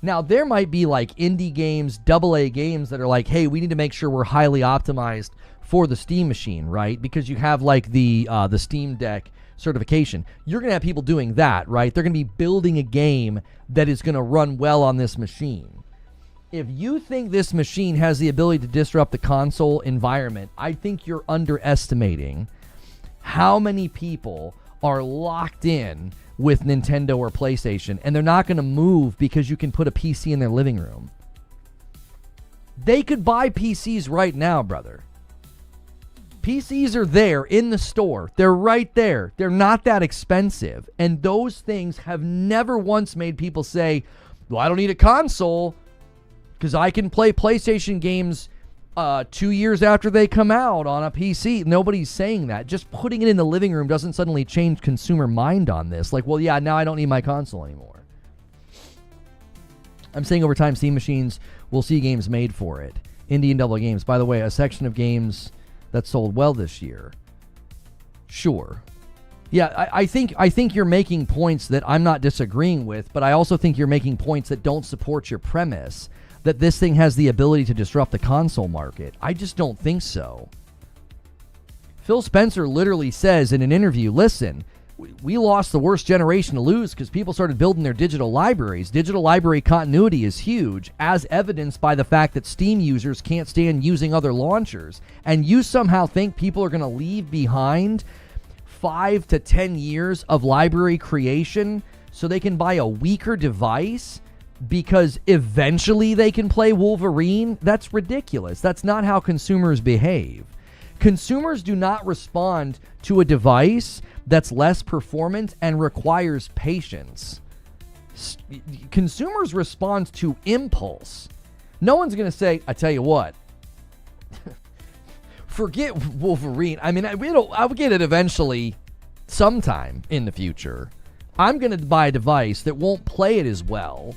Now, there might be like indie games, AA games that are like, hey, we need to make sure we're highly optimized for the Steam machine, right? Because you have like the Steam Deck certification. You're going to have people doing that, right? They're going to be building a game that is going to run well on this machine. If you think this machine has the ability to disrupt the console environment, I think you're underestimating how many people are locked in with Nintendo or PlayStation, and they're not going to move because you can put a PC in their living room. They could buy PCs right now, brother. PCs are there in the store. They're right there. They're not that expensive. And those things have never once made people say, well, I don't need a console because I can play PlayStation games 2 years after they come out on a PC. Nobody's saying that. Just putting it in the living room doesn't suddenly change consumer mind on this. Like, well, yeah, now I don't need my console anymore. I'm saying over time, Steam machines will see games made for it. Indie and double games. By the way, a section of games that sold well this year. Sure. Yeah, I think you're making points that I'm not disagreeing with, but I also think you're making points that don't support your premise that this thing has the ability to disrupt the console market. I just don't think so. Phil Spencer literally says in an interview, listen, we lost the worst generation to lose because people started building their digital libraries. Digital library continuity is huge, as evidenced by the fact that Steam users can't stand using other launchers. And you somehow think people are going to leave behind 5 to 10 years of library creation so they can buy a weaker device because eventually they can play Wolverine? That's ridiculous. That's not how consumers behave. Consumers do not respond to a device that's less performant and requires patience. Consumers respond to impulse. No one's going to say, I tell you what, forget Wolverine. I mean, I'll get it eventually sometime in the future. I'm going to buy a device that won't play it as well.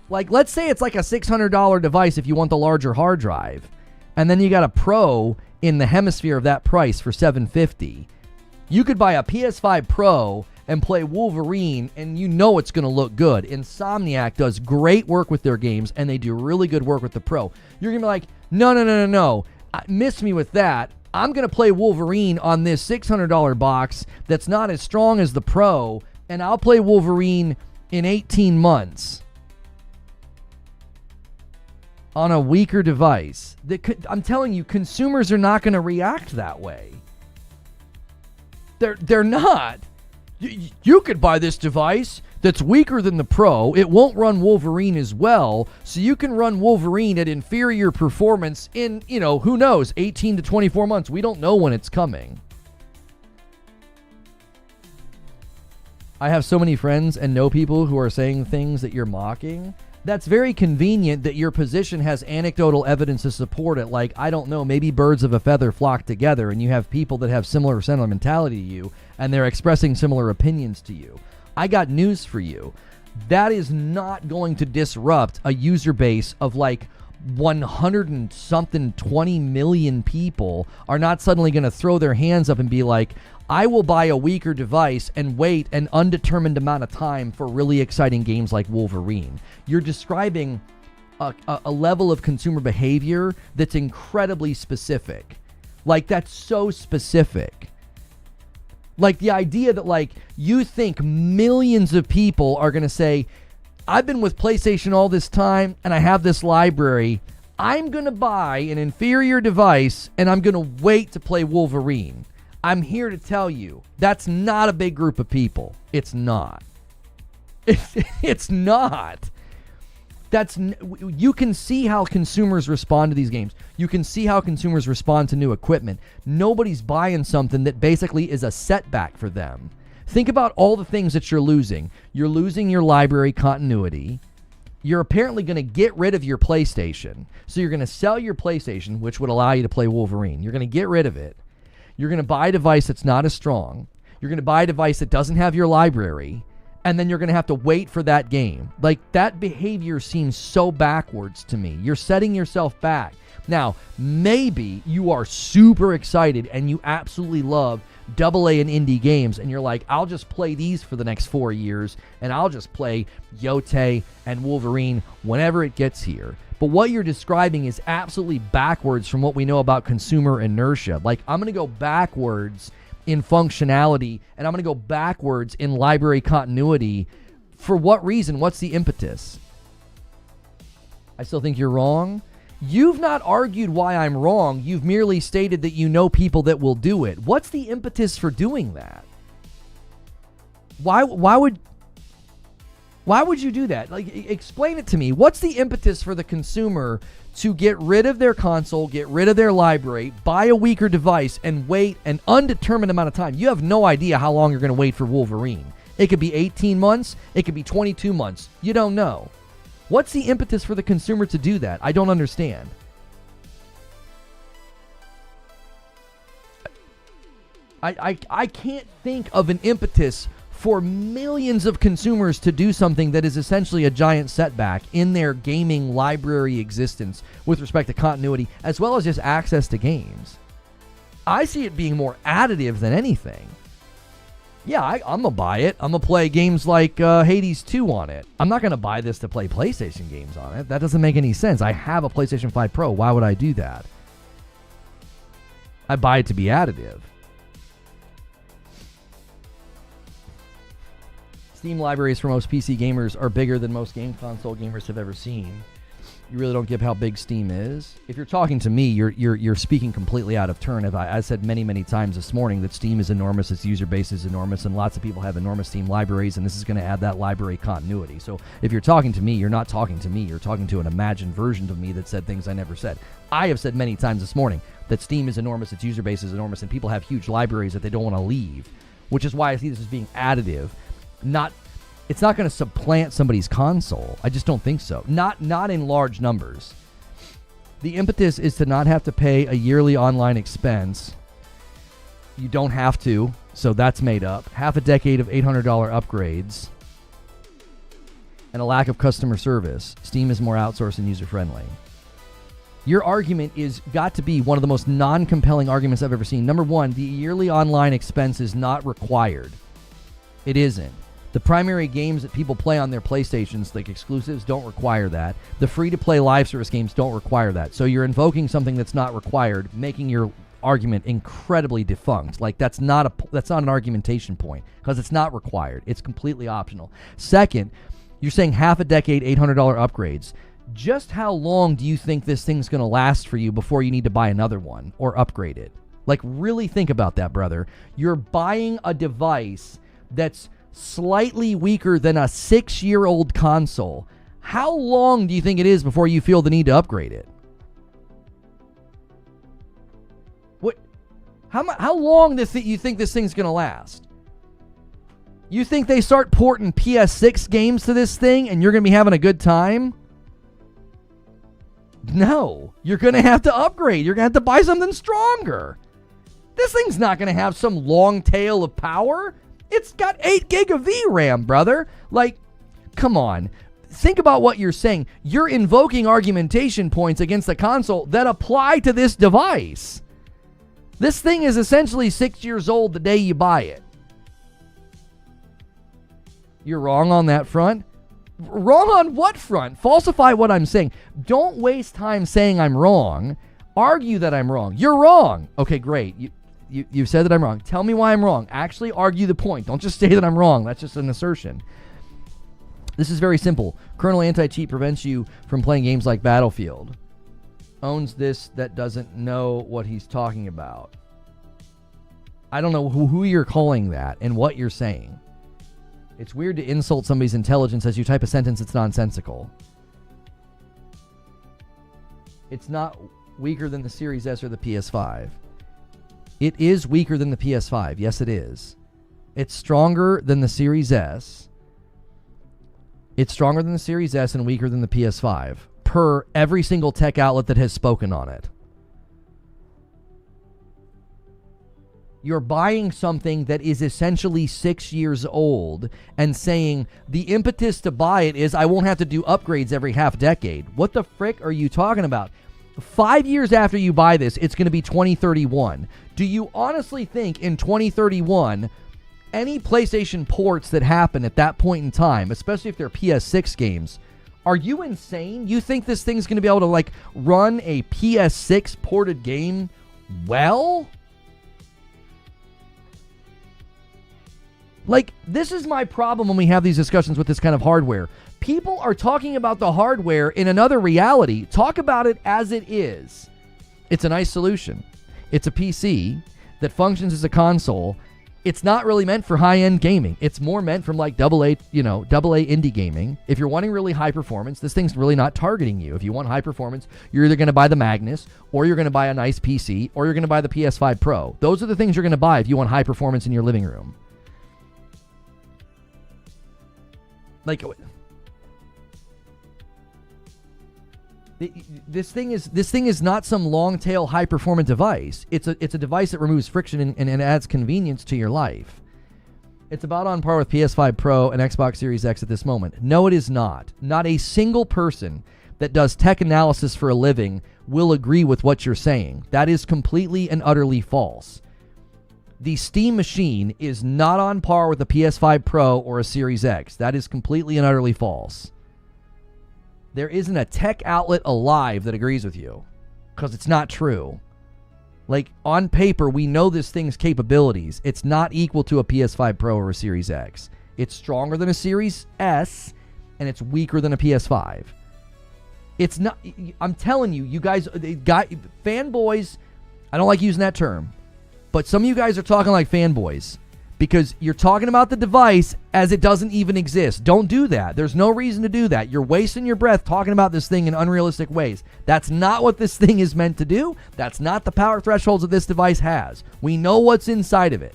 Like, let's say it's like a $600 device if you want the larger hard drive. And then you got a Pro in the hemisphere of that price for $750. You could buy a PS5 Pro and play Wolverine, and you know it's going to look good. Insomniac does great work with their games, and they do really good work with the Pro. You're going to be like, no. Miss me with that. I'm going to play Wolverine on this $600 box that's not as strong as the Pro, and I'll play Wolverine in 18 months on a weaker device. I'm telling you, consumers are not going to react that way. They're not. You could buy this device that's weaker than the Pro. It won't run Wolverine as well, so you can run Wolverine at inferior performance in, who knows, 18 to 24 months. We don't know when it's coming. I have so many friends and know people who are saying things that you're mocking. That's very convenient that your position has anecdotal evidence to support it. Like, I don't know, maybe birds of a feather flock together, and you have people that have similar sentimentality to you, and they're expressing similar opinions to you. I got news for you. That is not going to disrupt a user base of like 100 and something, 20 million people are not suddenly going to throw their hands up and be like, I will buy a weaker device and wait an undetermined amount of time for really exciting games like Wolverine. You're describing a level of consumer behavior that's incredibly specific. Like, that's so specific. Like, the idea that, like, you think millions of people are going to say, I've been with PlayStation all this time, and I have this library. I'm going to buy an inferior device, and I'm going to wait to play Wolverine. I'm here to tell you, that's not a big group of people. It's not. It's not. You can see how consumers respond to these games. You can see how consumers respond to new equipment. Nobody's buying something that basically is a setback for them. Think about all the things that you're losing. You're losing your library continuity. You're apparently going to get rid of your PlayStation. So you're going to sell your PlayStation, which would allow you to play Wolverine. You're going to get rid of it. You're going to buy a device that's not as strong. You're going to buy a device that doesn't have your library. And then you're going to have to wait for that game. Like, that behavior seems so backwards to me. You're setting yourself back. Now, maybe you are super excited and you absolutely love AA and indie games, and you're like, I'll just play these for the next 4 years, and I'll just play Yote and Wolverine whenever it gets here. But what you're describing is absolutely backwards from what we know about consumer inertia. Like, I'm going to go backwards in functionality, and I'm going to go backwards in library continuity. For what reason? What's the impetus? I still think you're wrong. You've not argued why I'm wrong. You've merely stated that you know people that will do it. What's the impetus for doing that? Why would you do that? Like, explain it to me. What's the impetus for the consumer to get rid of their console, get rid of their library, buy a weaker device, and wait an undetermined amount of time? You have no idea how long you're going to wait for Wolverine. It could be 18 months. It could be 22 months. You don't know. What's the impetus for the consumer to do that? I don't understand. I can't think of an impetus for millions of consumers to do something that is essentially a giant setback in their gaming library existence with respect to continuity, as well as just access to games. I see it being more additive than anything. Yeah, I'm going to buy it. I'm going to play games like Hades 2 on it. I'm not going to buy this to play PlayStation games on it. That doesn't make any sense. I have a PlayStation 5 Pro. Why would I do that? I buy it to be additive. Steam libraries for most PC gamers are bigger than most game console gamers have ever seen. You really don't get how big Steam is? If you're talking to me, you're speaking completely out of turn. I said many times this morning that Steam is enormous, its user base is enormous, and lots of people have enormous Steam libraries, and this is going to add that library continuity. So if you're talking to me, you're not talking to me. You're talking to an imagined version of me that said things I never said. I have said many times this morning that Steam is enormous, its user base is enormous, and people have huge libraries that they don't want to leave, which is why I see this as being additive, It's not going to supplant somebody's console. I just don't think so. Not in large numbers. The impetus is to not have to pay a yearly online expense. You don't have to, so that's made up. Half a decade of $800 upgrades. And a lack of customer service. Steam is more outsourced and user-friendly. Your argument is got to be one of the most non-compelling arguments I've ever seen. Number one, the yearly online expense is not required. It isn't. The primary games that people play on their PlayStations, like exclusives, don't require that. The free-to-play live service games don't require that. So you're invoking something that's not required, making your argument incredibly defunct. Like that's not an argumentation point because it's not required. It's completely optional. Second, you're saying half a decade, $800 upgrades. Just how long do you think this thing's going to last for you before you need to buy another one or upgrade it? Like really think about that, brother. You're buying a device that's slightly weaker than a 6-year-old console. How long do you think it is before you feel the need to upgrade it? How long do you think this thing's going to last? You think they start porting PS6 games to this thing and you're going to be having a good time? No. You're going to have to upgrade. You're going to have to buy something stronger. This thing's not going to have some long tail of power. It's got 8 gig of VRAM, brother. Like, come on. Think about what you're saying. You're invoking argumentation points against the console that apply to this device. This thing is essentially 6 years old the day you buy it. You're wrong on that front. Wrong on what front? Falsify what I'm saying. Don't waste time saying I'm wrong. Argue that I'm wrong. You're wrong. Okay, great. You've said that I'm wrong. Tell me why I'm wrong. Actually argue the point. Don't just say that I'm wrong. That's just an assertion. This is very simple. Kernel anti-cheat prevents you from playing games like Battlefield. Owns this that doesn't know what he's talking about. I don't know who you're calling that and what you're saying. It's weird to insult somebody's intelligence as you type a sentence that's nonsensical. It's not weaker than the Series S or the PS5. It is weaker than the PS5. Yes, it is. It's stronger than the Series S. It's stronger than the Series S and weaker than the PS5 per every single tech outlet that has spoken on it. You're buying something that is essentially 6 years old and saying the impetus to buy it is I won't have to do upgrades every half decade. What the frick are you talking about? 5 years after you buy this, it's going to be 2031. Do you honestly think in 2031, any PlayStation ports that happen at that point in time, especially if they're PS6 games, are you insane? You think this thing's going to be able to like run a PS6 ported game well? Like, this is my problem when we have these discussions with this kind of hardware. People are talking about the hardware in another reality. Talk about it as it is. It's a nice solution. It's a PC that functions as a console. It's not really meant for high-end gaming. It's more meant from like AA indie gaming. If you're wanting really high performance, this thing's really not targeting you. If you want high performance, you're either going to buy the Magnus, or you're going to buy a nice PC, or you're going to buy the PS5 Pro. Those are the things you're going to buy if you want high performance in your living room. Like, this thing is not some long tail high performance device. It's a device that removes friction and adds convenience to your life. It's about on par with PS5 Pro and Xbox Series X at this moment. No, it is not. Not a single person that does tech analysis for a living will agree with what you're saying. That is completely and utterly false. The Steam machine is not on par with a PS5 Pro or a Series X. That is completely and utterly false. There isn't a tech outlet alive that agrees with you, because it's not true. Like, on paper, we know this thing's capabilities. It's not equal to a PS5 Pro or a Series X. It's stronger than a Series S, and it's weaker than a PS5. It's not. I'm telling you, you guys, fanboys. I don't like using that term, but some of you guys are talking like fanboys because you're talking about the device as it doesn't even exist. Don't do that. There's no reason to do that. You're wasting your breath talking about this thing in unrealistic ways. That's not what this thing is meant to do. That's not the power thresholds that this device has. We know what's inside of it.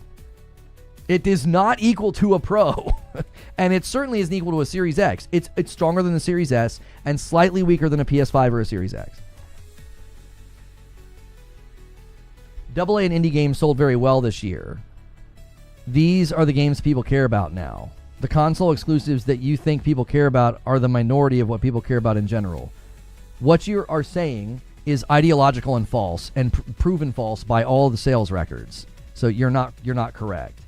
It is not equal to a Pro, and it certainly isn't equal to a Series X. It's stronger than the Series S and slightly weaker than a PS5 or a Series X. AA and indie games sold very well this year. These are the games people care about now. The console exclusives that you think people care about are the minority of what people care about in general. What you are saying is ideological and false, and proven false by all the sales records. So you're not correct.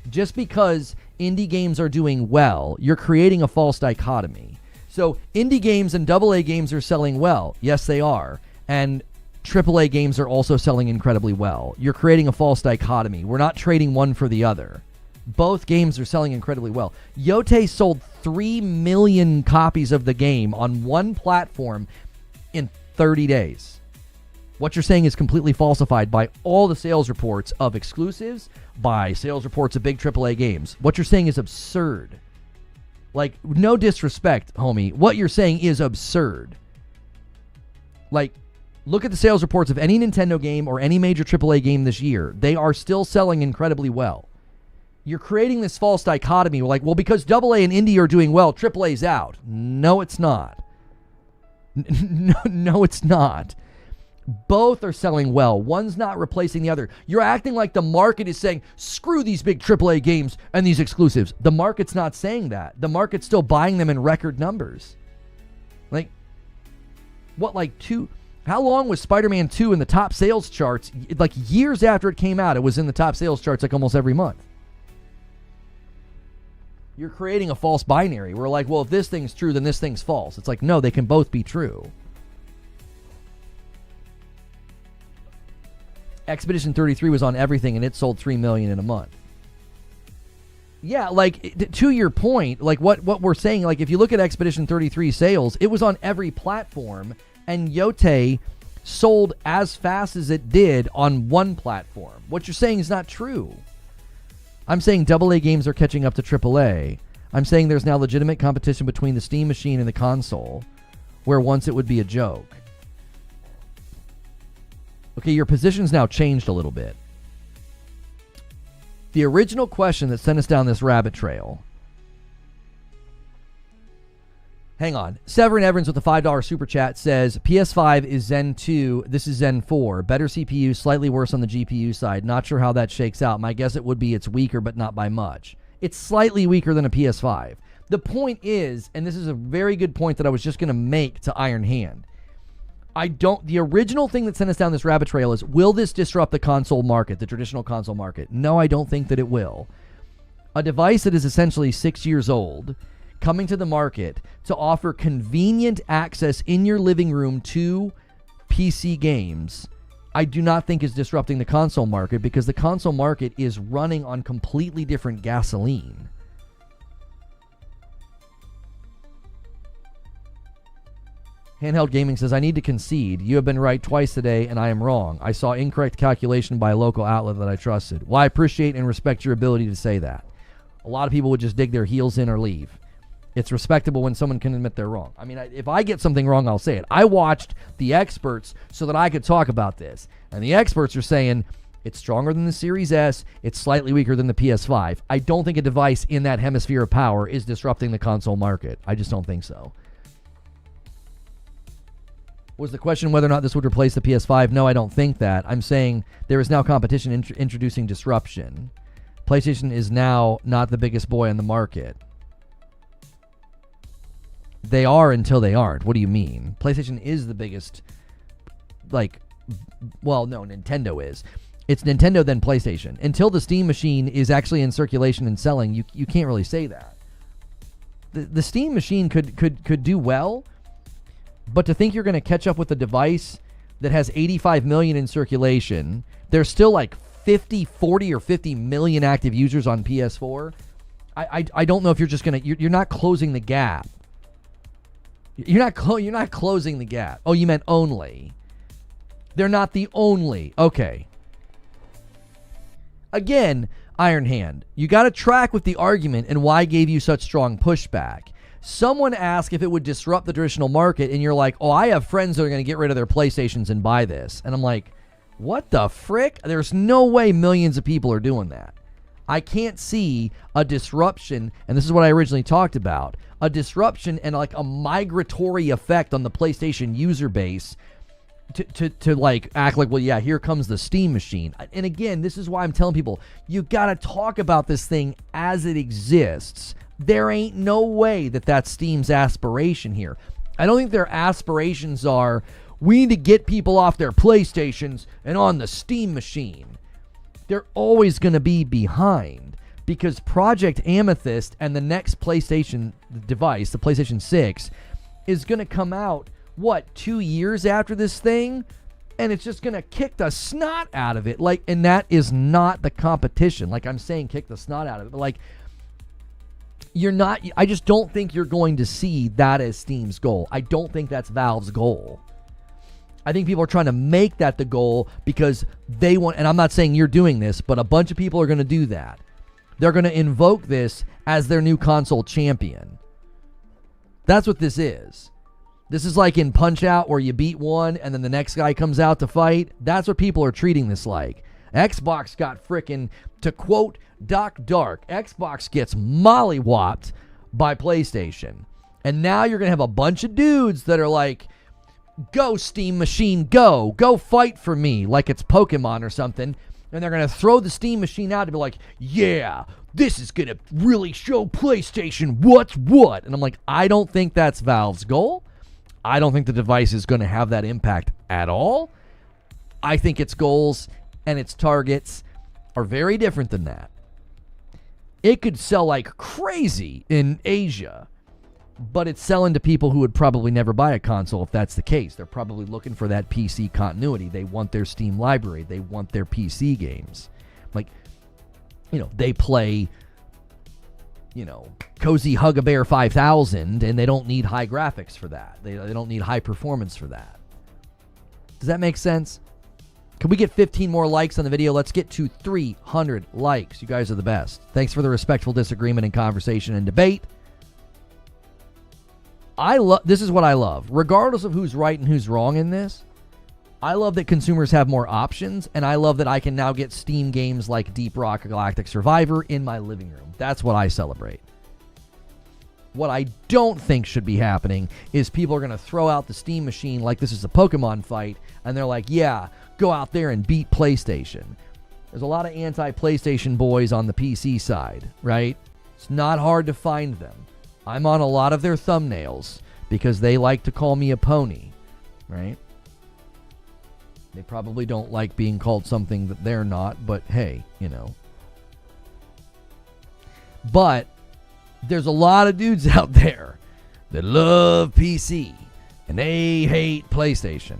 Just because indie games are doing well, you're creating a false dichotomy. So indie games and AA games are selling well. Yes, they are. And AAA games are also selling incredibly well. You're creating a false dichotomy. We're not trading one for the other. Both games are selling incredibly well. Yote sold 3 million copies of the game on one platform in 30 days. What you're saying is completely falsified by all the sales reports of exclusives, by sales reports of big AAA games. What you're saying is absurd. Like, no disrespect, homie. What you're saying is absurd. Like, look at the sales reports of any Nintendo game or any major AAA game this year. They are still selling incredibly well. You're creating this false dichotomy. Like, well, because AA and indie are doing well, AAA's out. No, it's not. No, it's not. Both are selling well. One's not replacing the other. You're acting like the market is saying, screw these big AAA games and these exclusives. The market's not saying that. The market's still buying them in record numbers. Like, what, like how long was Spider-Man 2 in the top sales charts? Like, years after it came out, it was in the top sales charts like almost every month. You're creating a false binary. We're like, well, if this thing's true, then this thing's false. It's like, no, they can both be true. Expedition 33 was on everything, and it sold 3 million in a month. Yeah, like, to your point, like, what we're saying, like, if you look at Expedition 33 sales, it was on every platform, and Yote sold as fast as it did on one platform. What you're saying is not true. I'm saying AA games are catching up to AAA. I'm saying there's now legitimate competition between the Steam machine and the console, where once it would be a joke. Okay, your position's now changed a little bit. The original question that sent us down this rabbit trail. Hang on. Severin Evans with the $5 super chat says, PS5 is Zen 2. This is Zen 4. Better CPU, slightly worse on the GPU side. Not sure how that shakes out. My guess it would be it's weaker, but not by much. It's slightly weaker than a PS5. The point is, and this is a very good point that I was just going to make to Iron Hand. The original thing that sent us down this rabbit trail is, will this disrupt the console market, the traditional console market? No, I don't think that it will. A device that is essentially 6 years old, coming to the market to offer convenient access in your living room to PC games, I do not think is disrupting the console market, because the console market is running on completely different gasoline. Handheld Gaming says, I need to concede. You have been right twice today, and I am wrong. I saw incorrect calculation by a local outlet that I trusted. Well, I appreciate and respect your ability to say that. A lot of people would just dig their heels in or leave. It's respectable when someone can admit they're wrong. I mean, if I get something wrong, I'll say it. I watched the experts so that I could talk about this. And the experts are saying it's stronger than the Series S. It's slightly weaker than the PS5. I don't think a device in that hemisphere of power is disrupting the console market. I just don't think so. Was the question whether or not this would replace the PS5? No, I don't think that. I'm saying there is now competition introducing disruption. PlayStation is now not the biggest boy on the market. They are until they aren't. What do you mean? PlayStation is the biggest, well, no, Nintendo is. It's Nintendo, then PlayStation. Until the Steam machine is actually in circulation and selling, you can't really say that. The Steam machine could do well, but to think you're going to catch up with a device that has 85 million in circulation, there's still like 40 or 50 million active users on PS4. I don't know if you're just going to, you're not closing the gap. You're not closing the gap. Oh, you meant only. They're not the only. Okay. Again, Iron Hand, you got to track with the argument and why I gave you such strong pushback. Someone asked if it would disrupt the traditional market, and you're like, oh, I have friends that are going to get rid of their PlayStations and buy this. And I'm like, what the frick? There's no way millions of people are doing that. I can't see a disruption, and this is what I originally talked about, a disruption and like a migratory effect on the PlayStation user base to like act like, well, yeah, here comes the Steam machine. And again, this is why I'm telling people, you got to talk about this thing as it exists. There ain't no way that that's Steam's aspiration here. I don't think their aspirations are, we need to get people off their PlayStations and on the Steam machine. They're always going to be behind because Project Amethyst and the next PlayStation device, the PlayStation 6, is going to come out, 2 years after this thing? And it's just going to kick the snot out of it. Like, and that is not the competition. Like I'm saying, kick the snot out of it. But like, you're not, I just don't think you're going to see that as Steam's goal. I don't think that's Valve's goal. I think people are trying to make that the goal because they want, and I'm not saying you're doing this, but a bunch of people are going to do that. They're going to invoke this as their new console champion. That's what this is. This is like in Punch-Out where you beat one and then the next guy comes out to fight. That's what people are treating this like. Xbox got frickin', to quote Doc Dark, Xbox gets mollywopped by PlayStation. And now you're going to have a bunch of dudes that are like, go Steam machine, go fight for me, like it's Pokemon or something. And they're going to throw the Steam machine out to be like, yeah, this is going to really show PlayStation what's what. And I'm like, I don't think that's Valve's goal. I don't think the device is going to have that impact at all. I think its goals and its targets are very different than that. It could sell like crazy in Asia, but it's selling to people who would probably never buy a console if that's the case. They're probably looking for that PC continuity. They want their Steam library. They want their PC games. Like, they play, Cozy Hug-A-Bear 5000, and they don't need high graphics for that. They don't need high performance for that. Does that make sense? Can we get 15 more likes on the video? Let's get to 300 likes. You guys are the best. Thanks for the respectful disagreement and conversation and debate. This is what I love. Regardless of who's right and who's wrong in this, I love that consumers have more options, and I love that I can now get Steam games like Deep Rock Galactic Survivor in my living room. That's what I celebrate. What I don't think should be happening is people are going to throw out the Steam machine like this is a Pokemon fight, and they're like, yeah, go out there and beat PlayStation. There's a lot of anti-PlayStation boys on the PC side, right? It's not hard to find them. I'm on a lot of their thumbnails because they like to call me a pony, right? They probably don't like being called something that they're not, but hey, But there's a lot of dudes out there that love PC and they hate PlayStation.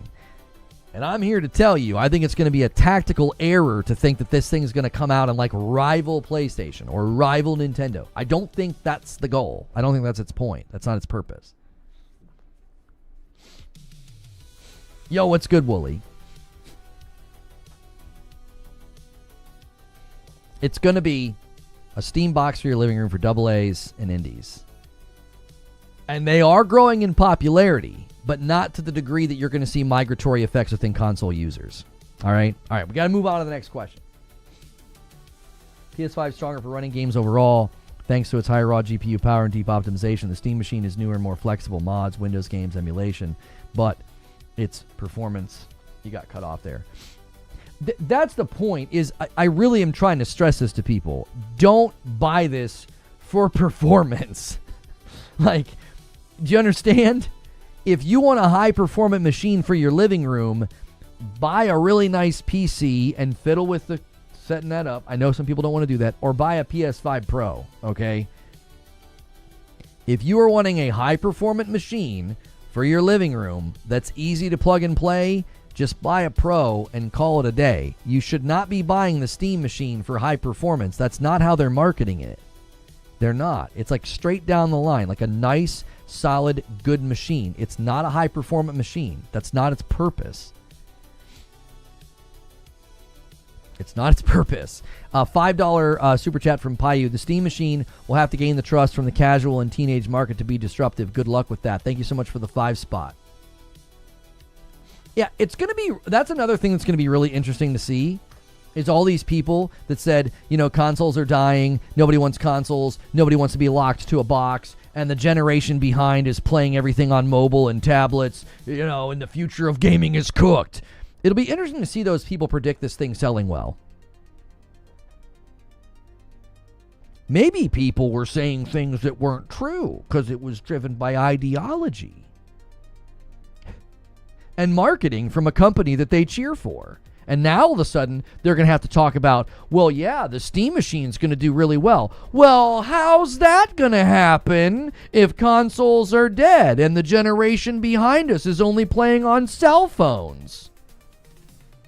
And I'm here to tell you, I think it's going to be a tactical error to think that this thing is going to come out and like rival PlayStation or rival Nintendo. I don't think that's the goal. I don't think that's its point. That's not its purpose. Yo, what's good, Wooly? It's going to be a Steam box for your living room for AA's and indies. And they are growing in popularity, but not to the degree that you're going to see migratory effects within console users. All right, we got to move on to the next question. PS5 stronger for running games overall, thanks to its higher raw GPU power and deep optimization. The Steam machine is newer and more flexible. Mods, Windows games, emulation, but its performance, you got cut off there. That's the point, is I really am trying to stress this to people. Don't buy this for performance. Like, do you understand? If you want a high-performant machine for your living room, buy a really nice PC and fiddle with the setting that up. I know some people don't want to do that. Or buy a PS5 Pro, okay? If you are wanting a high-performant machine for your living room that's easy to plug and play, just buy a Pro and call it a day. You should not be buying the Steam machine for high performance. That's not how they're marketing it. They're not. It's like straight down the line, like a nice solid, good machine. It's not a high-performant machine. That's not its purpose. It's not its purpose. $5 super chat from Payu. The Steam machine will have to gain the trust from the casual and teenage market to be disruptive. Good luck with that. Thank you so much for the 5 spot. Yeah, it's going to be, that's another thing that's going to be really interesting to see, is all these people that said, consoles are dying, nobody wants consoles, nobody wants to be locked to a box, and the generation behind is playing everything on mobile and tablets, and the future of gaming is cooked. It'll be interesting to see those people predict this thing selling well. Maybe people were saying things that weren't true because it was driven by ideology and marketing from a company that they cheer for. And now all of a sudden, they're going to have to talk about, well, yeah, the Steam machine's going to do really well. Well, how's that going to happen if consoles are dead and the generation behind us is only playing on cell phones?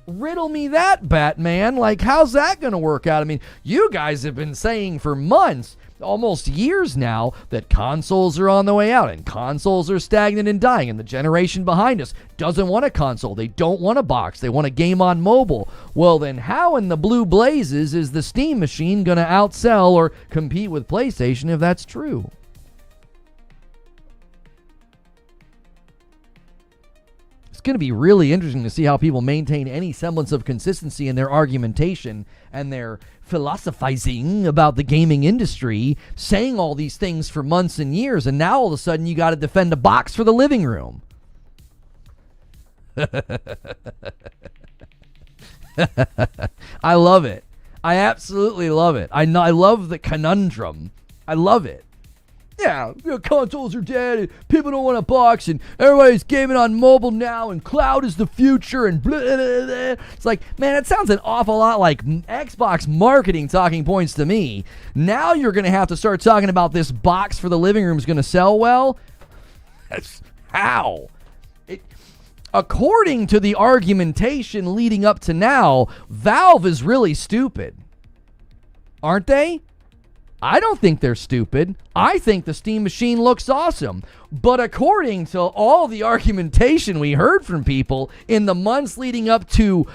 Riddle me that, Batman. Like, how's that going to work out? I mean, you guys have been saying for months, almost years now, that consoles are on the way out and consoles are stagnant and dying, and the generation behind us doesn't want a console. They don't want a box. They want a game on mobile. Well, then how in the blue blazes is the Steam machine going to outsell or compete with PlayStation if that's true? It's going to be really interesting to see how people maintain any semblance of consistency in their argumentation and their philosophizing about the gaming industry, saying all these things for months and years, and now all of a sudden you got to defend a box for the living room. I love it. I absolutely love it. I love the conundrum. I love it. Yeah, consoles are dead, and people don't want a box, and everybody's gaming on mobile now, and cloud is the future, and blah, blah, blah. It's like, man, it sounds an awful lot like Xbox marketing talking points to me. Now you're going to have to start talking about this box for the living room is going to sell well? That's how? According to the argumentation leading up to now, Valve is really stupid. Aren't they? I don't think they're stupid. I think the Steam machine looks awesome. But according to all the argumentation we heard from people in the months leading up to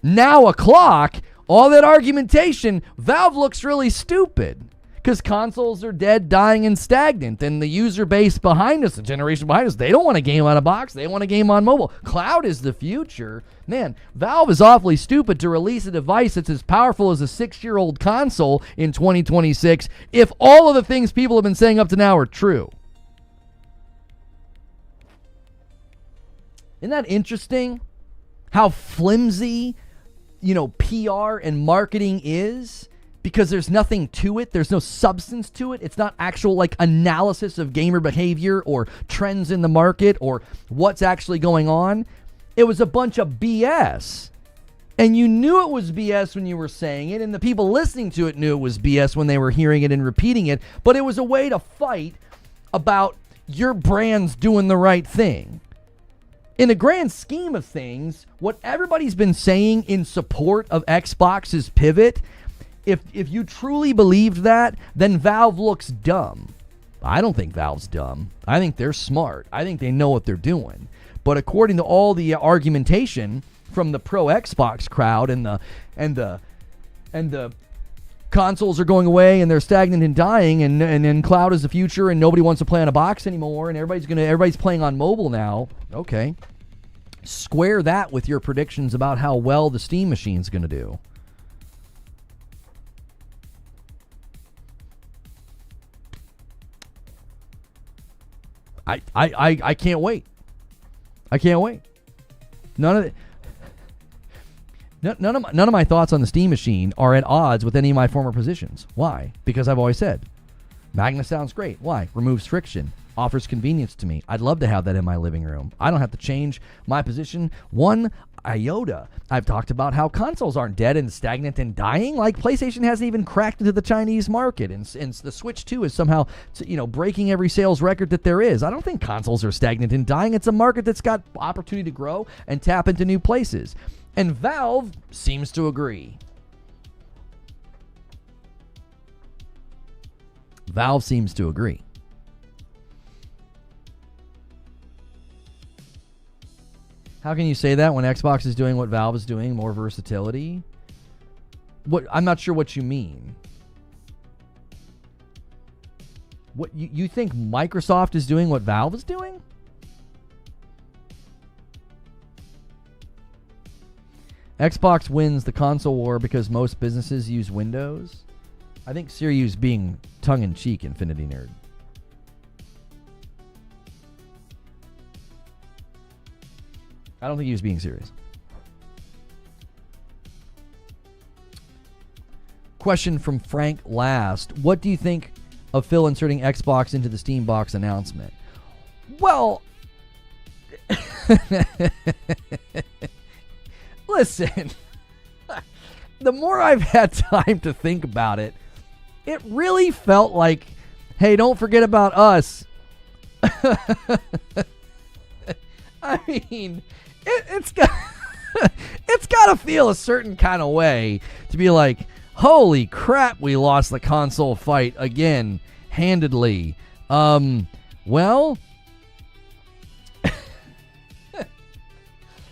now o'clock, all that argumentation, Valve looks really stupid. Because consoles are dead, dying, and stagnant. And the user base behind us, the generation behind us, they don't want a game on a box. They want a game on mobile. Cloud is the future. Man, Valve is awfully stupid to release a device that's as powerful as a 6-year-old console in 2026 if all of the things people have been saying up to now are true. Isn't that interesting? How flimsy, PR and marketing is? Because there's nothing to it. There's no substance to it. It's not actual analysis of gamer behavior or trends in the market or what's actually going on. It was a bunch of BS. And you knew it was BS when you were saying it, and the people listening to it knew it was BS when they were hearing it and repeating it, but it was a way to fight about your brand's doing the right thing. In the grand scheme of things, what everybody's been saying in support of Xbox's pivot, if you truly believed that, then Valve looks dumb. I don't think Valve's dumb. I think they're smart. I think they know what they're doing. But according to all the argumentation from the pro Xbox crowd and the consoles are going away and they're stagnant and dying and cloud is the future and nobody wants to play on a box anymore and everybody's playing on mobile now. Okay. Square that with your predictions about how well the Steam machine's going to do. I can't wait. I can't wait. None of my thoughts on the Steam machine are at odds with any of my former positions. Why? Because I've always said, Magnus sounds great. Why? Removes friction. Offers convenience to me. I'd love to have that in my living room. I don't have to change my position one iota. I've talked about how consoles aren't dead and stagnant and dying. Like PlayStation hasn't even cracked into the Chinese market, and the Switch 2 is somehow, breaking every sales record that there is. I don't think consoles are stagnant and dying. It's a market that's got opportunity to grow and tap into new places. And Valve seems to agree. How can you say that when Xbox is doing what Valve is doing, more versatility? What I'm not sure what you mean. What you think Microsoft is doing what Valve is doing? Xbox wins the console war because most businesses use Windows. I think Sirius being tongue-in-cheek, Infinity Nerd. I don't think he was being serious. Question from Frank Last. What do you think of Phil inserting Xbox into the Steam box announcement? Well, listen, the more I've had time to think about it, it really felt like, hey, don't forget about us. I mean, it's got it's got to feel a certain kind of way to be like, holy crap, we lost the console fight again, handedly. Well,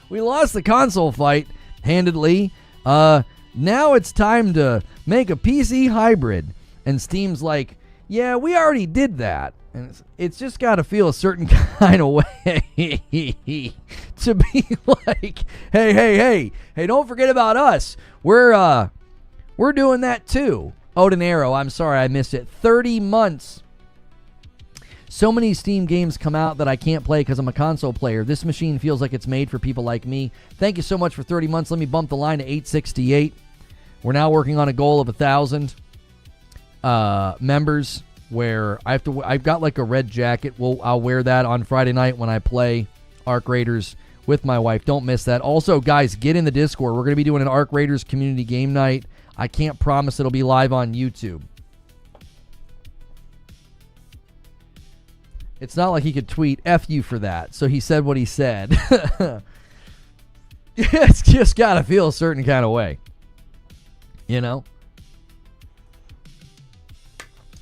we lost the console fight handedly. Now it's time to make a PC hybrid. And Steam's like, yeah, we already did that. And it's just got to feel a certain kind of way to be like, hey, don't forget about us. We're doing that too. Odin Arrow, I'm sorry I missed it. 30 months. So many Steam games come out that I can't play because I'm a console player. This machine feels like it's made for people like me. Thank you so much for 30 months. Let me bump the line to 868. We're now working on a goal of 1,000 members where I've got like a red jacket. I'll wear that on Friday night when I play Arc Raiders with my wife. Don't miss that. Also, guys, get in the Discord. We're going to be doing an Arc Raiders community game night. I can't promise it'll be live on YouTube. It's not like he could tweet F you for that. So he said what he said. It's just got to feel a certain kind of way. You know?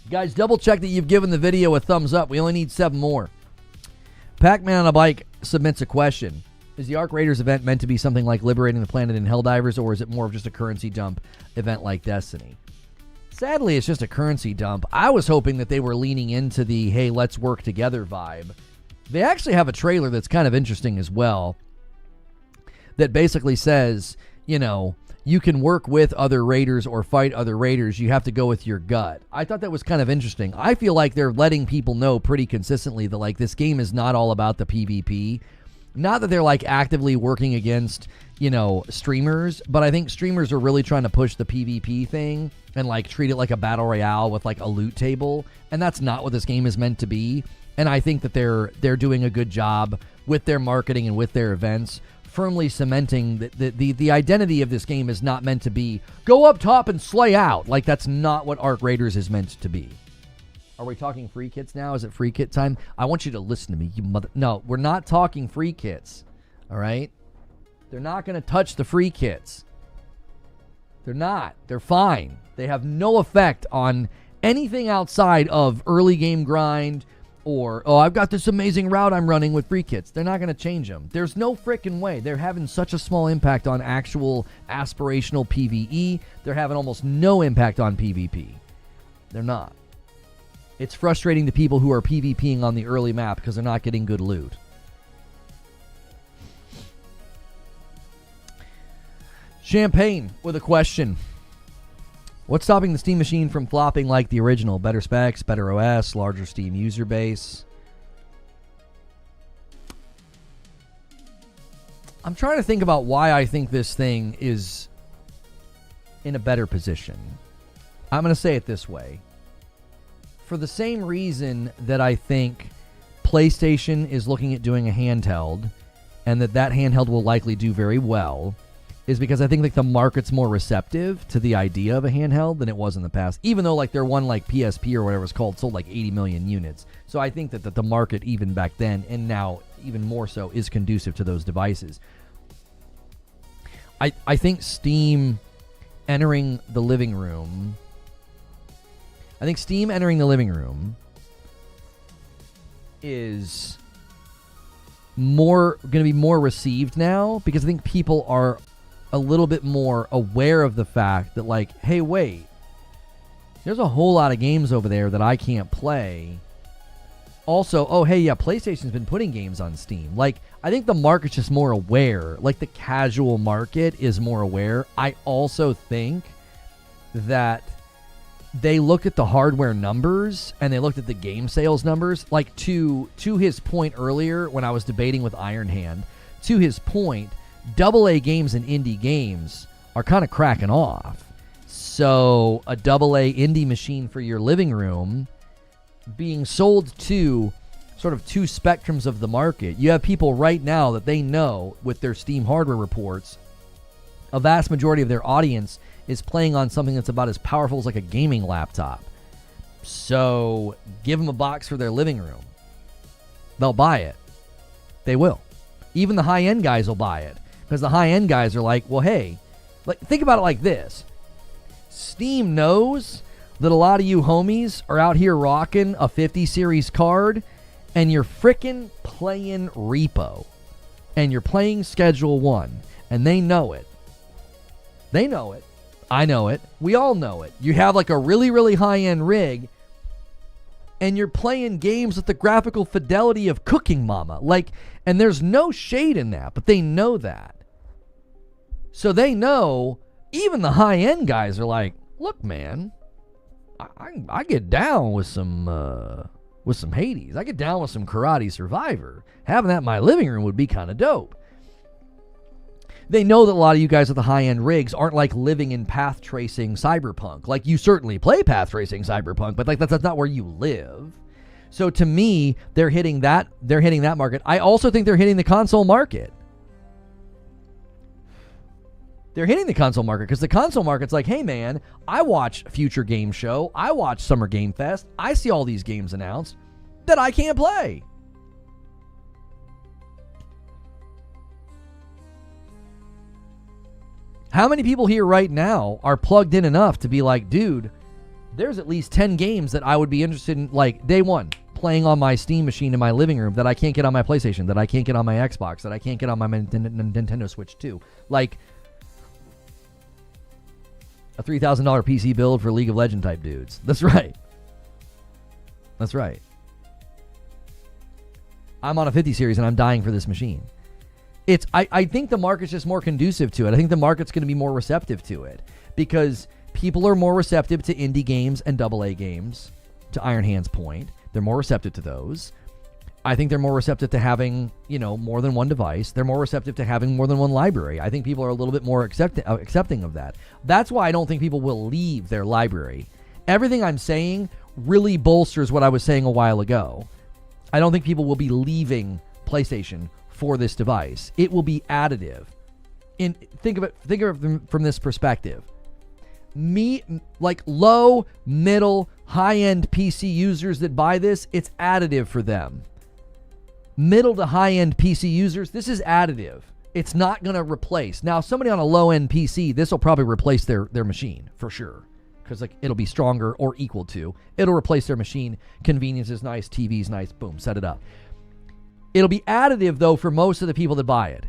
Guys, double check that you've given the video a thumbs up. We only need 7 more. Pac-Man on a Bike submits a question. Is the Arc Raiders event meant to be something like Liberating the Planet in Helldivers, or is it more of just a currency dump event like Destiny? Sadly, it's just a currency dump. I was hoping that they were leaning into the, hey, let's work together vibe. They actually have a trailer that's kind of interesting as well that basically says, you know, you can work with other raiders or fight other raiders. You have to go with your gut. I thought that was kind of interesting. I feel like they're letting people know pretty consistently that, like, this game is not all about the PvP. Not that they're, like, actively working against, you know, streamers, but I think streamers are really trying to push the PvP thing and, like, treat it like a battle royale with, like, a loot table. And that's not what this game is meant to be. And I think that they're doing a good job with their marketing and with their events, firmly cementing that the identity of this game is not meant to be go up top and slay out. Like, that's not what Arc Raiders is meant to be. Are we talking free kits now? Is it free kit time? I want you to listen to me, you mother... No, we're not talking free kits, all right? They're not going to touch the free kits. They're not. They're fine. They have no effect on anything outside of early game grind or, oh, I've got this amazing route I'm running with free kits. They're not going to change them. There's no freaking way. They're having such a small impact on actual aspirational PvE. They're having almost no impact on PvP. They're not. It's frustrating to people who are PvPing on the early map because they're not getting good loot. Champagne with a question. What's stopping the Steam machine from flopping like the original? Better specs, better OS, larger Steam user base. I'm trying to think about why I think this thing is in a better position. I'm going to say it this way. For the same reason that I think PlayStation is looking at doing a handheld, and that handheld will likely do very well, is because I think like the market's more receptive to the idea of a handheld than it was in the past. Even though like their one like PSP or whatever it's called sold like 80 million units. So I think that the market even back then and now even more so is conducive to those devices. I think Steam entering the living room... I think Steam entering the living room is going to be more received now, because I think people are a little bit more aware of the fact that, like, hey, wait, there's a whole lot of games over there that I can't play. Also, oh, hey, yeah, PlayStation's been putting games on Steam. Like, I think the market's just more aware. Like, the casual market is more aware. I also think that they looked at the hardware numbers and they looked at the game sales numbers. Like, to his point earlier when I was debating with Iron Hand, to his point, AA games and indie games are kind of cracking off. So a AA indie machine for your living room being sold to sort of two spectrums of the market. You have people right now that they know with their Steam hardware reports, a vast majority of their audience is playing on something that's about as powerful as like a gaming laptop. So give them a box for their living room. They'll buy it. They will. Even the high-end guys will buy it, because the high-end guys are like, well, hey, like, think about it like this. Steam knows that a lot of you homies are out here rocking a 50 series card, and you're frickin' playing Repo, and you're playing Schedule 1, and they know it. They know it. I know it. We all know it. You have like a really, really high-end rig, and you're playing games with the graphical fidelity of Cooking Mama. Like, and there's no shade in that, but they know that. So they know, even the high-end guys are like, look, man, I get down with some Hades. I get down with some Karate Survivor. Having that in my living room would be kind of dope. They know that a lot of you guys with the high-end rigs aren't like living in path tracing Cyberpunk. Like, you certainly play path tracing Cyberpunk, but like that's not where you live. So to me, they're hitting that market. I also think they're hitting the console market. They're hitting the console market because the console market's like, hey man, I watch Future Game Show, I watch Summer Game Fest, I see all these games announced that I can't play. How many people here right now are plugged in enough to be like, dude, there's at least 10 games that I would be interested in, like, day one, playing on my Steam machine in my living room that I can't get on my PlayStation, that I can't get on my Xbox, that I can't get on my Nintendo Switch 2. Like, a $3,000 PC build for League of Legends type dudes. That's right. That's right. I'm on a 50 series and I'm dying for this machine. I think the market's just more conducive to it. I think the market's going to be more receptive to it because people are more receptive to indie games and AA games, to Iron Hand's point. They're more receptive to those. I think they're more receptive to having, more than one device. They're more receptive to having more than one library. I think people are a little bit more accepting of that. That's why I don't think people will leave their library. Everything I'm saying really bolsters what I was saying a while ago. I don't think people will be leaving PlayStation for this device. It will be additive. Think of it from this perspective. Like low, middle, high-end PC users that buy this, it's additive for them. Middle to high-end PC users, this is additive. It's not going to replace. Now, somebody on a low-end PC, this will probably replace their machine for sure, because like it'll be stronger or equal to. It'll replace their machine. Convenience is nice. TV's nice. Boom, set it up. It'll be additive, though, for most of the people that buy it.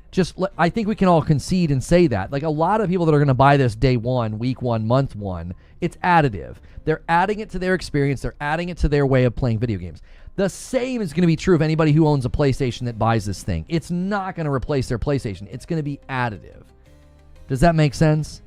I think we can all concede and say that. Like, a lot of people that are going to buy this day one, week one, month one, it's additive. They're adding it to their experience. They're adding it to their way of playing video games. The same is going to be true of anybody who owns a PlayStation that buys this thing. It's not going to replace their PlayStation. It's going to be additive. Does that make sense?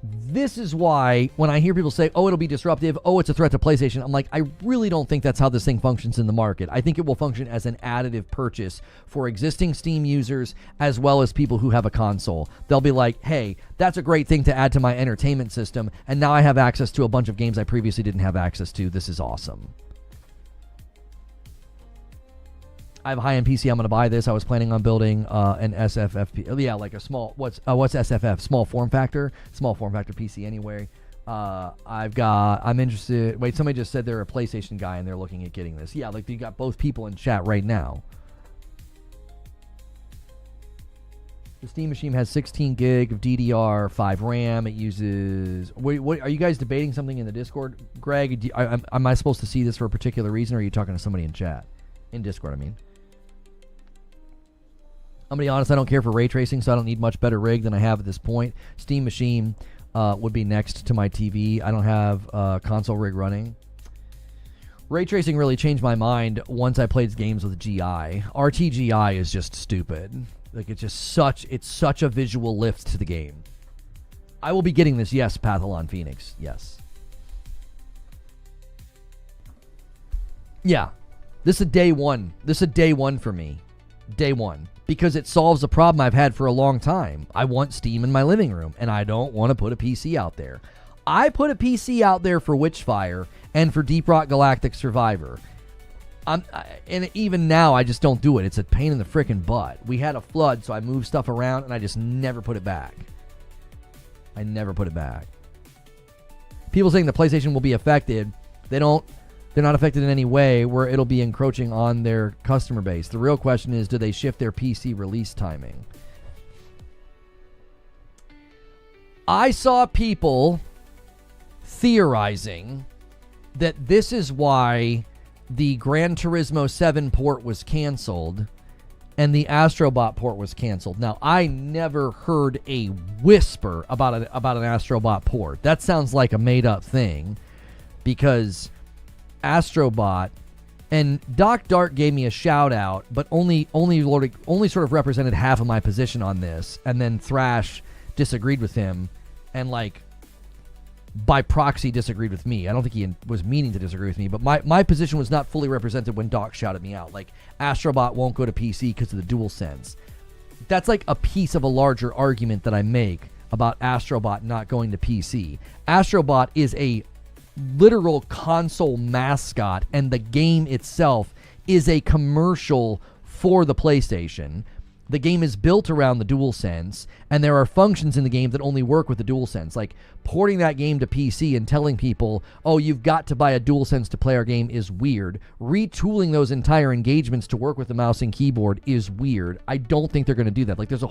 This is why when I hear people say, oh, it'll be disruptive, oh, it's a threat to PlayStation, I'm like, I really don't think that's how this thing functions in the market. I think it will function as an additive purchase for existing Steam users as well as people who have a console. They'll be like, hey, that's a great thing to add to my entertainment system, and now I have access to a bunch of games I previously didn't have access to. This is awesome. I have a high-end PC. I'm going to buy this. I was planning on building an SFF. Yeah, like a small. What's SFF? Small form factor. Small form factor PC. Anyway, I'm interested. Wait, somebody just said they're a PlayStation guy and they're looking at getting this. Yeah, like you got both people in chat right now. The Steam machine has 16 gig of DDR5 RAM. It uses. What are you guys debating something in the Discord, Greg? Am I supposed to see this for a particular reason, or are you talking to somebody in chat? In Discord, I mean. I'm going to be honest, I don't care for ray tracing, so I don't need much better rig than I have at this point. Steam Machine would be next to my TV. I don't have a console rig running. Ray tracing really changed my mind once I played games with GI. RTGI is just stupid. Like, it's such a visual lift to the game. I will be getting this, yes, Pathalon Phoenix, yes. Yeah, this is a day one. This is a day one for me. Day one. Because it solves a problem I've had for a long time. I want Steam in my living room, and I don't want to put a PC out there. I put a PC out there for Witchfire and for Deep Rock Galactic Survivor. And even now, I just don't do it. It's a pain in the frickin' butt. We had a flood, so I moved stuff around, and I just never put it back. I never put it back. People saying the PlayStation will be affected. They're not affected in any way where it'll be encroaching on their customer base. The real question is, do they shift their PC release timing? I saw people theorizing that this is why the Gran Turismo 7 port was canceled and the Astrobot port was canceled. Now, I never heard a whisper about an Astrobot port. That sounds like a made-up thing, because Astrobot and Doc Dart gave me a shout out, but only sort of represented half of my position on this, and then Thrash disagreed with him, and like by proxy disagreed with me. I don't think he was meaning to disagree with me, but my position was not fully represented when Doc shouted me out. Like, Astrobot won't go to PC because of the DualSense. That's like a piece of a larger argument that I make about Astrobot not going to PC. Astrobot is a literal console mascot, and the game itself is a commercial for the PlayStation. The game is built around the DualSense, and there are functions in the game that only work with the DualSense. Like, porting that game to PC and telling people, oh, you've got to buy a DualSense to play our game is weird. Retooling those entire engagements to work with the mouse and keyboard is weird. I don't think they're going to do that. Like, there's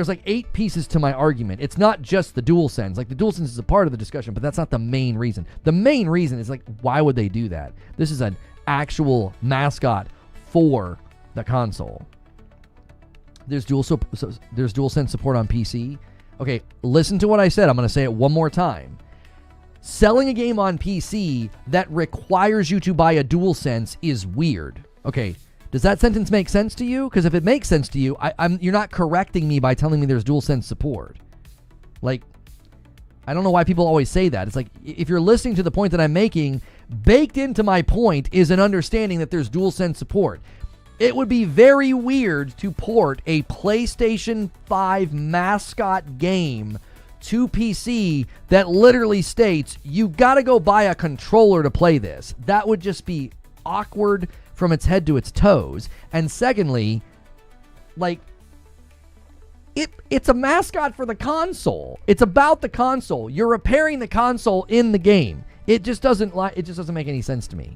like 8 pieces to my argument. It's not just the DualSense. Like, the DualSense is a part of the discussion, but that's not the main reason. The main reason is, like, why would they do that? This is an actual mascot for the console. There's DualSense support on PC. Okay, listen to what I said. I'm going to say it one more time. Selling a game on PC that requires you to buy a DualSense is weird. Okay, does that sentence make sense to you? Because if it makes sense to you, you're not correcting me by telling me there's DualSense support. Like, I don't know why people always say that. It's like, if you're listening to the point that I'm making, baked into my point is an understanding that there's DualSense support. It would be very weird to port a PlayStation 5 mascot game to PC that literally states, you gotta go buy a controller to play this. That would just be awkward from its head to its toes. And secondly, like, it's a mascot for the console. It's about the console. You're repairing the console in the game. It just doesn't make any sense to me.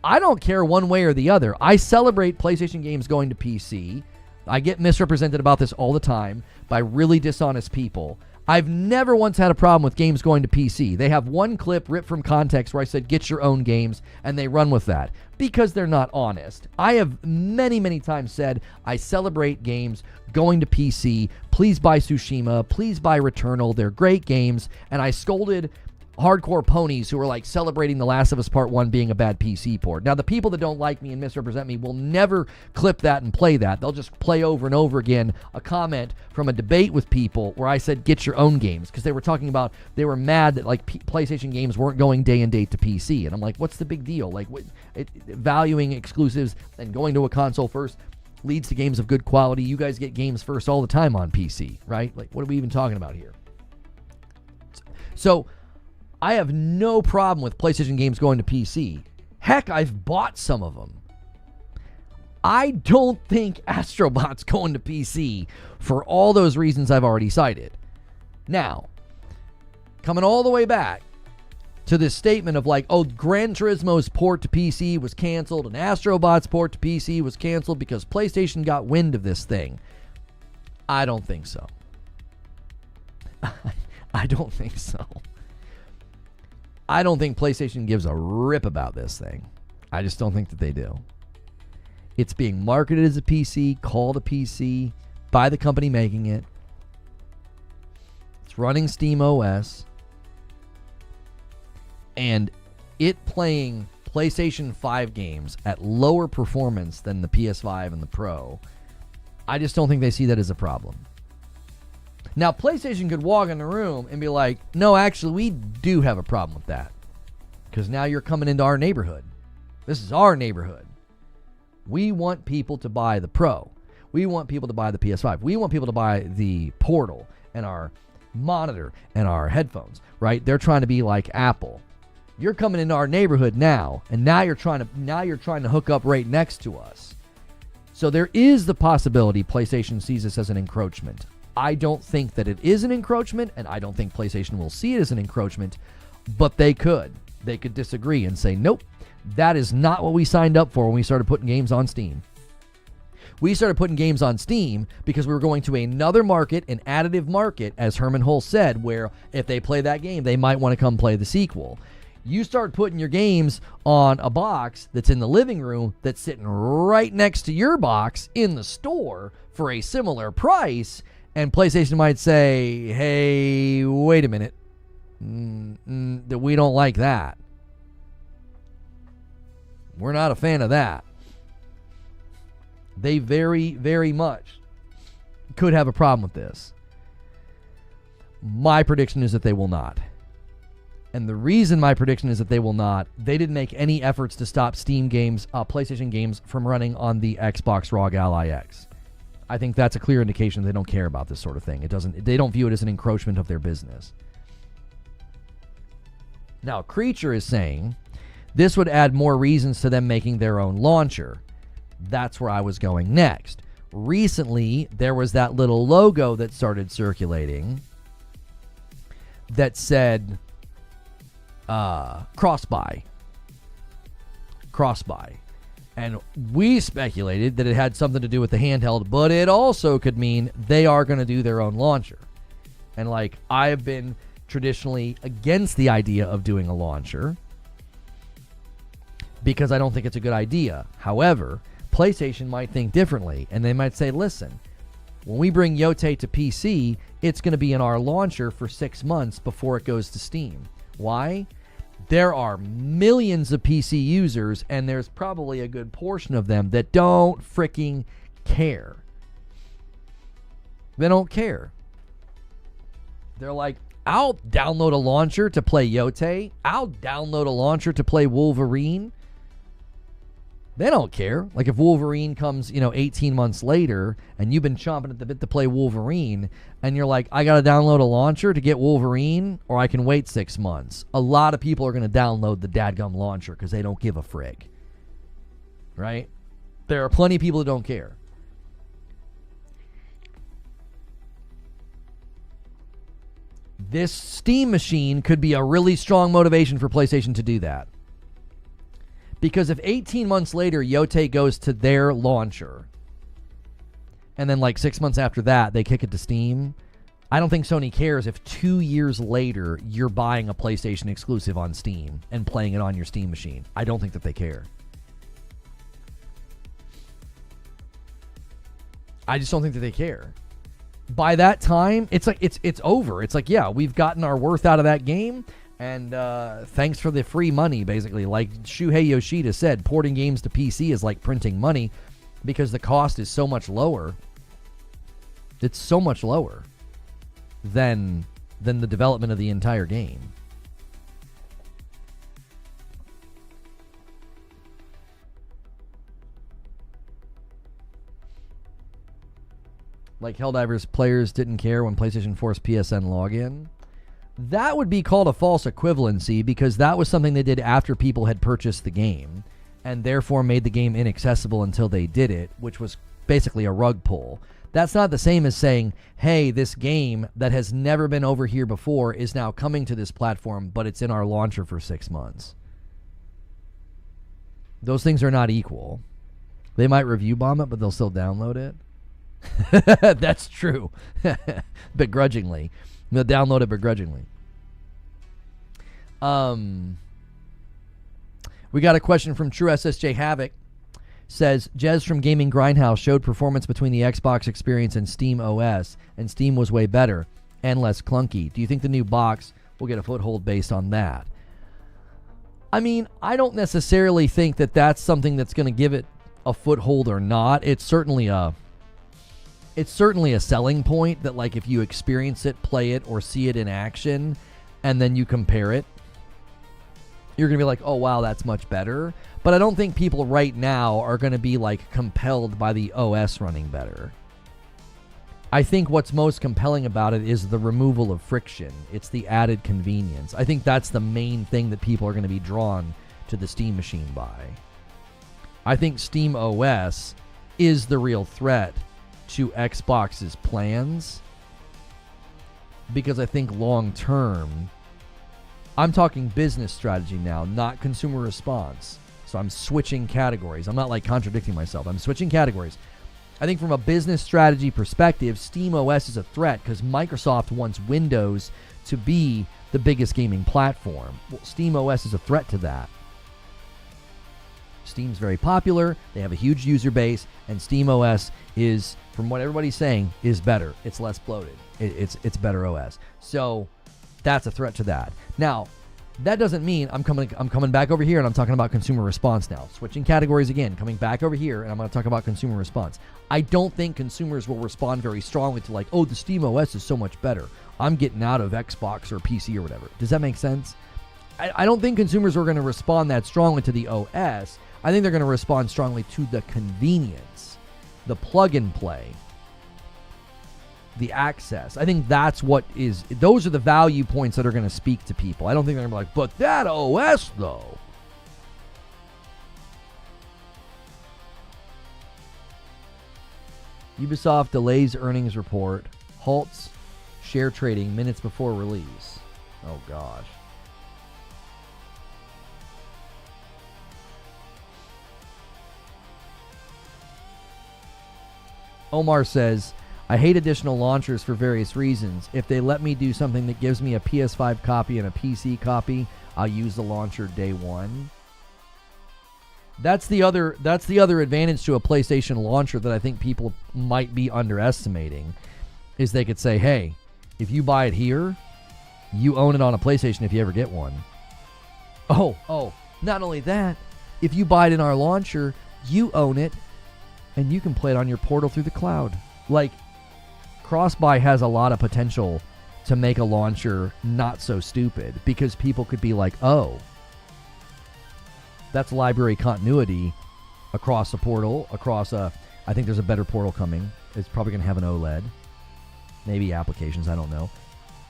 I don't care one way or the other. I celebrate PlayStation games going to PC. I get misrepresented about this all the time by really dishonest people. I've never once had a problem with games going to PC. They have one clip ripped from context where I said, get your own games, and they run with that because they're not honest. I have many, many times said, I celebrate games going to PC. Please buy Tsushima. Please buy Returnal. They're great games. And I scolded hardcore ponies who are like celebrating The Last of Us Part 1 being a bad PC port. Now, the people that don't like me and misrepresent me will never clip that and play that. They'll just play over and over again a comment from a debate with people where I said, get your own games, because they were talking about, they were mad that like PlayStation games weren't going day and date to PC. And I'm like, what's the big deal? Like, valuing exclusives and going to a console first leads to games of good quality. You guys get games first all the time on PC, right? Like, what are we even talking about here? So I have no problem with PlayStation games going to PC. Heck, I've bought some of them. I don't think Astrobot's going to PC for all those reasons I've already cited. Now, coming all the way back to this statement of like, oh, Gran Turismo's port to PC was canceled and Astrobot's port to PC was canceled because PlayStation got wind of this thing. I don't think so. I don't think so. I don't think PlayStation gives a rip about this thing. I just don't think that they do. It's being marketed as a PC, called a PC by the company making it. It's running SteamOS. And it playing PlayStation 5 games at lower performance than the PS5 and the Pro, I just don't think they see that as a problem. Now, PlayStation could walk in the room and be like, no, actually, we do have a problem with that. Because now you're coming into our neighborhood. This is our neighborhood. We want people to buy the Pro. We want people to buy the PS5. We want people to buy the Portal and our monitor and our headphones, right? They're trying to be like Apple. You're coming into our neighborhood now, and now you're trying to hook up right next to us. So there is the possibility PlayStation sees this as an encroachment. I don't think that it is an encroachment, and I don't think PlayStation will see it as an encroachment, but they could. They could disagree and say, nope, that is not what we signed up for when we started putting games on Steam. We started putting games on Steam because we were going to another market, an additive market, as Herman Hulse said, where if they play that game, they might want to come play the sequel. You start putting your games on a box that's in the living room that's sitting right next to your box in the store for a similar price, and PlayStation might say, hey, wait a minute, that we don't like that. We're not a fan of that. They very, very much could have a problem with this. My prediction is that they will not. And the reason my prediction is that they will not, they didn't make any efforts to stop Steam games, PlayStation games from running on the Xbox ROG Ally X. I think that's a clear indication they don't care about this sort of thing. They don't view it as an encroachment of their business. Now, Creature is saying this would add more reasons to them making their own launcher. That's where I was going next. Recently, there was that little logo that started circulating that said cross-buy. And we speculated that it had something to do with the handheld, but it also could mean they are going to do their own launcher. And like, I have been traditionally against the idea of doing a launcher because I don't think it's a good idea. However, PlayStation might think differently, and they might say, listen, when we bring Yote to PC, it's going to be in our launcher for 6 months before it goes to Steam. Why? There are millions of PC users, and there's probably a good portion of them that don't freaking care. They don't care. They're like, I'll download a launcher to play Yote. I'll download a launcher to play Wolverine. They don't care. Like if Wolverine comes, 18 months later and you've been chomping at the bit to play Wolverine and you're like, I got to download a launcher to get Wolverine or I can wait 6 months. A lot of people are going to download the dadgum launcher because they don't give a frig. Right? There are plenty of people who don't care. This Steam machine could be a really strong motivation for PlayStation to do that. Because if 18 months later, Yote goes to their launcher, and then like 6 months after that, they kick it to Steam, I don't think Sony cares if 2 years later, you're buying a PlayStation exclusive on Steam and playing it on your Steam machine. I don't think that they care. I just don't think that they care. By that time, it's like it's over. It's like, yeah, we've gotten our worth out of that game. And thanks for the free money, basically. Like Shuhei Yoshida said, porting games to PC is like printing money because the cost is so much lower. It's so much lower than the development of the entire game. Like Helldivers players didn't care when PlayStation forced PSN login. That would be called a false equivalency because that was something they did after people had purchased the game and therefore made the game inaccessible until they did it, which was basically a rug pull. That's not the same as saying, hey, this game that has never been over here before is now coming to this platform, but it's in our launcher for 6 months. Those things are not equal. They might review bomb it, but they'll still download it. That's true. Begrudgingly. They'll download it begrudgingly. We got a question from True SSJ Havoc. says, Jez from Gaming Grindhouse showed performance between the Xbox experience and SteamOS, and Steam was way better and less clunky. Do you think the new box will get a foothold based on that? I mean, I don't necessarily think that that's something that's going to give it a foothold or not. It's certainly a selling point that, like, if you experience it, play it, or see it in action, and then you compare it, you're going to be like, oh, wow, that's much better. But I don't think people right now are going to be, like, compelled by the OS running better. I think what's most compelling about it is the removal of friction. It's the added convenience. I think that's the main thing that people are going to be drawn to the Steam machine by. I think SteamOS is the real threat to Xbox's plans, because I think long term, I'm talking business strategy now, not consumer response. So I'm switching categories. I'm not like contradicting myself. I'm switching categories. I think from a business strategy perspective, SteamOS is a threat because Microsoft wants Windows to be the biggest gaming platform. Well, SteamOS is a threat to that. Steam's very popular. They have a huge user base, and SteamOS is, from what everybody's saying, is better. It's less bloated. It's better OS. So that's a threat to that. Now, that doesn't mean I'm coming back over here and I'm talking about consumer response now. Switching categories again, coming back over here, and I'm going to talk about consumer response. I don't think consumers will respond very strongly to, like, oh, the SteamOS is so much better. I'm getting out of Xbox or PC or whatever. Does that make sense? I don't think consumers are going to respond that strongly to the OS. I think they're going to respond strongly to the convenience, the plug and play, the access. I think that's what is, those are the value points that are going to speak to people. I don't think they're going to be like, but that OS though. Ubisoft delays earnings report, halts share trading minutes before release. Oh gosh. Omar says, I hate additional launchers for various reasons. If they let me do something that gives me a PS5 copy and a PC copy, I'll use the launcher day one. That's the other advantage to a PlayStation launcher that I think people might be underestimating, is they could say, hey, if you buy it here, you own it on a PlayStation if you ever get one. Oh, not only that, if you buy it in our launcher, you own it, and you can play it on your portal through the cloud. Like, cross-buy has a lot of potential to make a launcher not so stupid, because people could be like, oh, that's library continuity across a portal, I think there's a better portal coming. It's probably going to have an OLED. Maybe applications, I don't know.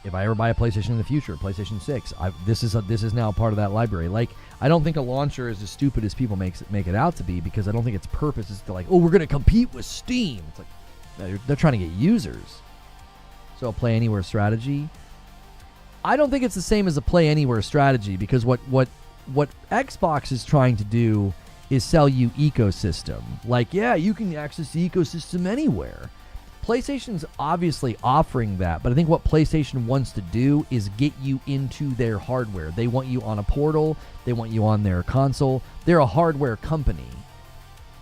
If I ever buy a PlayStation in the future, PlayStation 6, this is now part of that library. Like, I don't think a launcher is as stupid as people make it out to be, because I don't think its purpose is to, like, oh, we're going to compete with Steam. It's like, they're trying to get users. So a play anywhere strategy, I don't think it's the same as a play anywhere strategy, because what Xbox is trying to do is sell you ecosystem. Like, yeah, you can access the ecosystem anywhere. PlayStation's obviously offering that, but I think what PlayStation wants to do is get you into their hardware. They want you on a portal. They want you on their console. They're a hardware company.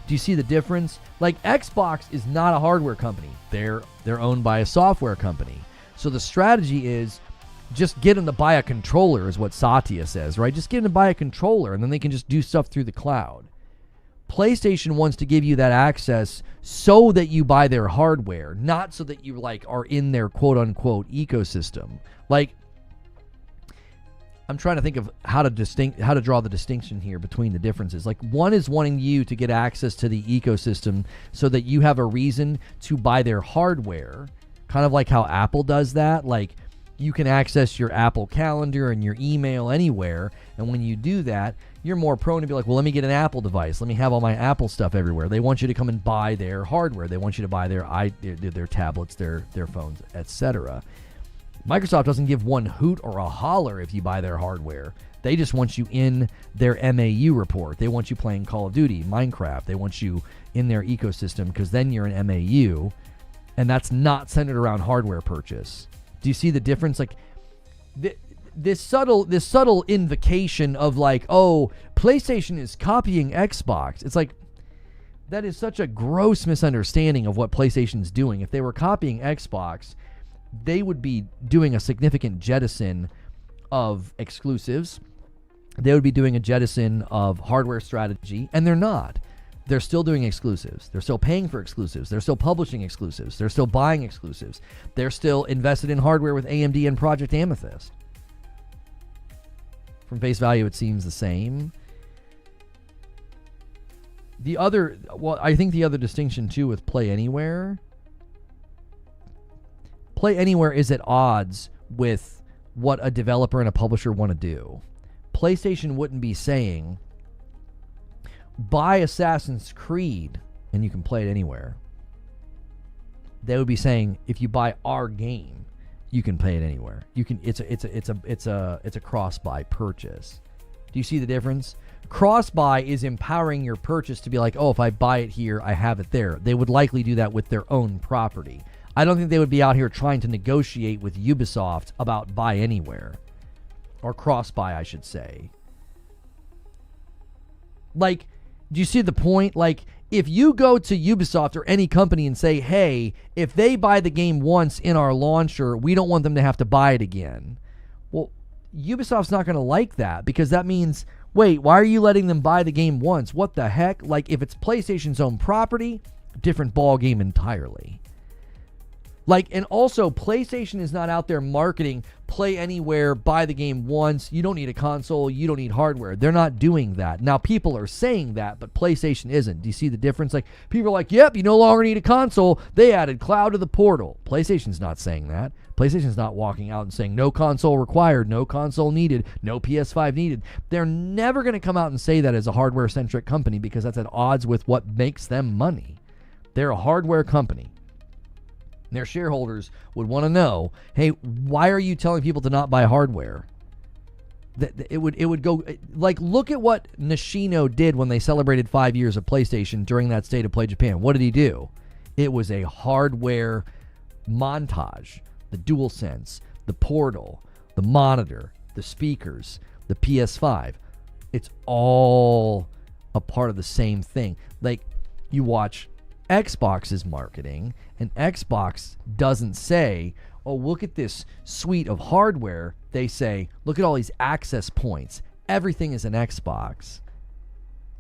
Do you see the difference? Like, Xbox is not a hardware company. They're owned by a software company. So the strategy is just get them to buy a controller, is what Satya says, right? Just get them to buy a controller, and then they can just do stuff through the cloud. PlayStation wants to give you that access so that you buy their hardware, not so that you, like, are in their quote-unquote ecosystem. Like, I'm trying to think of how to draw the distinction here between the differences. Like, one is wanting you to get access to the ecosystem so that you have a reason to buy their hardware, kind of like how Apple does that. Like, you can access your Apple Calendar and your email anywhere, and when you do that, you're more prone to be like, well, let me get an Apple device. Let me have all my Apple stuff everywhere. They want you to come and buy their hardware. They want you to buy their tablets, their phones, etc. Microsoft doesn't give one hoot or a holler if you buy their hardware. They just want you in their MAU report. They want you playing Call of Duty, Minecraft. They want you in their ecosystem, because then you're an MAU, and that's not centered around hardware purchase. Do you see the difference? Like, this subtle invocation of, like, oh, PlayStation is copying Xbox. It's like, That is such a gross misunderstanding of what PlayStation's doing. If they were copying Xbox, they would be doing a significant jettison of exclusives. They would be doing a jettison of hardware strategy, and they're not. They're still doing exclusives. They're still paying for exclusives. They're still publishing exclusives. They're still buying exclusives. They're still invested in hardware with AMD and Project Amethyst. From face value, it seems the same. I think the other distinction, too, with Play Anywhere is at odds with what a developer and a publisher want to do. PlayStation wouldn't be saying, buy Assassin's Creed and you can play it anywhere. They would be saying, if you buy our game, you can play it anywhere. You can. It's a cross-buy purchase. Do you see the difference? Cross-buy is empowering your purchase to be like, oh, if I buy it here, I have it there. They would likely do that with their own property. I don't think they would be out here trying to negotiate with Ubisoft about buy anywhere. Or cross-buy, I should say. Like, do you see the point? Like, if you go to Ubisoft or any company and say, hey, if they buy the game once in our launcher, we don't want them to have to buy it again. Well, Ubisoft's not going to like that, because that means, wait, why are you letting them buy the game once? What the heck? Like, if it's PlayStation's own property, different ball game entirely. Like, and also, PlayStation is not out there marketing, play anywhere, buy the game once, you don't need a console, you don't need hardware. They're not doing that. Now, people are saying that, but PlayStation isn't. Do you see the difference? Like, people are like, yep, you no longer need a console. They added cloud to the portal. PlayStation's not saying that. PlayStation's not walking out and saying, no console required, no console needed, no PS5 needed. They're never going to come out and say that as a hardware-centric company, because that's at odds with what makes them money. They're a hardware company. Their shareholders would want to know, hey, why are you telling people to not buy hardware? It would go, like, look at what Nishino did when they celebrated 5 years of PlayStation during that State of Play Japan. What did he do? It was a hardware montage. The DualSense, the Portal, the monitor, the speakers, the PS5. It's all a part of the same thing. Like, you watch Xbox's marketing, and Xbox doesn't say, oh, look at this suite of hardware. They say, look at all these access points. Everything is an Xbox.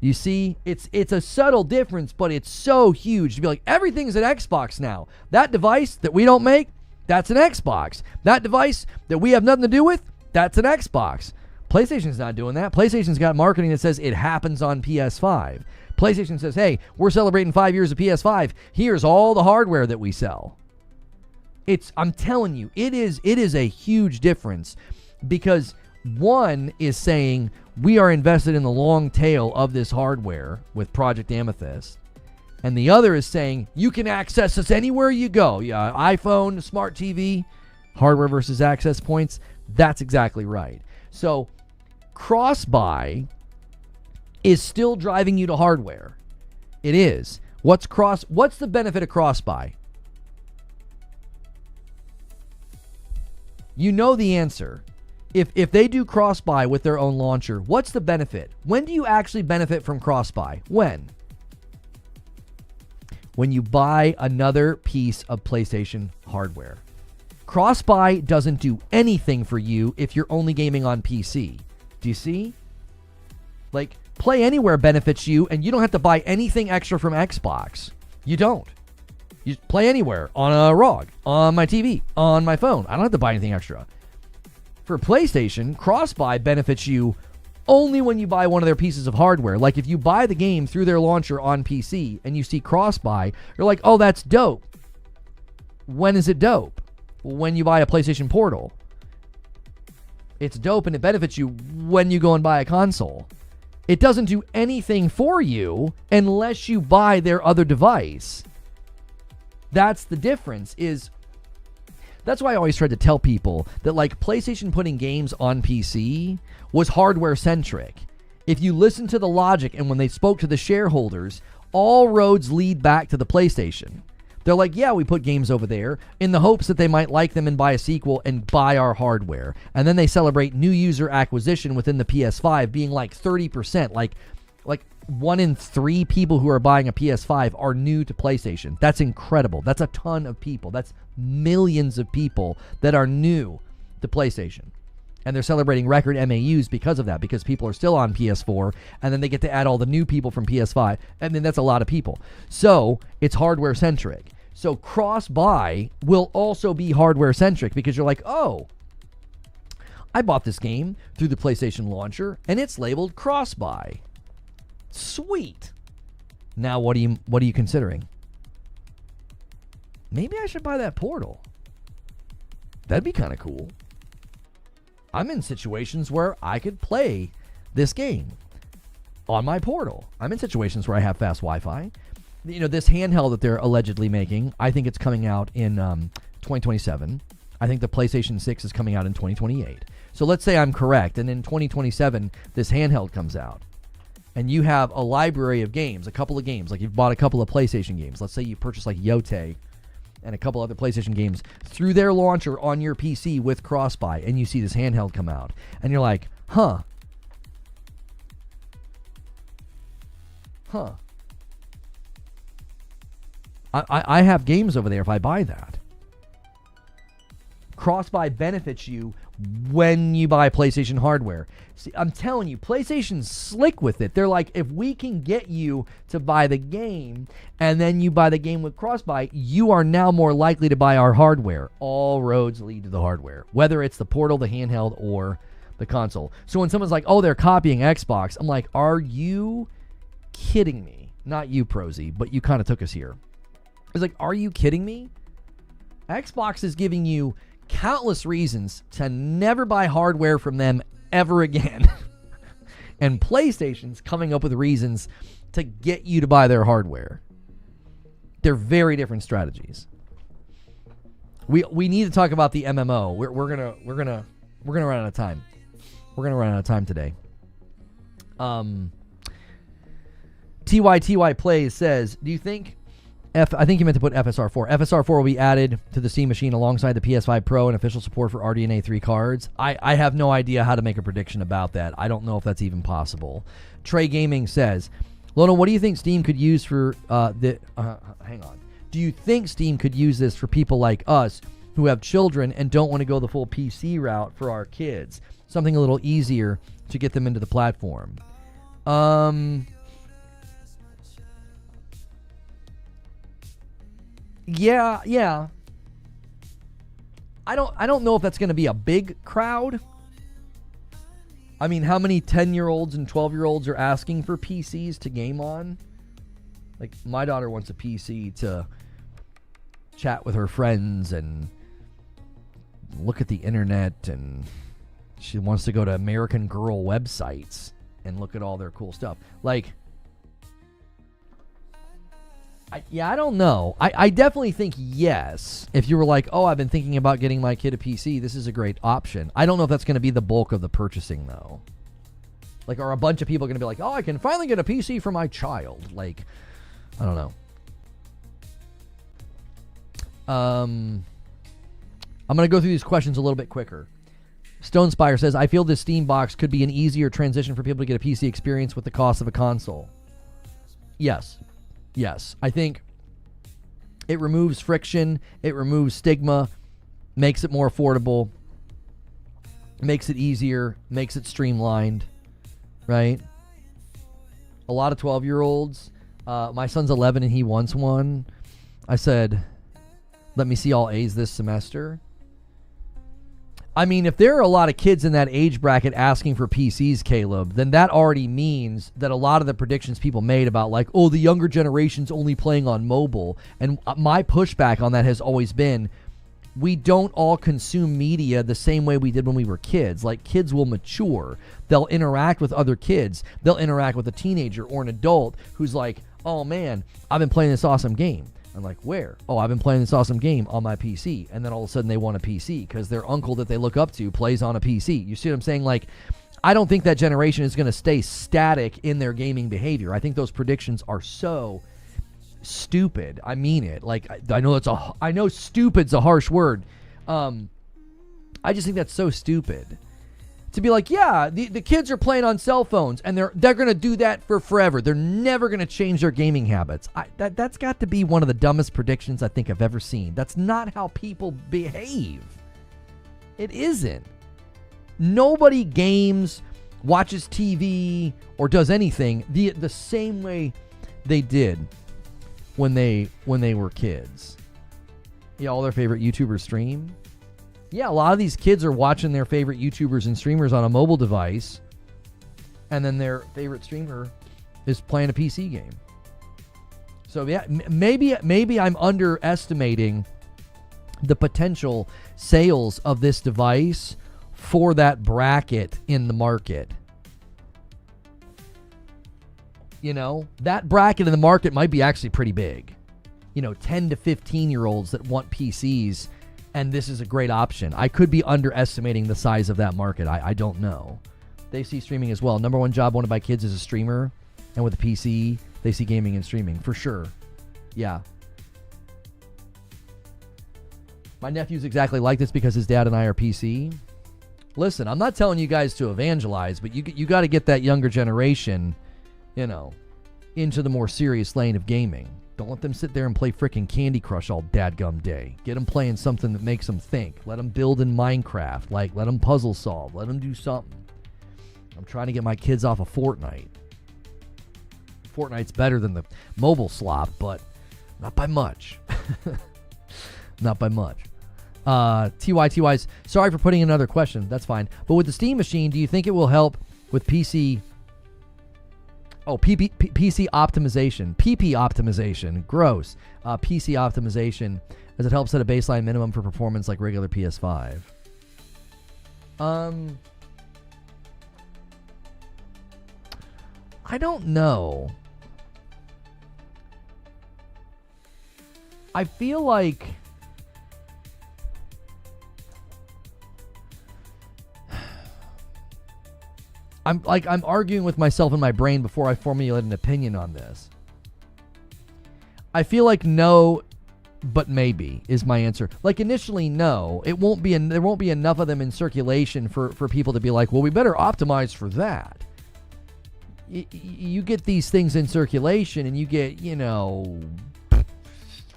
You see, it's a subtle difference, but it's so huge to be like, everything's an Xbox now. That device that we don't make, that's an Xbox. That device that we have nothing to do with, that's an Xbox. PlayStation's not doing that. PlayStation's got marketing that says it happens on PS5. PlayStation says, hey, we're celebrating 5 years of PS5. Here's all the hardware that we sell. I'm telling you, it is a huge difference, because one is saying we are invested in the long tail of this hardware with Project Amethyst, and the other is saying you can access us anywhere you go. Yeah, iPhone, smart TV, hardware versus access points. That's exactly right. So cross-buy is still driving you to hardware. It is. What's the benefit of cross-buy? You know the answer. If they do cross-buy with their own launcher, what's the benefit? When do you actually benefit from cross-buy? When you buy another piece of PlayStation hardware. Cross-buy doesn't do anything for you if you're only gaming on PC. Do you see? Like, Play Anywhere benefits you, and you don't have to buy anything extra from Xbox. You don't. You Play Anywhere on a ROG, on my TV, on my phone. I don't have to buy anything extra. For PlayStation, cross-buy benefits you only when you buy one of their pieces of hardware. Like, if you buy the game through their launcher on PC and you see cross-buy, you're like, oh, that's dope. When is it dope? When you buy a PlayStation Portal. It's dope and it benefits you when you go and buy a console. It doesn't do anything for you unless you buy their other device. That's the difference. That's why I always tried to tell people that, like, PlayStation putting games on PC was hardware centric. If you listen to the logic and when they spoke to the shareholders, all roads lead back to the PlayStation. They're like, yeah, we put games over there in the hopes that they might like them and buy a sequel and buy our hardware. And then they celebrate new user acquisition within the PS5 being like 30%. Like 1 in 3 people who are buying a PS5 are new to PlayStation. That's incredible. That's a ton of people. That's millions of people that are new to PlayStation. And they're celebrating record MAUs because of that, because people are still on PS4, and then they get to add all the new people from PS5, and then that's a lot of people. So it's hardware-centric. So cross-buy will also be hardware-centric, because you're like, oh, I bought this game through the PlayStation launcher, and it's labeled cross-buy. Sweet. Now what are you considering? Maybe I should buy that Portal. That'd be kind of cool. I'm in situations where I could play this game on my Portal. I'm in situations where I have fast Wi-Fi. You know, this handheld that they're allegedly making, I think it's coming out in 2027. I think the PlayStation 6 is coming out in 2028. So let's say I'm correct, and in 2027, this handheld comes out. And you have a library of games, a couple of games, like you've bought a couple of PlayStation games. Let's say you purchased like Yote and a couple other PlayStation games through their launcher on your PC with cross-buy, and you see this handheld come out. And you're like, huh. I have games over there if I buy that. Cross-buy benefits you when you buy PlayStation hardware. See, I'm telling you, PlayStation's slick with it. They're like, if we can get you to buy the game, and then you buy the game with cross-buy, you are now more likely to buy our hardware. All roads lead to the hardware, whether it's the Portal, the handheld, or the console. So when someone's like, oh, they're copying Xbox, I'm like, are you kidding me? Not you, Prosy, but you kind of took us here. It's like, are you kidding me? Xbox is giving you countless reasons to never buy hardware from them ever again. And PlayStation's coming up with reasons to get you to buy their hardware. They're very different strategies. We need to talk about the MMO. We're gonna run out of time. We're gonna run out of time today. TYTY Plays says, do you think I think you meant to put FSR4. FSR4 will be added to the Steam machine alongside the PS5 Pro and official support for RDNA 3 cards. I have no idea how to make a prediction about that. I don't know if that's even possible. Trey Gaming says, Lona, what do you think Steam could use for hang on. Do you think Steam could use this for people like us who have children and don't want to go the full PC route for our kids? Something a little easier to get them into the platform. Yeah. I don't know if that's going to be a big crowd. I mean, how many 10-year-olds and 12-year-olds are asking for PCs to game on? Like, my daughter wants a PC to chat with her friends and look at the internet, and she wants to go to American Girl websites and look at all their cool stuff. Like, I don't know. I definitely think yes. If you were like, oh, I've been thinking about getting my kid a PC, this is a great option. I don't know if that's going to be the bulk of the purchasing, though. Like, are a bunch of people going to be like, oh, I can finally get a PC for my child? Like, I don't know. I'm going to go through these questions a little bit quicker. Stone Spire says, I feel this Steam box could be an easier transition for people to get a PC experience with the cost of a console. Yes. I think it removes friction, it removes stigma, makes it more affordable, makes it easier, makes it streamlined, right? A lot of 12-year-olds, my son's 11 and he wants one. I said, let me see all A's this semester. I mean, if there are a lot of kids in that age bracket asking for PCs, Caleb, then that already means that a lot of the predictions people made about, like, oh, the younger generation's only playing on mobile. And my pushback on that has always been, we don't all consume media the same way we did when we were kids. Like, kids will mature. They'll interact with other kids. They'll interact with a teenager or an adult who's like, oh, man, I've been playing this awesome game. I'm like, where? Oh, I've been playing this awesome game on my PC. And then all of a sudden they want a PC because their uncle that they look up to plays on a PC. You see what I'm saying? Like, I don't think that generation is going to stay static in their gaming behavior. I think those predictions are so stupid. I mean it. Like, I know stupid's a harsh word. I just think that's so stupid to be like, yeah, the kids are playing on cell phones, and they're going to do that for forever. They're never going to change their gaming habits. That's got to be one of the dumbest predictions I think I've ever seen. That's not how people behave. It isn't. Nobody games, watches TV, or does anything the same way they did when they were kids. Yeah, all their favorite YouTubers stream. Yeah, a lot of these kids are watching their favorite YouTubers and streamers on a mobile device, and then their favorite streamer is playing a PC game. So yeah, maybe I'm underestimating the potential sales of this device for that bracket in the market. You know, that bracket in the market might be actually pretty big. 10 to 15-year-olds that want PCs, and this is a great option. I could be underestimating the size of that market. I don't know. They see streaming as well. Number one job wanted by kids is a streamer, and with a PC, they see gaming and streaming, for sure. Yeah. My nephew's exactly like this because his dad and I are PC. Listen, I'm not telling you guys to evangelize, but you got to get that younger generation, into the more serious lane of gaming. Don't let them sit there and play frickin' Candy Crush all dadgum day. Get them playing something that makes them think. Let them build in Minecraft. Let them puzzle solve. Let them do something. I'm trying to get my kids off of Fortnite. Fortnite's better than the mobile slop, but not by much. Not by much. TY's, sorry for putting in another question. That's fine. But with the Steam machine, do you think it will help with PC... PC optimization. PP optimization. Gross. PC optimization, as it helps set a baseline minimum for performance like regular PS5. I don't know. I feel like... I'm arguing with myself in my brain before I formulate an opinion on this. I feel like no, but maybe is my answer. Like initially, no. There won't be enough of them in circulation for people to be like, well, we better optimize for that. You get these things in circulation, and you get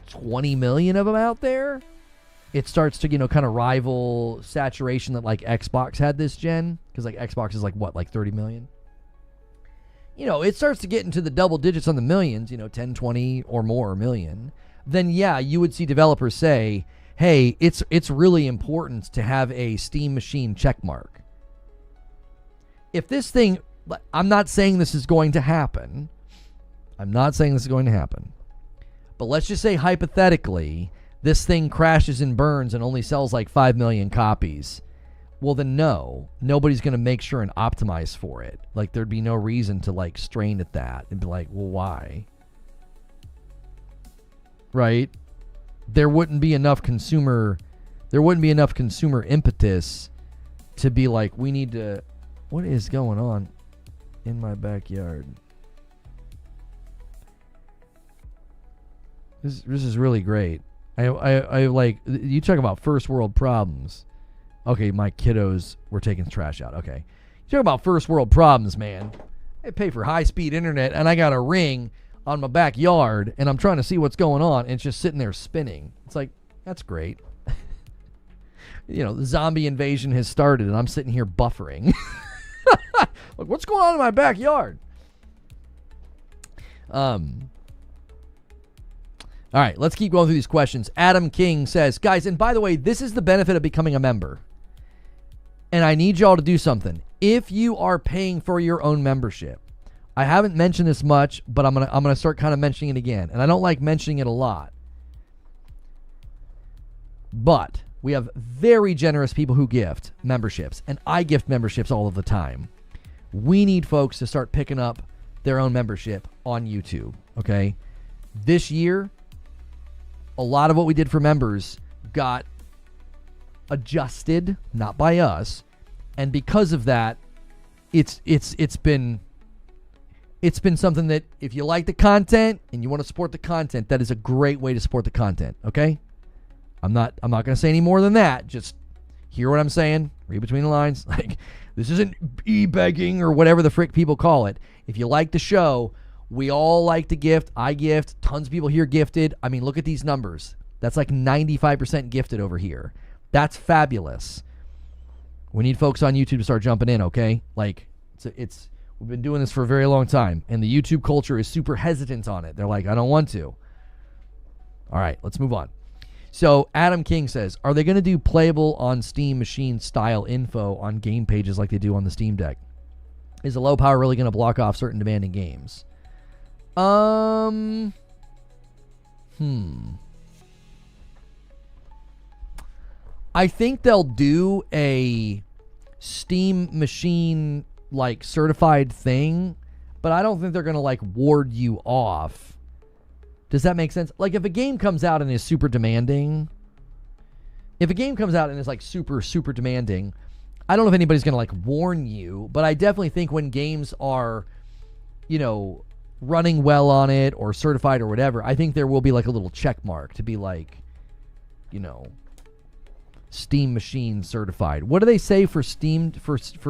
20 million of them out there. It starts to, kind of rival saturation that like Xbox had this gen. Because like Xbox is like 30 million? It starts to get into the double digits on the millions, 10, 20 or more million. Then yeah, you would see developers say, hey, it's really important to have a Steam machine checkmark. If this thing, I'm not saying this is going to happen. But let's just say hypothetically, this thing crashes and burns and only sells like 5 million copies. Well, then no, nobody's going to make sure and optimize for it. Like there'd be no reason to like strain at that and be like, well, why? Right? There wouldn't be enough consumer impetus to be like, we need to, what is going on in my backyard? This is really great. I like, you talk about first world problems. Okay, my kiddos were taking the trash out. Okay. You talk about first world problems, man. I pay for high-speed internet, and I got a Ring on my backyard, and I'm trying to see what's going on, and it's just sitting there spinning. It's like, that's great. The zombie invasion has started, and I'm sitting here buffering. Like, what's going on in my backyard? All right, let's keep going through these questions. Adam King says, guys, and by the way, this is the benefit of becoming a member. And I need y'all to do something. If you are paying for your own membership, I haven't mentioned this much, but I'm gonna start kind of mentioning it again. And I don't like mentioning it a lot. But we have very generous people who gift memberships, and I gift memberships all of the time. We need folks to start picking up their own membership on YouTube, okay? This year, a lot of what we did for members got adjusted, not by us, and because of that, it's been something that if you like the content and you want to support the content, that is a great way to support the content. Okay, I'm not going to say any more than that. Just hear what I'm saying. Read between the lines. Like, This isn't e-begging or whatever the frick people call it. If you like the show, we all like to gift. I gift. Tons of people here gifted. I mean, look at these numbers. That's like 95% gifted over here. That's fabulous. We need folks on YouTube to start jumping in, okay? Like, we've been doing this for a very long time, and the YouTube culture is super hesitant on it. They're like, I don't want to. All right, let's move on. So Adam King says, are they going to do playable on Steam machine style info on game pages like they do on the Steam Deck? Is the low power really going to block off certain demanding games? I think they'll do a Steam machine like certified thing, but I don't think they're going to like ward you off. Does that make sense? Like if a game comes out and is super demanding, if a game comes out and is like super, super demanding, I don't know if anybody's going to like warn you, but I definitely think when games are, you know, running well on it or certified or whatever, I think there will be like a little check mark to be like, you know, Steam machine certified. What do they say for Steam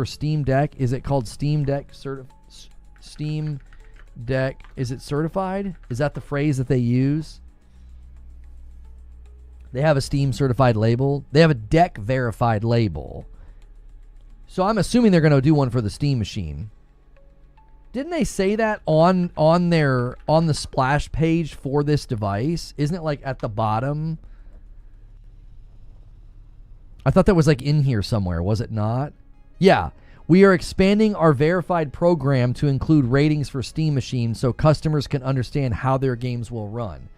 Steam Deck? Is it called Steam Deck Steam Deck? Is it certified? Is that the phrase that they use? They have a Steam certified label. They have a Deck verified label. So I'm assuming they're going to do one for the Steam machine. Didn't they say that on the splash page for this device? Isn't it like at the bottom? I thought that was like in here somewhere. Was it not? Yeah. We are expanding our verified program to include ratings for Steam machines so customers can understand how their games will run.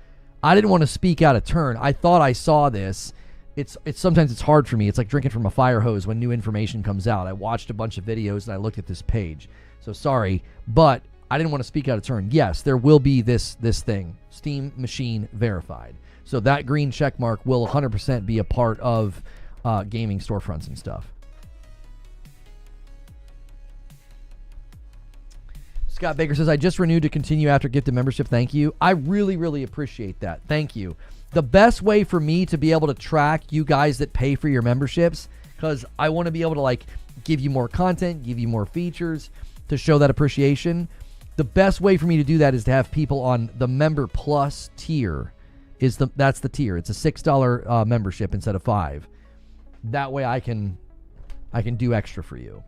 I didn't want to speak out of turn. I thought I saw this. It's sometimes it's hard for me. It's like drinking from a fire hose when new information comes out. I watched a bunch of videos and I looked at this page. So sorry, but I didn't want to speak out of turn. Yes, there will be this thing, Steam machine verified. So that green check mark will 100% be a part of gaming storefronts and stuff. Scott Baker says, I just renewed to continue after gifted membership. Thank you. I really, really appreciate that. Thank you. The best way for me to be able to track you guys that pay for your memberships, because I want to be able to like give you more content, give you more features to show that appreciation. The best way for me to do that is to have people on the Member Plus tier. That's the tier. It's a $6 membership instead of $5. That way I can do extra for you.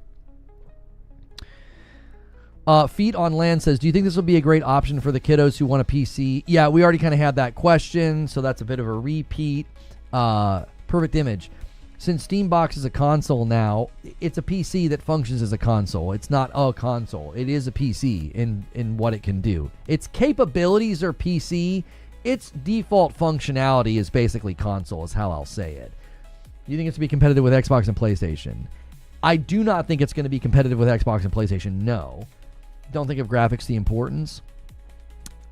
Feet on Land says, do you think this will be a great option for the kiddos who want a PC? Yeah, we already kind of had that question, so that's a bit of a repeat. Perfect Image. Since Steambox is a console now, it's a PC that functions as a console. It's not a console. It is a PC in what it can do. Its capabilities are PC. Its default functionality is basically console, is how I'll say it. You think it's going to be competitive with Xbox and PlayStation? I do not think it's going to be competitive with Xbox and PlayStation, no. Don't think of graphics the importance.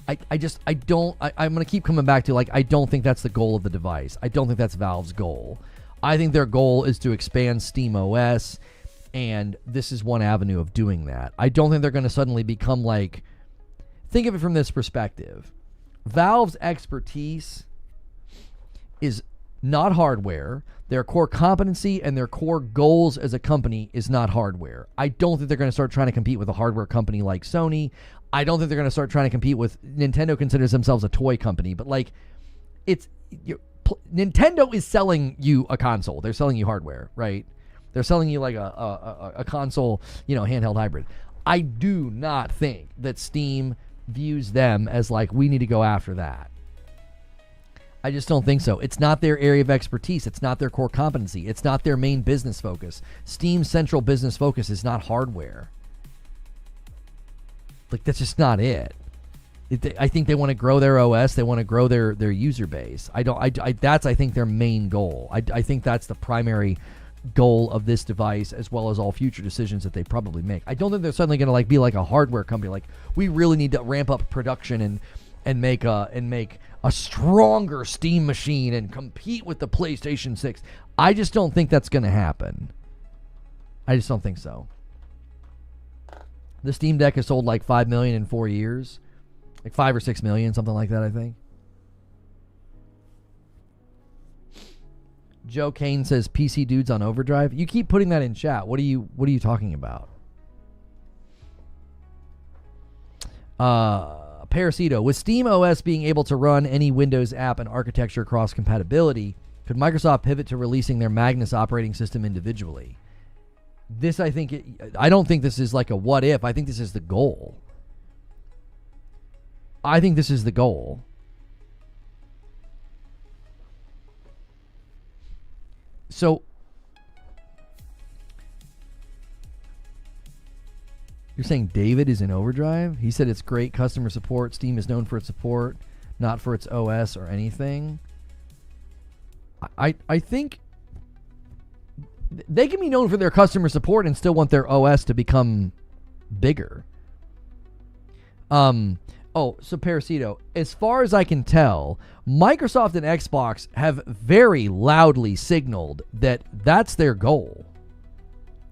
I'm going to keep coming back to, like, I don't think that's the goal of the device. I don't think that's Valve's goal. I think their goal is to expand SteamOS, and this is one avenue of doing that. I don't think they're going to suddenly become like, think of it from this perspective. Valve's expertise is not hardware. Their core competency and their core goals as a company is not hardware. I don't think they're going to start trying to compete with a hardware company like Sony. I don't think they're going to start trying to compete with, Nintendo considers themselves a toy company, but like Nintendo is selling you a console. They're selling you hardware, right? They're selling you like a console, handheld hybrid. I do not think that Steam views them as like, we need to go after that. I just don't think so. It's not their area of expertise. It's not their core competency. It's not their main business focus. Steam's central business focus is not hardware. Like, that's just not it. I think they want to grow their OS. They want to grow their user base. That's, I think, their main goal. I think that's the primary goal of this device, as well as all future decisions that they probably make. I don't think they're suddenly going to like be like a hardware company. Like, we really need to ramp up production and make a stronger Steam machine and compete with the PlayStation 6. I just don't think that's going to happen. I just don't think so. The Steam Deck has sold like 5 million in 4 years. Like 5 or 6 million, something like that, I think. Joe Kane says PC dudes on overdrive. You keep putting that in chat. What are you talking about? Parasito, with SteamOS being able to run any Windows app and architecture cross compatibility, could Microsoft pivot to releasing their Magnus operating system individually? I don't think this is like a what if. I think this is the goal. So, you're saying David is in overdrive? He said it's great customer support. Steam is known for its support, not for its OS or anything. I think they can be known for their customer support and still want their OS to become bigger. So Parasito, as far as I can tell, Microsoft and Xbox have very loudly signaled that that's their goal.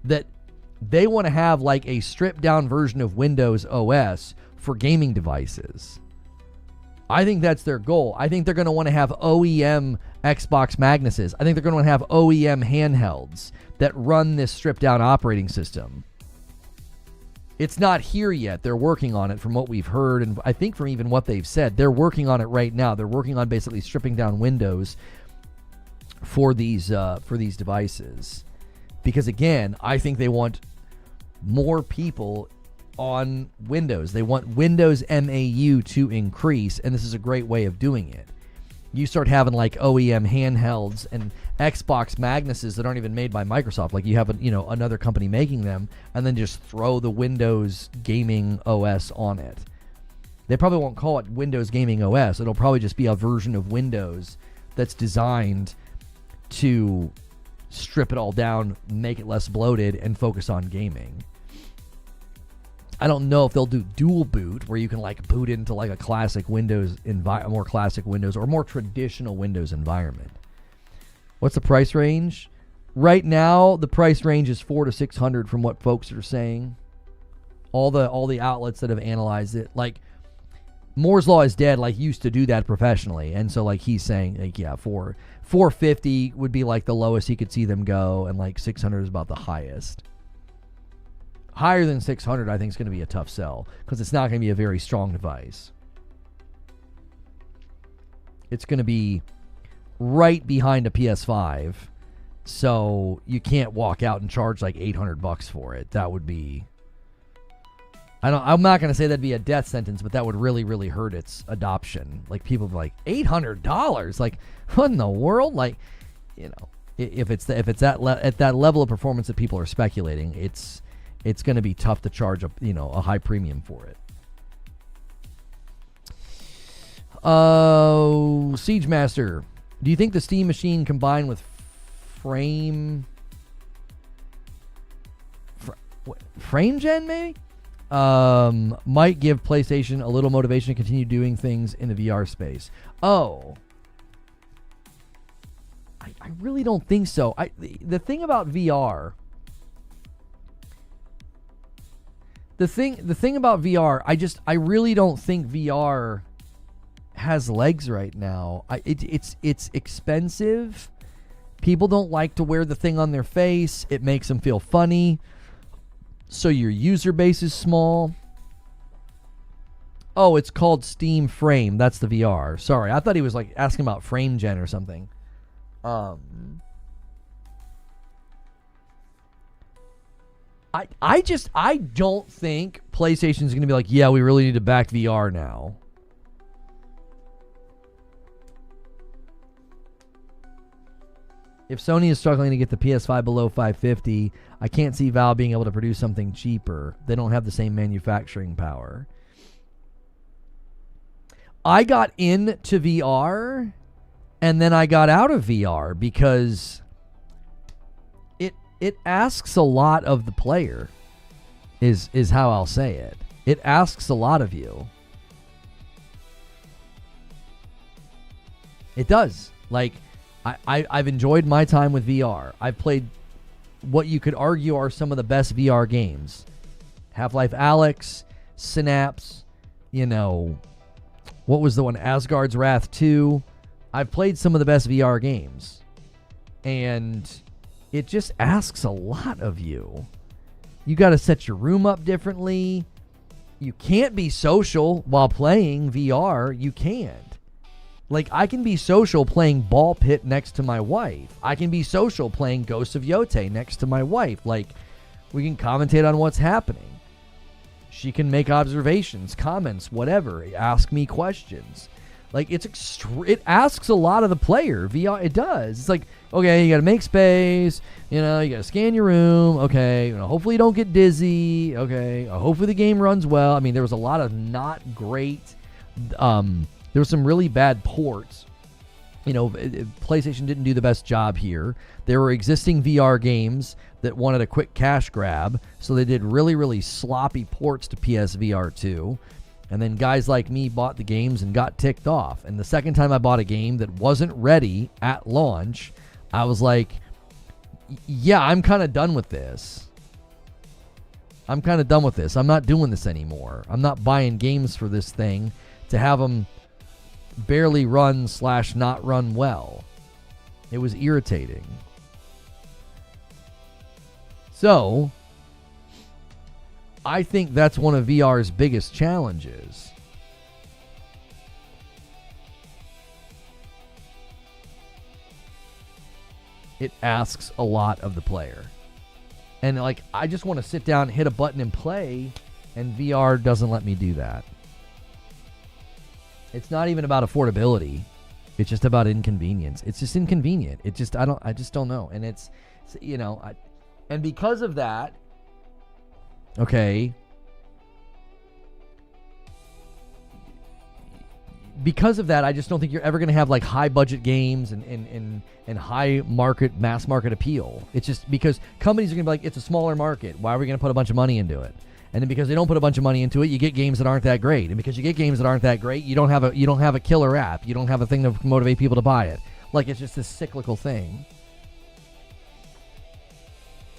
That they want to have like a stripped down version of Windows OS for gaming devices. I think that's their goal. I think they're going to want to have OEM Xbox Magnuses. I think they're going to want to have OEM handhelds that run this stripped down operating system. It's not here yet. They're working on it from what we've heard, and I think from even what they've said. They're working on it right now. They're working on basically stripping down Windows for these devices. Because again, I think they want more people on Windows. They want Windows MAU to increase, and this is a great way of doing it. You start having like OEM handhelds and Xbox Magnuses that aren't even made by Microsoft. Like you have another company making them, and then just throw the Windows Gaming OS on it. They probably won't call it Windows Gaming OS. It'll probably just be a version of Windows that's designed to strip it all down, make it less bloated, and focus on gaming. I don't know if they'll do dual boot, where you can like boot into like a classic Windows more classic Windows or more traditional Windows environment. What's the price range? Right now, the price range is $400 to $600 from what folks are saying. All the outlets that have analyzed it, like Moore's Law is Dead, like used to do that professionally, and so like he's saying like $450 would be like the lowest he could see them go, and like $600 is about the highest. Higher than $600, I think, is going to be a tough sell because it's not going to be a very strong device. It's going to be right behind a PS5, so you can't walk out and charge like $800 for it. That would be... I'm not going to say that'd be a death sentence, but that would really, really hurt its adoption. Like, people would be like, $800? Like, what in the world? Like, if it's at that level of performance that people are speculating, it's going to be tough to charge a high premium for it. Siege Master, do you think the Steam Machine combined with Frame Gen maybe might give PlayStation a little motivation to continue doing things in the VR space? I really don't think so. The thing about VR. The thing about VR, I really don't think VR has legs right now. It's expensive. People don't like to wear the thing on their face. It makes them feel funny. So your user base is small. Oh, it's called Steam Frame. That's the VR. Sorry, I thought he was like asking about Frame Gen or something. I don't think PlayStation's going to be like, yeah, we really need to back VR now. If Sony is struggling to get the PS5 below $550, I can't see Valve being able to produce something cheaper. They don't have the same manufacturing power. I got into VR, and then I got out of VR because it asks a lot of the player, is how I'll say it. It asks a lot of you. It does. Like, I've enjoyed my time with VR. I've played what you could argue are some of the best VR games. Half-Life Alyx, Synapse, what was the one? Asgard's Wrath 2. I've played some of the best VR games. And it just asks a lot of you. You got to set your room up differently. You can't be social while playing VR. You can't. Like, I can be social playing Ball Pit next to my wife. I can be social playing Ghosts of Yote next to my wife. Like, we can commentate on what's happening. She can make observations, comments, whatever. Ask me questions. Like, it asks a lot of the player. VR, it does. It's like, okay, you got to make space. You know, you got to scan your room. Okay, you know, hopefully you don't get dizzy. Okay, hopefully the game runs well. I mean, there was a lot of not great. There were some really bad ports. You know, PlayStation didn't do the best job here. There were existing VR games that wanted a quick cash grab, so they did really, really sloppy ports to PSVR 2. And then guys like me bought the games and got ticked off. And the second time I bought a game that wasn't ready at launch, I was like, yeah, I'm kind of done with this. I'm not doing this anymore. I'm not buying games for this thing to have them barely run / not run well. It was irritating. So, I think that's one of VR's biggest challenges. It asks a lot of the player. And like, I just want to sit down, hit a button and play, and VR doesn't let me do that. It's not even about affordability. It's just about inconvenience. It's just inconvenient. I just don't know. And it's, you know, and because of that, okay, because of that, I just don't think you're ever going to have like high budget games and high market, mass market appeal. It's just because companies are going to be like, it's a smaller market. Why are we going to put a bunch of money into it? And then because they don't put a bunch of money into it, you get games that aren't that great. And because you get games that aren't that great, you don't have a killer app. You don't have a thing to motivate people to buy it. Like, it's just this cyclical thing.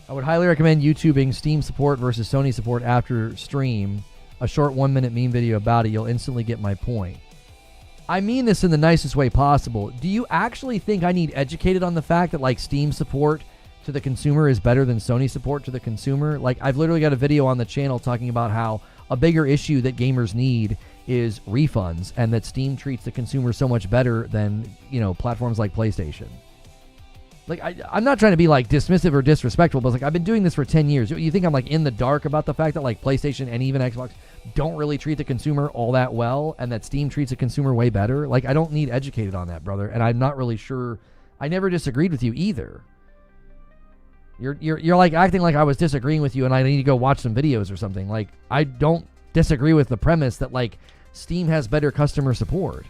I would highly recommend YouTubing Steam support versus Sony support after stream. A short 1-minute meme video about it. You'll instantly get my point. I mean this in the nicest way possible. Do you actually think I need educated on the fact that like Steam support to the consumer is better than Sony support to the consumer? Like, I've literally got a video on the channel talking about how a bigger issue that gamers need is refunds, and that Steam treats the consumer so much better than, you know, platforms like PlayStation. Like, I'm not trying to be like dismissive or disrespectful, but like, I've been doing this for 10 years. You think I'm like in the dark about the fact that like PlayStation and even Xbox don't really treat the consumer all that well, and that Steam treats the consumer way better? Like, I don't need educated on that, brother. And I'm not really sure. I never disagreed with you either. You're like acting like I was disagreeing with you and I need to go watch some videos or something. Like, I don't disagree with the premise that like Steam has better customer support.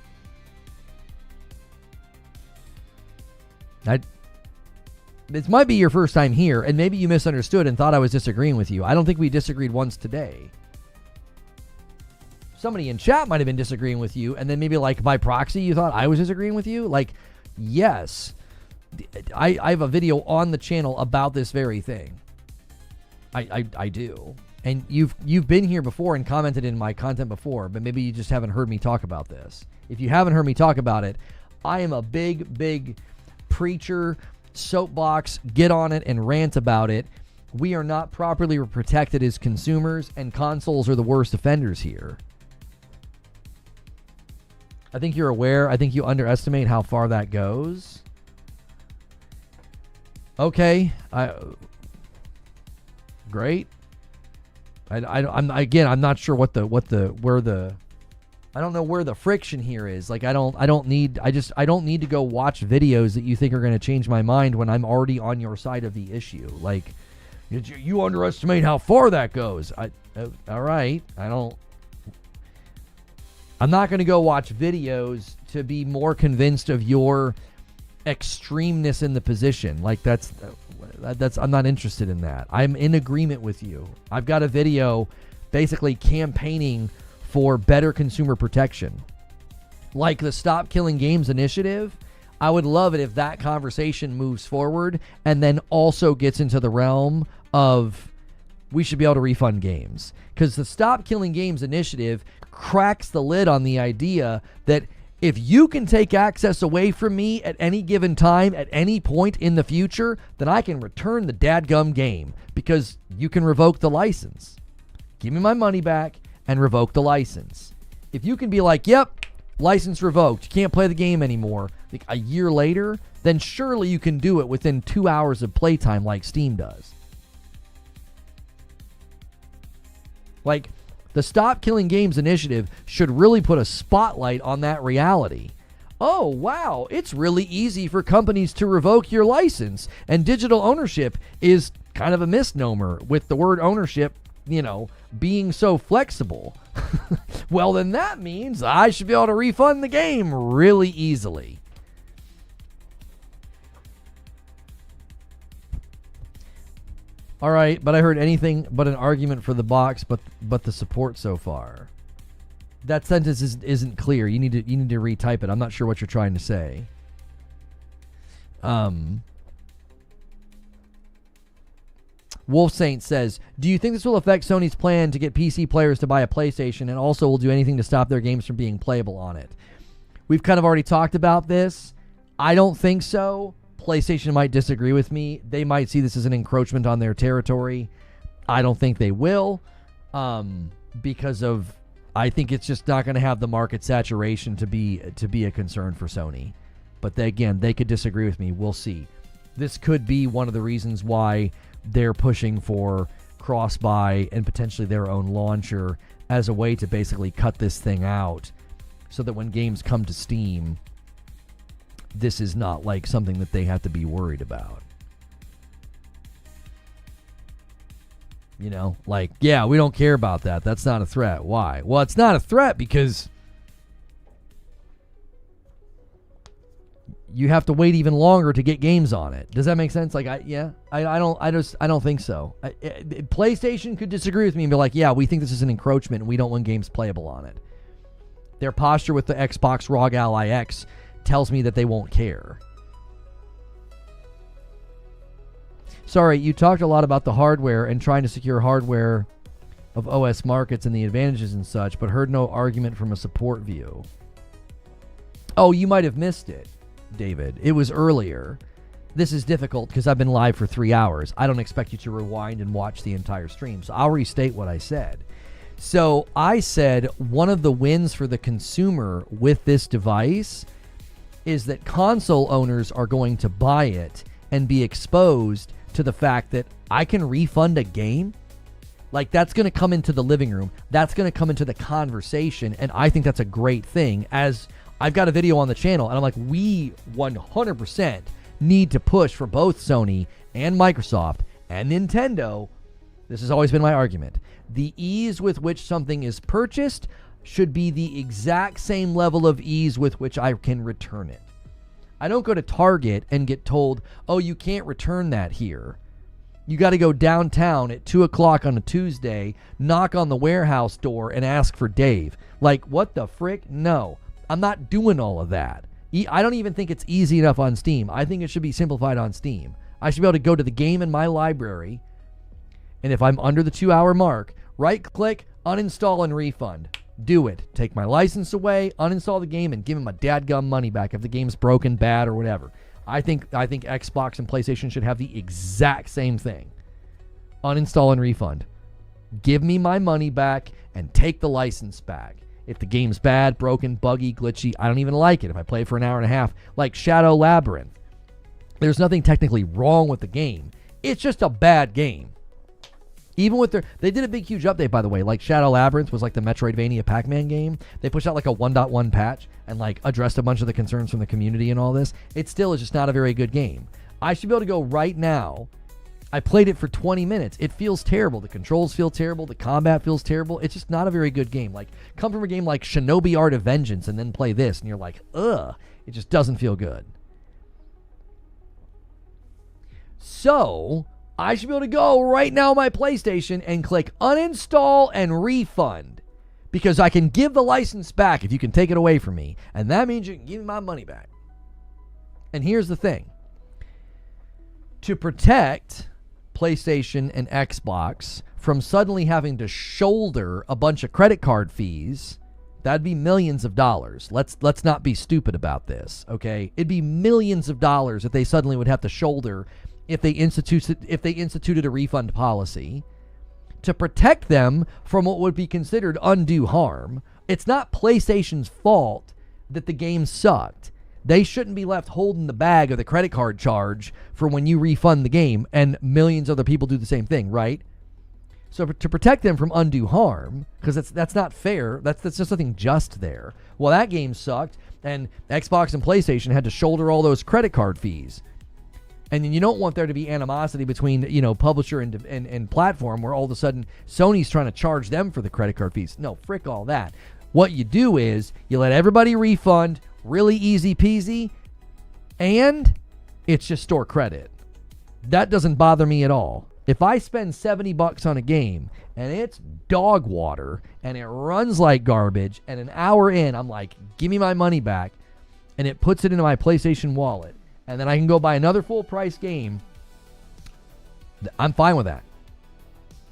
This might be your first time here, and maybe you misunderstood and thought I was disagreeing with you. I don't think we disagreed once today. Somebody in chat might have been disagreeing with you, and then maybe like by proxy you thought I was disagreeing with you. Like, yes, I have a video on the channel about this very thing. I do. And you've been here before and commented in my content before, but maybe you just haven't heard me talk about this. If you haven't heard me talk about it, I am a big preacher, soapbox, get on it and rant about it. We are not properly protected as consumers, and consoles are the worst offenders here. I think you're aware. I think you underestimate how far that goes. Okay, great. I'm not sure where the I don't know where the friction here is. Like, I don't need to go watch videos that you think are going to change my mind when I'm already on your side of the issue. Like, you underestimate how far that goes. All right. I'm not going to go watch videos to be more convinced of your extremeness in the position. Like, that's I'm not interested in that. I'm in agreement with you. I've got a video basically campaigning for better consumer protection. Like the Stop Killing Games initiative, I would love it if that conversation moves forward and then also gets into the realm of we should be able to refund games. Because the Stop Killing Games initiative cracks the lid on the idea that If you can take access away from me at any given time, at any point in the future, then I can return the dadgum game because you can revoke the license. Give me my money back and revoke the license. If you can be like, yep, license revoked, you can't play the game anymore, like a year later, then surely you can do it within 2 hours of playtime like Steam does. Like, the Stop Killing Games initiative should really put a spotlight on that reality. Oh, wow, it's really easy for companies to revoke your license, and digital ownership is kind of a misnomer with the word ownership, being so flexible. Well, then that means I should be able to refund the game really easily. All right, but I heard anything but an argument for the box, but the support so far. That sentence isn't clear. You need to retype it. I'm not sure what you're trying to say. Wolf Saint says, do you think this will affect Sony's plan to get PC players to buy a PlayStation, and also will do anything to stop their games from being playable on it? We've kind of already talked about this. I don't think so. PlayStation might disagree with me. They might see this as an encroachment on their territory. I don't think they will, because I think it's just not going to have the market saturation to be a concern for Sony. But they could disagree with me. We'll see. This could be one of the reasons why they're pushing for cross-buy and potentially their own launcher as a way to basically cut this thing out, so that when games come to Steam, this is not like something that they have to be worried about. Like, yeah, we don't care about that. That's not a threat. Why? Well, it's not a threat because you have to wait even longer to get games on it. Does that make sense? Like, I don't think so. PlayStation could disagree with me and be like, yeah, we think this is an encroachment and we don't want games playable on it. Their posture with the Xbox ROG Ally X tells me that they won't care. Sorry, you talked a lot about the hardware and trying to secure hardware of OS markets and the advantages and such, but heard no argument from a support view. Oh, you might have missed it, David. It was earlier. This is difficult because I've been live for 3 hours. I don't expect you to rewind and watch the entire stream, so I'll restate what I said. So I said one of the wins for the consumer with this device is that console owners are going to buy it and be exposed to the fact that I can refund a game. Like, that's going to come into the living room. That's going to come into the conversation, and I think that's a great thing. As I've got a video on the channel, and I'm like, we 100% need to push for both Sony and Microsoft and Nintendo. This has always been my argument. The ease with which something is purchased should be the exact same level of ease with which I can return it. I don't go to Target and get told, oh, you can't return that here. You got to go downtown at 2 o'clock on a Tuesday, knock on the warehouse door, and ask for Dave. Like, what the frick? No, I'm not doing all of that. I don't even think it's easy enough on Steam. I think it should be simplified on Steam. I should be able to go to the game in my library, and if I'm under the 2 hour mark, right-click, uninstall, and refund. Do it. Take my license away, uninstall the game, and give him my dadgum money back if the game's broken, bad, or whatever. I think Xbox and PlayStation should have the exact same thing. Uninstall and refund. Give me my money back and take the license back. If the game's bad, broken, buggy, glitchy, I don't even like it. If I play it for an hour and a half, like Shadow Labyrinth, there's nothing technically wrong with the game. It's just a bad game. Even with they did a big, huge update, by the way. Like, Shadow Labyrinth was like the Metroidvania Pac-Man game. They pushed out like a 1.1 patch and like addressed a bunch of the concerns from the community and all this. It still is just not a very good game. I should be able to go right now. I played it for 20 minutes. It feels terrible. The controls feel terrible. The combat feels terrible. It's just not a very good game. Like, come from a game like Shinobi Art of Vengeance and then play this and you're like, ugh. It just doesn't feel good. So I should be able to go right now on my PlayStation and click uninstall and refund, because I can give the license back if you can take it away from me, and that means you can give me my money back. And here's the thing. To protect PlayStation and Xbox from suddenly having to shoulder a bunch of credit card fees That'd be millions of dollars. Let's not be stupid about this, okay? It'd be millions of dollars that they suddenly would have to shoulder if they instituted a refund policy to protect them from what would be considered undue harm. It's not PlayStation's fault that the game sucked. They shouldn't be left holding the bag of the credit card charge for when you refund the game, and millions of other people do the same thing, right? So to protect them from undue harm, because that's not fair, that's just nothing just there. Well, that game sucked, and Xbox and PlayStation had to shoulder all those credit card fees. And then you don't want there to be animosity between, publisher and platform, where all of a sudden Sony's trying to charge them for the credit card fees. No, frick all that. What you do is you let everybody refund, really easy peasy, and it's just store credit. That doesn't bother me at all. If I spend $70 on a game and it's dog water and it runs like garbage, and an hour in I'm like, give me my money back, and it puts it into my PlayStation wallet, and then I can go buy another full price game, I'm fine with that.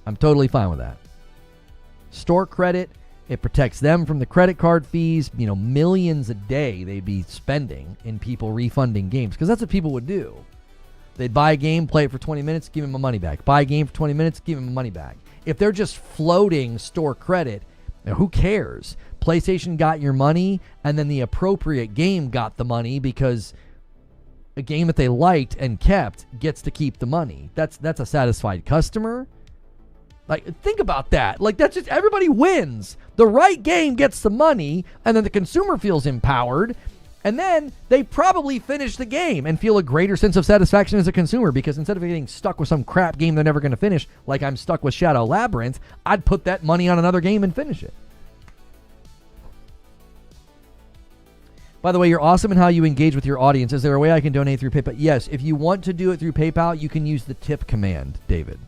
I'm totally fine with that. Store credit, it protects them from the credit card fees. Millions a day they'd be spending in people refunding games, because that's what people would do. They'd buy a game, play it for 20 minutes, give him my money back. Buy a game for 20 minutes, give him my money back. If they're just floating store credit, who cares? PlayStation got your money, and then the appropriate game got the money, because a game that they liked and kept gets to keep the money. That's a satisfied customer. Like, think about that. Like, that's just, everybody wins. The right game gets the money, and then the consumer feels empowered, and then they probably finish the game and feel a greater sense of satisfaction as a consumer, because instead of getting stuck with some crap game they're never going to finish, like I'm stuck with Shadow Labyrinth, I'd put that money on another game and finish it. By the way, you're awesome in how you engage with your audience. Is there a way I can donate through PayPal? Yes, if you want to do it through PayPal, you can use the tip command, David.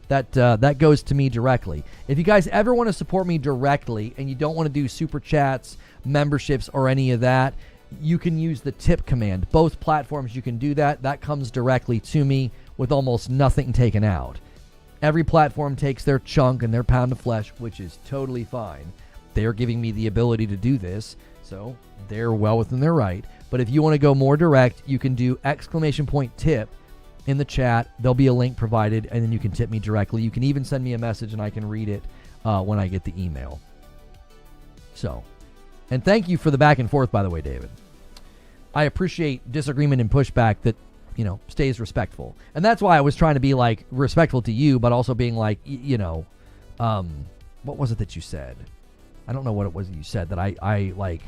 That goes to me directly. If you guys ever want to support me directly and you don't want to do super chats, memberships, or any of that, you can use the tip command. Both platforms you can do that. That comes directly to me with almost nothing taken out. Every platform takes their chunk and their pound of flesh, which is totally fine. They're giving me the ability to do this, so they're well within their right. But if you want to go more direct, you can do !tip in the chat. There'll be a link provided, and then you can tip me directly. You can even send me a message, and I can read it when I get the email. So, and thank you for the back and forth, by the way, David. I appreciate disagreement and pushback that, stays respectful. And that's why I was trying to be, like, respectful to you, but also being like, what was it that you said? I don't know what it was that you said that I like...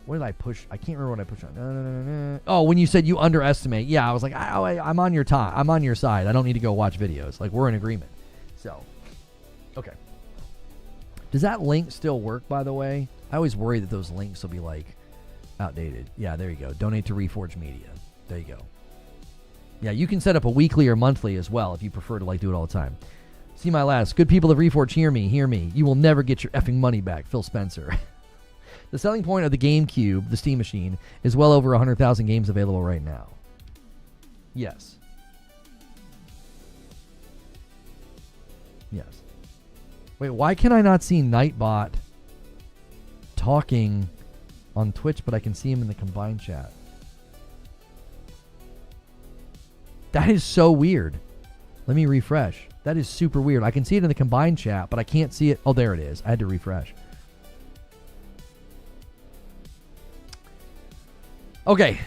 What did I push? I can't remember what I pushed on. Oh, when you said you underestimate. Yeah, I was like, I'm on your time. I'm on your side. I don't need to go watch videos. Like, we're in agreement. So, okay. Does that link still work, by the way? I always worry that those links will be, like, outdated. Yeah, there you go. Donate to Reforge Media. There you go. Yeah, you can set up a weekly or monthly as well if you prefer to, like, do it all the time. See my last. Good people of Reforge, hear me. Hear me. You will never get your effing money back. Phil Spencer. The selling point of the GameCube, the Steam Machine, is well over 100,000 games available right now. Yes. Yes. Wait, why can I not see Nightbot talking on Twitch, but I can see him in the combined chat? That is so weird. Let me refresh. That is super weird. I can see it in the combined chat, but I can't see it. Oh, there it is. I had to refresh. Okay.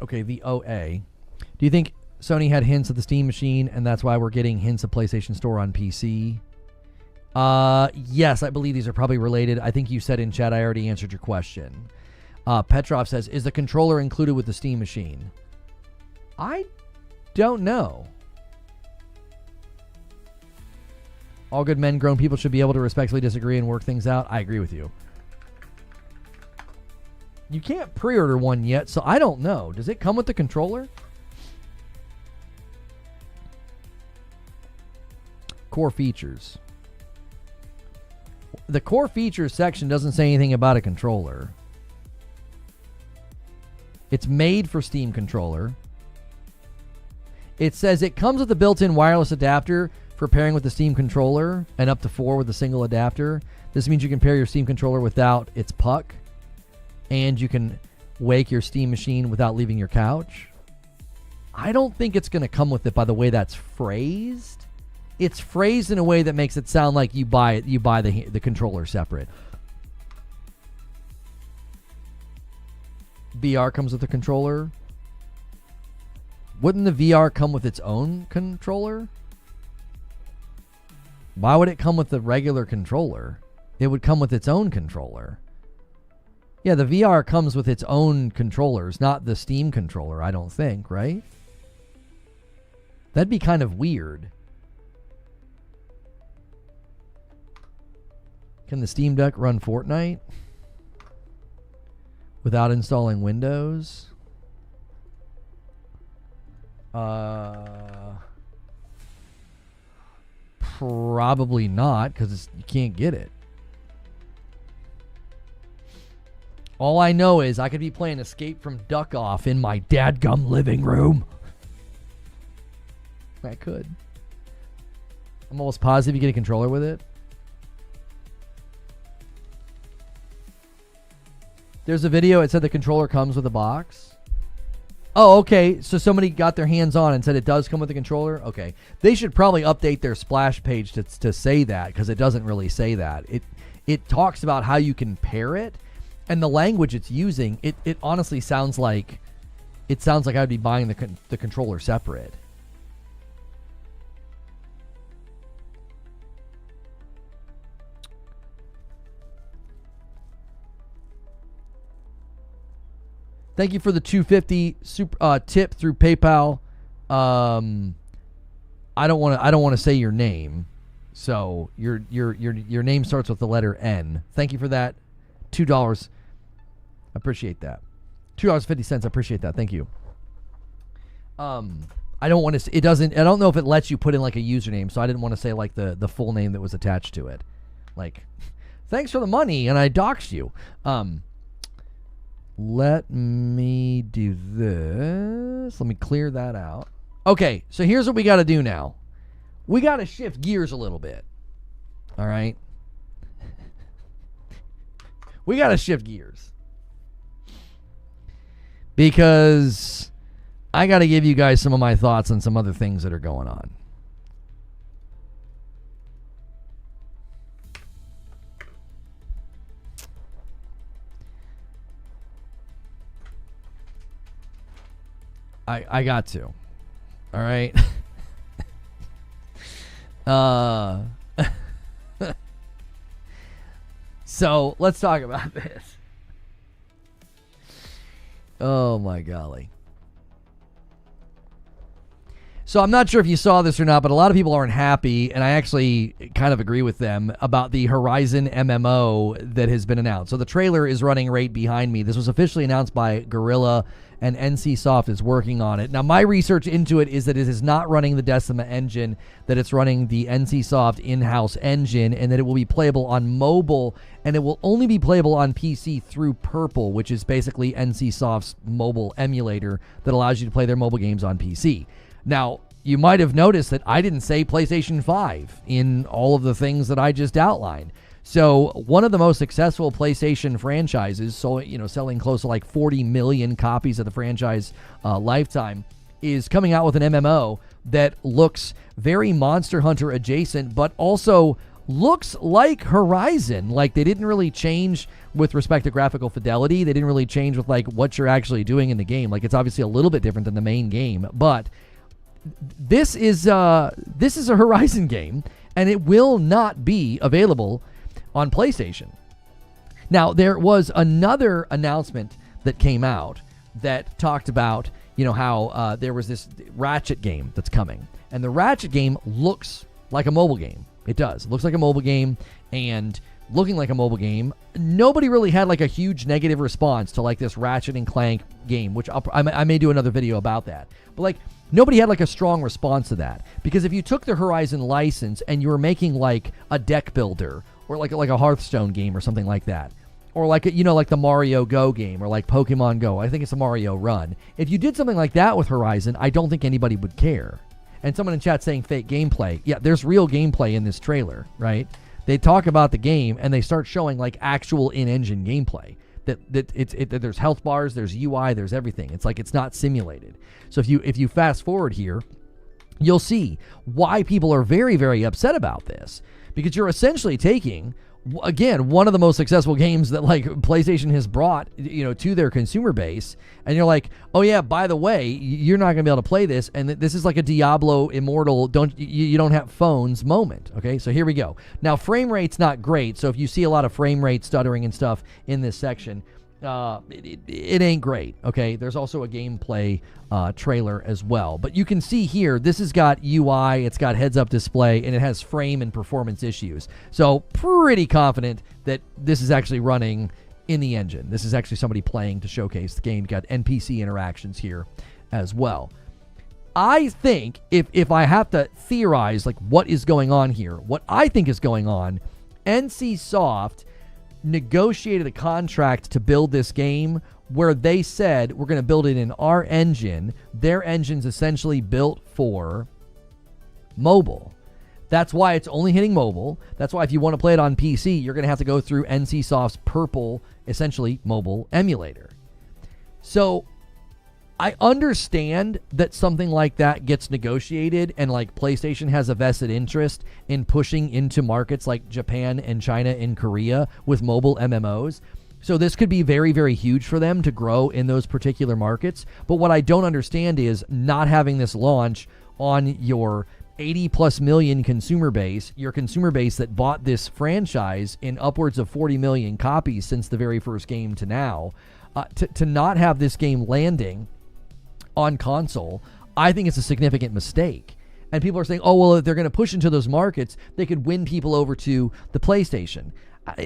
Okay, the OA. Do you think Sony had hints of the Steam Machine, and that's why we're getting hints of PlayStation Store on PC? Yes, I believe these are probably related. I think you said in chat I already answered your question. Petrov says, is the controller included with the Steam Machine? I don't know. All good men, grown people should be able to respectfully disagree and work things out. I agree with you. You can't pre-order one yet, so I don't know. Does it come with the controller? Core features. The core features section doesn't say anything about a controller. It's made for Steam controller. It says it comes with a built-in wireless adapter, for pairing with the Steam controller and up to 4 with a single adapter. This means you can pair your Steam controller without its puck, and you can wake your Steam machine without leaving your couch. I don't think it's going to come with it by the way that's phrased. It's phrased in a way that makes it sound like you buy the controller separate. VR comes with a controller. Wouldn't the VR come with its own controller? Why would it come with the regular controller? It would come with its own controller. Yeah, the VR comes with its own controllers, not the Steam controller, I don't think, right? That'd be kind of weird. Can the Steam Deck run Fortnite without installing Windows? Probably not, because you can't get it. All I know is I could be playing Escape from Duck Off in my dadgum living room. I could. I'm almost positive you get a controller with it. There's a video. It said the controller comes with a box. Oh, okay. So somebody got their hands on and said it does come with a controller. Okay. They should probably update their splash page to say that, because it doesn't really say that. It talks about how you can pair it, and the language it's using. It honestly sounds like I'd be buying the controller separate. Thank you for the $250 super tip through PayPal. I don't want to say your name, so your name starts with the letter N. Thank you for that. $2. I appreciate that. $2.50. I appreciate that. Thank you. I don't want to. It doesn't. I don't know if it lets you put in like a username, so I didn't want to say like the full name that was attached to it. Like, thanks for the money, and I doxed you. Let me do this. Let me clear that out. Okay, so here's what we got to do now. We got to shift gears a little bit. All right? We got to shift gears. Because I got to give you guys some of my thoughts on some other things that are going on. I got to. All right. So let's talk about this. Oh my golly. So I'm not sure if you saw this or not, but a lot of people aren't happy, and I actually kind of agree with them, about the Horizon MMO that has been announced. So the trailer is running right behind me. This was officially announced by Guerrilla, and NCSoft is working on it. Now, my research into it is that it is not running the Decima engine, that it's running the NCSoft in-house engine, and that it will be playable on mobile, and it will only be playable on PC through Purple, which is basically NCSoft's mobile emulator that allows you to play their mobile games on PC. Now, you might have noticed that I didn't say PlayStation 5 in all of the things that I just outlined. So one of the most successful PlayStation franchises, selling close to like 40 million copies of the franchise lifetime, is coming out with an MMO that looks very Monster Hunter adjacent, but also looks like Horizon. Like, they didn't really change with respect to graphical fidelity. They didn't really change with like what you're actually doing in the game. Like, it's obviously a little bit different than the main game, but this is a Horizon game, and it will not be available on PlayStation. Now, there was another announcement that came out that talked about, how there was this Ratchet game that's coming, and the Ratchet game looks like a mobile game. It does. It looks like a mobile game, and looking like a mobile game, nobody really had like a huge negative response to like this Ratchet and Clank game, which I may do another video about that. But like, nobody had like a strong response to that, because if you took the Horizon license and you were making like a deck builder or like a Hearthstone game or something like that, or like like the Mario Go game or like Pokemon Go, I think it's a Mario Run. If you did something like that with Horizon, I don't think anybody would care. And someone in chat saying fake gameplay. Yeah, there's real gameplay in this trailer, right? They talk about the game and they start showing like actual in-engine gameplay. That there's health bars, there's UI, there's everything. It's like it's not simulated. So if you fast forward here, you'll see why people are very, very upset about this, because you're essentially taking, again, one of the most successful games that like PlayStation has brought, to their consumer base, and you're like, oh yeah, by the way, you're not gonna be able to play this, and this is like a Diablo Immortal you don't have phones moment. Okay, so here we go. Now frame rate's not great, so if you see a lot of frame rate stuttering and stuff in this section, it ain't great. Okay, there's also a gameplay trailer as well, but you can see here this has got UI, it's got heads-up display, and it has frame and performance issues. So pretty confident that this is actually running in the engine. This is actually somebody playing to showcase the game. Got NPC interactions here as well. I think if I have to theorize like what is going on here, what I think is going on, NCSoft negotiated a contract to build this game where they said, we're going to build it in our engine. Their engine's essentially built for mobile. That's why it's only hitting mobile. That's why if you want to play it on PC, you're going to have to go through NCSoft's purple, essentially mobile emulator. So I understand that something like that gets negotiated, and like PlayStation has a vested interest in pushing into markets like Japan and China and Korea with mobile MMOs. So this could be very, very huge for them to grow in those particular markets. But what I don't understand is not having this launch on your 80 plus million consumer base, your consumer base that bought this franchise in upwards of 40 million copies since the very first game to now, to not have this game landing on console, I think it's a significant mistake. And people are saying, oh, well, if they're going to push into those markets, they could win people over to the PlayStation.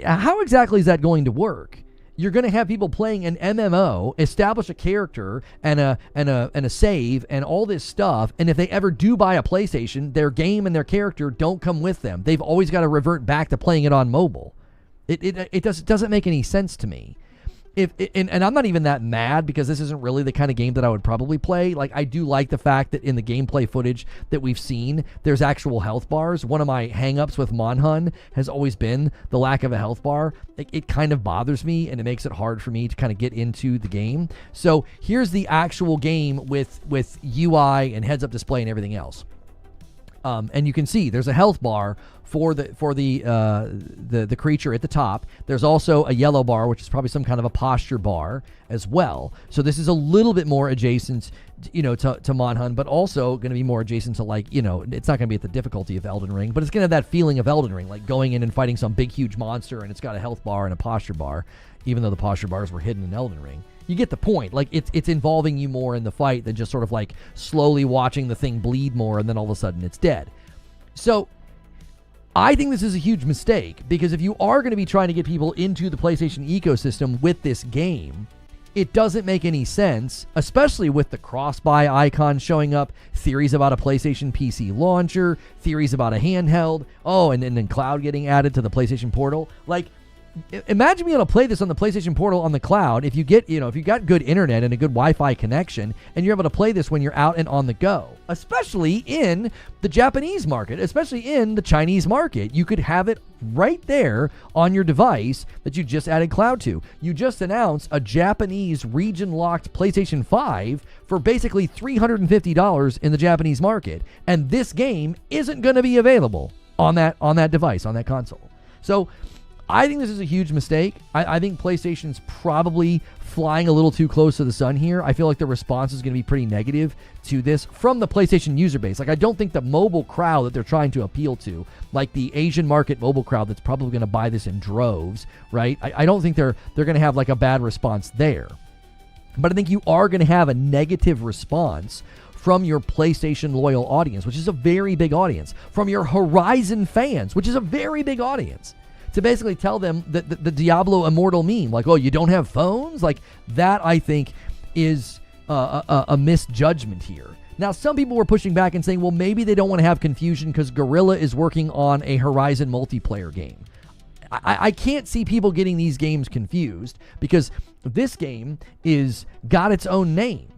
How exactly is that going to work? You're going to have people playing an MMO, establish a character and a save and all this stuff, and if they ever do buy a PlayStation, their game and their character don't come with them. They've always got to revert back to playing it on mobile. It doesn't make any sense to me. And I'm not even that mad, because this isn't really the kind of game that I would probably play. Like, I do like the fact that in the gameplay footage that we've seen, there's actual health bars. One of my hang-ups with Monhun has always been the lack of a health bar. It kind of bothers me, and it makes it hard for me to kind of get into the game. So here's the actual game with UI and heads-up display and everything else. And you can see there's a health bar for the creature at the top. There's also a yellow bar, which is probably some kind of a posture bar as well. So this is a little bit more adjacent, to Monhun, but also going to be more adjacent to, like, it's not going to be at the difficulty of Elden Ring, but it's going to have that feeling of Elden Ring, like going in and fighting some big, huge monster, and it's got a health bar and a posture bar, even though the posture bars were hidden in Elden Ring. You get the point. Like, it's involving you more in the fight than just sort of like slowly watching the thing bleed more and then all of a sudden it's dead. So I think this is a huge mistake, because if you are going to be trying to get people into the PlayStation ecosystem with this game, it doesn't make any sense, especially with the cross-buy icon showing up, theories about a PlayStation PC launcher, theories about a handheld, and then cloud getting added to the PlayStation Portal. Like, imagine being able to play this on the PlayStation Portal on the cloud. If you get, if you got good internet and a good Wi-Fi connection, and you're able to play this when you're out and on the go, especially in the Japanese market, especially in the Chinese market, you could have it right there on your device that you just added cloud to. You just announced a Japanese region-locked PlayStation 5 for basically $350 in the Japanese market, and this game isn't going to be available on that device, on that console. So I think this is a huge mistake. I think PlayStation's probably flying a little too close to the sun here. I feel like the response is going to be pretty negative to this from the PlayStation user base. Like, I don't think the mobile crowd that they're trying to appeal to, like the Asian market mobile crowd that's probably going to buy this in droves, right? I don't think they're going to have like a bad response there. But I think you are going to have a negative response from your PlayStation loyal audience, which is a very big audience, from your Horizon fans, which is a very big audience, to basically tell them that the Diablo Immortal meme, like, oh, you don't have phones? Like, that, I think, is a misjudgment here. Now, some people were pushing back and saying, well, maybe they don't want to have confusion because Guerrilla is working on a Horizon multiplayer game. I can't see people getting these games confused, because this game got its own name.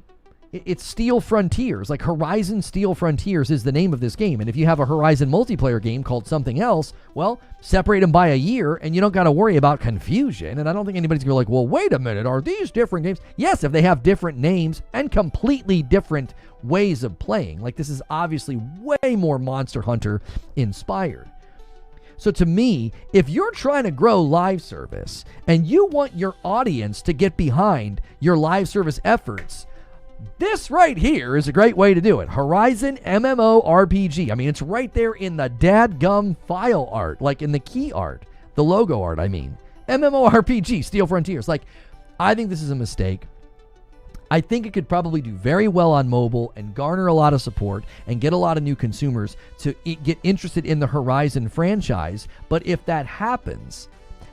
It's Steel Frontiers. Like, Horizon Steel Frontiers is the name of this game. And if you have a Horizon multiplayer game called something else, well, separate them by a year and you don't got to worry about confusion. And I don't think anybody's going to be like, well, wait a minute, are these different games? Yes, if they have different names and completely different ways of playing. Like, this is obviously way more Monster Hunter inspired. So to me, if you're trying to grow live service and you want your audience to get behind your live service efforts, this right here is a great way to do it. Horizon MMORPG. I mean, it's right there in the dadgum file art, like in the key art, the logo art, I mean. MMORPG, Steel Frontiers. Like, I think this is a mistake. I think it could probably do very well on mobile and garner a lot of support and get a lot of new consumers to get interested in the Horizon franchise. But if that happens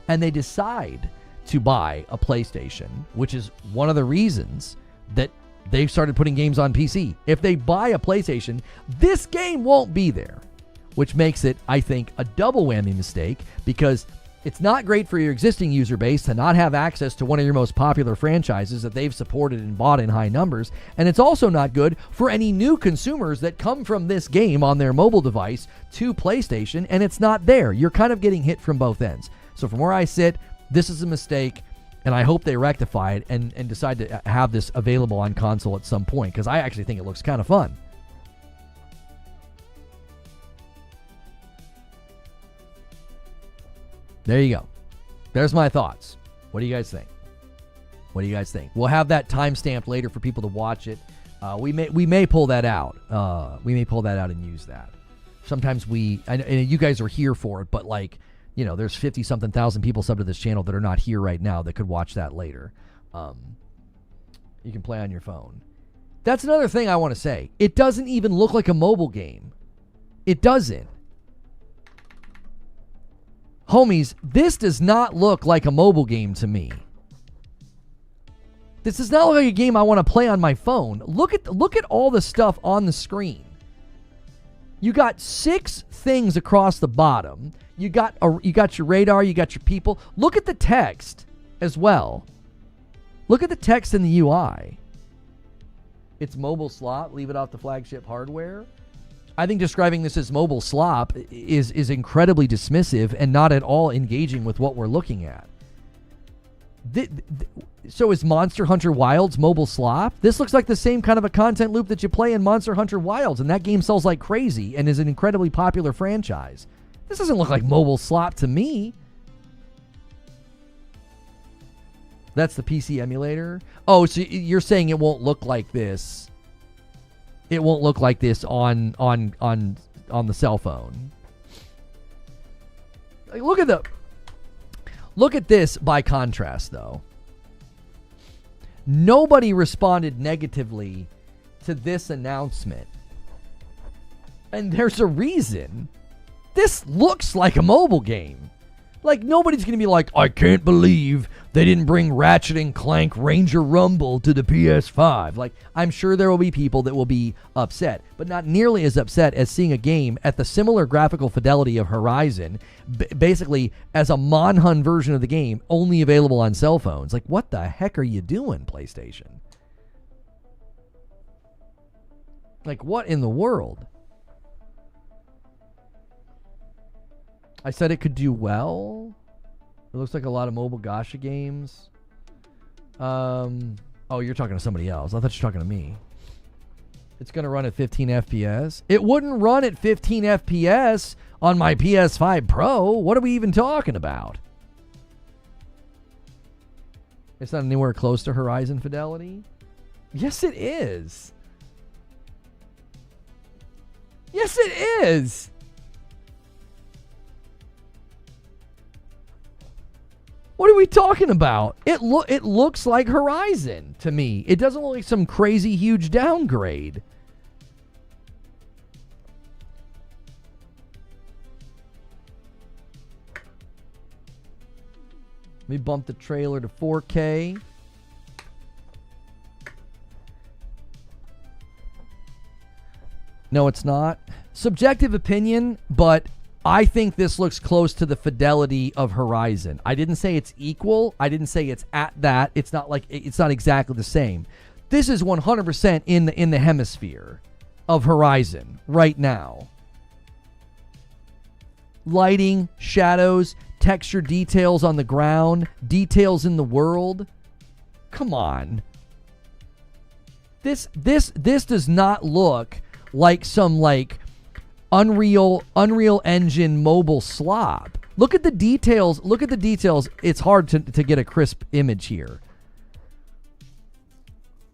and they decide to buy a PlayStation, which is one of the reasons that they've started putting games on PC. If they buy a PlayStation, this game won't be there, which makes it, I think, a double whammy mistake because it's not great for your existing user base to not have access to one of your most popular franchises that they've supported and bought in high numbers, and it's also not good for any new consumers that come from this game on their mobile device to PlayStation, and it's not there. You're kind of getting hit from both ends. So from where I sit, this is a mistake. And I hope they rectify it and decide to have this available on console at some point, because I actually think it looks kind of fun. There you go. There's my thoughts. What do you guys think? What do you guys think? We'll have that timestamped later for people to watch it. We may pull that out. We may pull that out and use that. Sometimes and you guys are here for it, but like, you know, there's 50-something thousand people subbed to this channel that are not here right now that could watch that later. You can play on your phone. That's another thing I want to say. It doesn't even look like a mobile game. It doesn't. Homies, this does not look like a mobile game to me. This does not look like a game I want to play on my phone. Look at all the stuff on the screen. You got 6 things across the bottom. You got your radar, you got your people. Look at the text as well. Look at the text in the UI. It's mobile slop, leave it off the flagship hardware. I think describing this as mobile slop is incredibly dismissive and not at all engaging with what we're looking at. So is Monster Hunter Wilds mobile slop? This looks like the same kind of a content loop that you play in Monster Hunter Wilds, and that game sells like crazy and is an incredibly popular franchise. This doesn't look like mobile slop to me. That's the PC emulator. Oh, so you're saying it won't look like this. It won't look like this on the cell phone. Like, look at this by contrast, though. Nobody responded negatively to this announcement. And there's a reason. This looks like a mobile game. Like, nobody's going to be like, I can't believe they didn't bring Ratchet and Clank Ranger Rumble to the PS5. Like, I'm sure there will be people that will be upset, but not nearly as upset as seeing a game at the similar graphical fidelity of Horizon, basically as a Monhun version of the game, only available on cell phones. Like, what the heck are you doing, PlayStation? Like, what in the world? I said it could do well. It looks like a lot of mobile gacha games. Oh, you're talking to somebody else. I thought you were talking to me. It's going to run at 15 FPS. It wouldn't run at 15 FPS on my PS5 Pro. What are we even talking about? It's not anywhere close to Horizon fidelity. Yes, it is. Yes, it is. What are we talking about? It looks like Horizon to me. It doesn't look like some crazy huge downgrade. Let me bump the trailer to 4K. No, it's not. Subjective opinion, but I think this looks close to the fidelity of Horizon. I didn't say it's equal. I didn't say it's at that. It's not exactly the same. This is 100% in the hemisphere of Horizon right now. Lighting, shadows, texture details on the ground, details in the world. Come on. This does not look like some like Unreal Engine mobile slop. Look at the details. Look at the details. It's hard to get a crisp image here.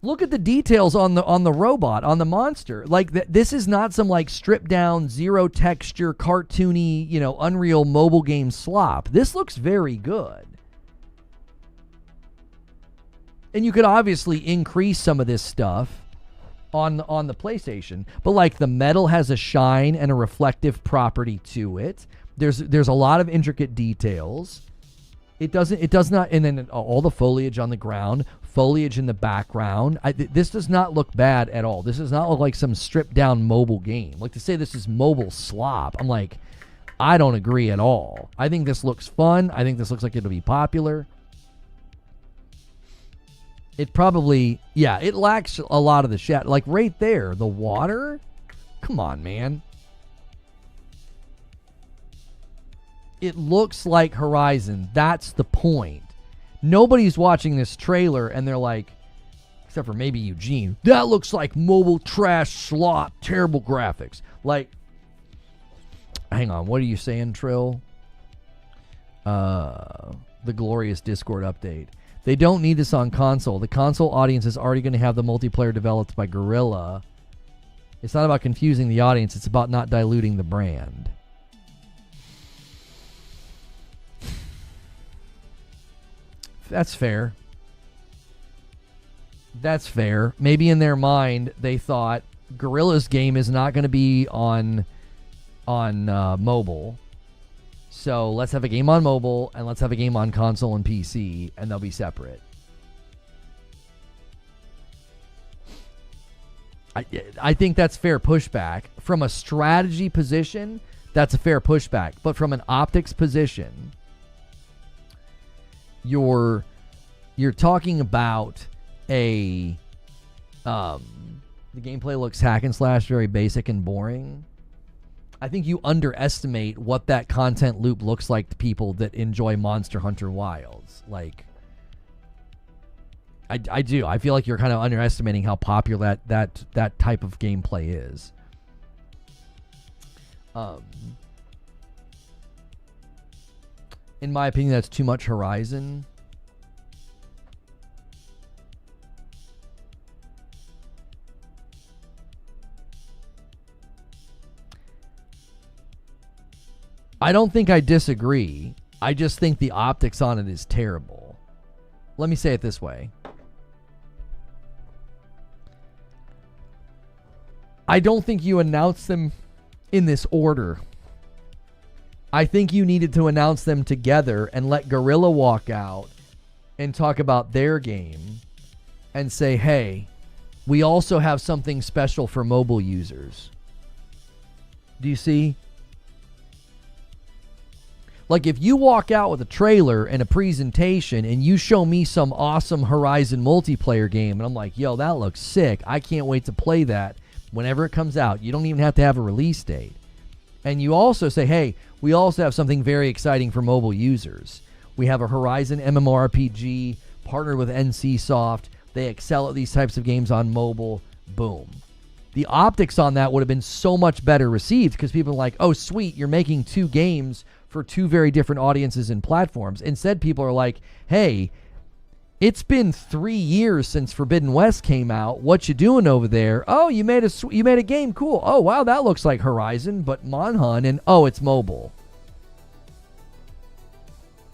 Look at the details on the robot, on the monster. Like this is not some like stripped down, zero texture, cartoony, Unreal mobile game slop. This looks very good. And you could obviously increase some of this stuff on the PlayStation, but like the metal has a shine and a reflective property to it. There's a lot of intricate details. It does not, and then all the foliage on the ground, foliage in the background. This does not look bad at all. This does not look like some stripped down mobile game. Like to say this is mobile slop, I'm like, I don't agree at all. I think this looks fun. I think this looks like it'll be popular. It probably, it lacks a lot of the shadow. Like right there, the water. Come on, man. It looks like Horizon. That's the point. Nobody's watching this trailer and they're like, except for maybe Eugene, that looks like mobile trash slop, terrible graphics. Like, hang on, what are you saying, Trill? The glorious Discord update. They don't need this on console. The console audience is already going to have the multiplayer developed by Guerrilla. It's not about confusing the audience. It's about not diluting the brand. That's fair. That's fair. Maybe in their mind they thought Guerrilla's game is not going to be on mobile. So let's have a game on mobile and let's have a game on console and PC, and they'll be separate. I think that's fair pushback. From a strategy position, that's a fair pushback. But from an optics position, you're talking about the gameplay looks hack and slash, very basic and boring. I think you underestimate what that content loop looks like to people that enjoy Monster Hunter Wilds. Like, I do. I feel like you're kind of underestimating how popular that type of gameplay is. In my opinion, that's too much Horizon. I don't think I disagree. I just think the optics on it is terrible. Let me say it this way. I don't think you announce them in this order. I think you needed to announce them together and let Guerrilla walk out and talk about their game and say, hey, we also have something special for mobile users. Do you see? Like, if you walk out with a trailer and a presentation and you show me some awesome Horizon multiplayer game and I'm like, yo, that looks sick. I can't wait to play that whenever it comes out. You don't even have to have a release date. And you also say, hey, we also have something very exciting for mobile users. We have a Horizon MMORPG partnered with NCSoft. They excel at these types of games on mobile. Boom. The optics on that would have been so much better received because people are like, oh, sweet, you're making two games for two very different audiences and platforms. Instead, people are like, hey, it's been 3 years since Forbidden West came out. What you doing over there? Oh, you made a game. Cool. Oh, wow, that looks like Horizon, but Monhun, and oh, it's mobile.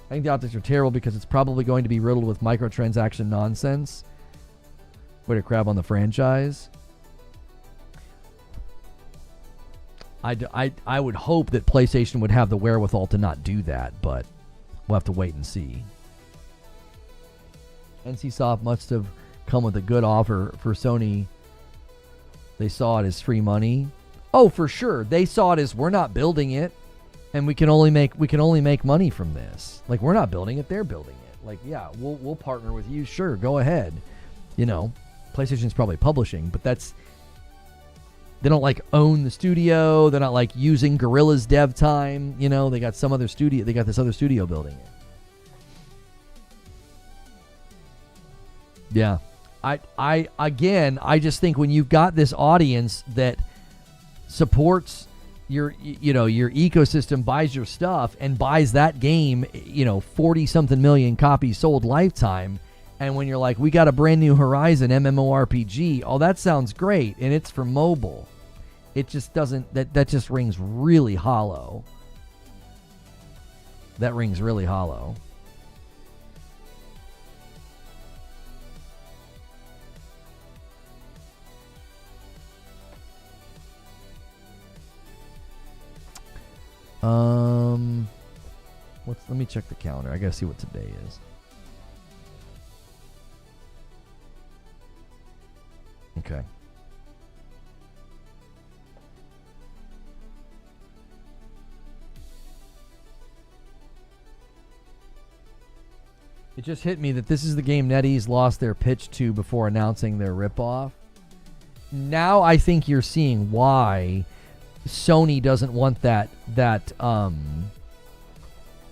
I think the optics are terrible because it's probably going to be riddled with microtransaction nonsense. Way to crab on the franchise. I would hope that PlayStation would have the wherewithal to not do that, but we'll have to wait and see. NCSoft must have come with a good offer for Sony. They saw it as free money. Oh, for sure. They saw it as, we're not building it, and we can only make money from this. Like, we're not building it, they're building it. Like, yeah, we'll partner with you. Sure, go ahead. You know, PlayStation's probably publishing, but they don't like own the studio. They're not like using Guerrilla's dev time. You know, they got some other studio. They got this other studio building it. Yeah. I just think when you've got this audience that supports your ecosystem, buys your stuff and buys that game, 40 something million copies sold lifetime. And when you're like, we got a brand new Horizon MMORPG, oh, that sounds great, and it's for mobile. It just doesn't, that just rings really hollow. That rings really hollow. Let me check the calendar. I gotta see what today is. Okay. It just hit me that this is the game NetEase lost their pitch to before announcing their ripoff. Now I think you're seeing why Sony doesn't want that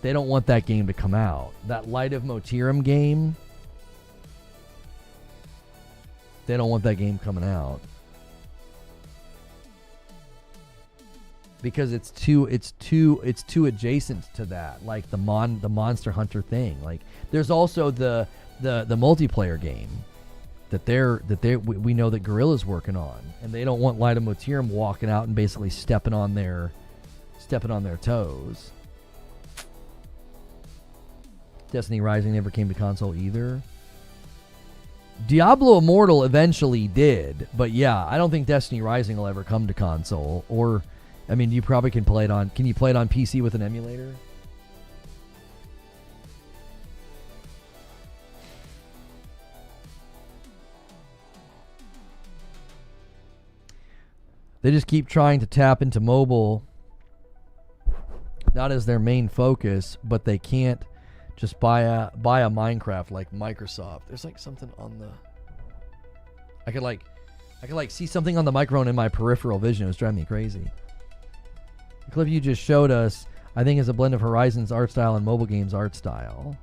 they don't want that game to come out. That Light of Motirum game, they don't want that game coming out because it's too adjacent to that, like the Monster Hunter thing. Like there's also the multiplayer game that we know that Guerrilla's working on, and they don't want Light of Motirum walking out and basically stepping on their toes. Destiny Rising never came to console either. Diablo Immortal eventually did, but yeah, I don't think Destiny Rising will ever come to console. Or, I mean, you probably can play it on. Can you play it on PC with an emulator? They just keep trying to tap into mobile, not as their main focus, but they can't just buy a Minecraft like Microsoft. There's like something on the. I could see something on the microphone in my peripheral vision. It was driving me crazy. The clip you just showed us, I think, is a blend of Horizon's art style and mobile games art style.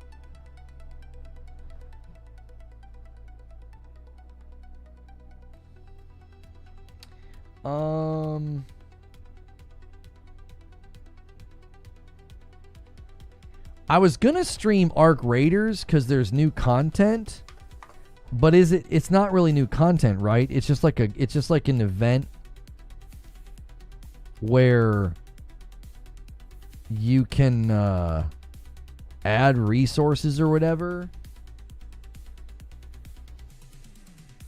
I was gonna stream Arc Raiders because there's new content, but it's not really new content, right? It's just like an event where you can add resources or whatever.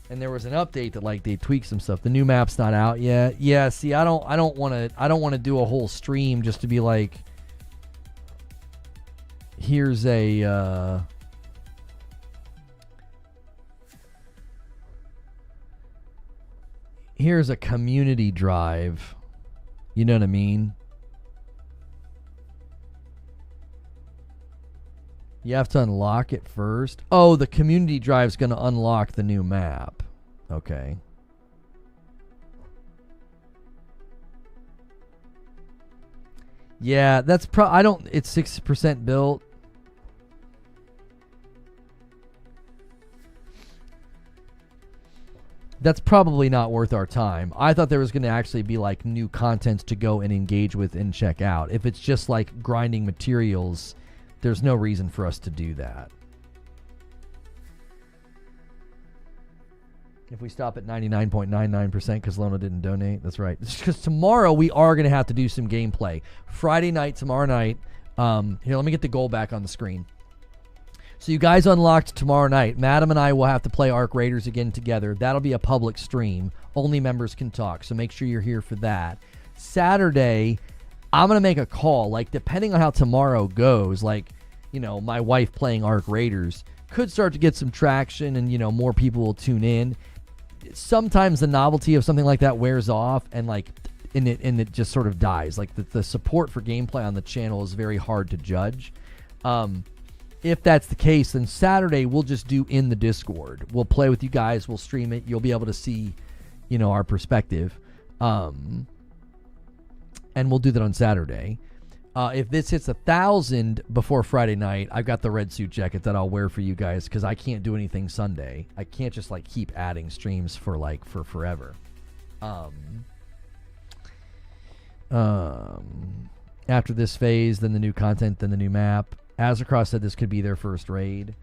And there was an update that like they tweaked some stuff. The new map's not out yet. Yeah, see, I don't want to do a whole stream just to be like, here's a community drive. You know what I mean? You have to unlock it first. Oh, the community drive's going to unlock the new map. Okay. Yeah, that's it's 6% built. That's probably not worth our time. I thought there was going to actually be like new content to go and engage with and check out. If it's just like grinding materials, there's no reason for us to do that. If we stop at 99.99% because Lona didn't donate, that's right. Because tomorrow we are going to have to do some gameplay. Friday night, tomorrow night. Here, let me get the goal back on the screen. So you guys unlocked tomorrow night. Madam and I will have to play Arc Raiders again together. That'll be a public stream. Only members can talk, so make sure you're here for that. Saturday, I'm going to make a call. Like, depending on how tomorrow goes, like, my wife playing Arc Raiders could start to get some traction and, more people will tune in. Sometimes the novelty of something like that wears off and it just sort of dies. Like the support for gameplay on the channel is very hard to judge. if that's the case, then Saturday we'll just do in the Discord. We'll play with you guys. We'll stream it. You'll be able to see, our perspective. And we'll do that on Saturday. If this hits 1,000 before Friday night, I've got the red suit jacket that I'll wear for you guys because I can't do anything Sunday. I can't just keep adding streams for forever. After this phase, then the new content, then the new map. Azercross said this could be their first raid.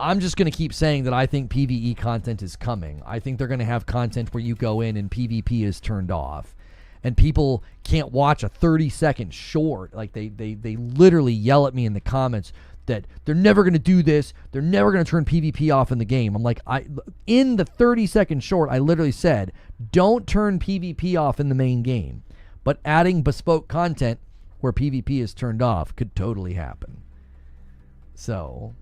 I'm just going to keep saying that I think PvE content is coming. I think they're going to have content where you go in and PvP is turned off. And people can't watch a 30-second short. They literally yell at me in the comments that they're never going to do this. They're never going to turn PvP off in the game. I'm like, in the 30-second short, I literally said, don't turn PvP off in the main game. But adding bespoke content where PvP is turned off could totally happen. So...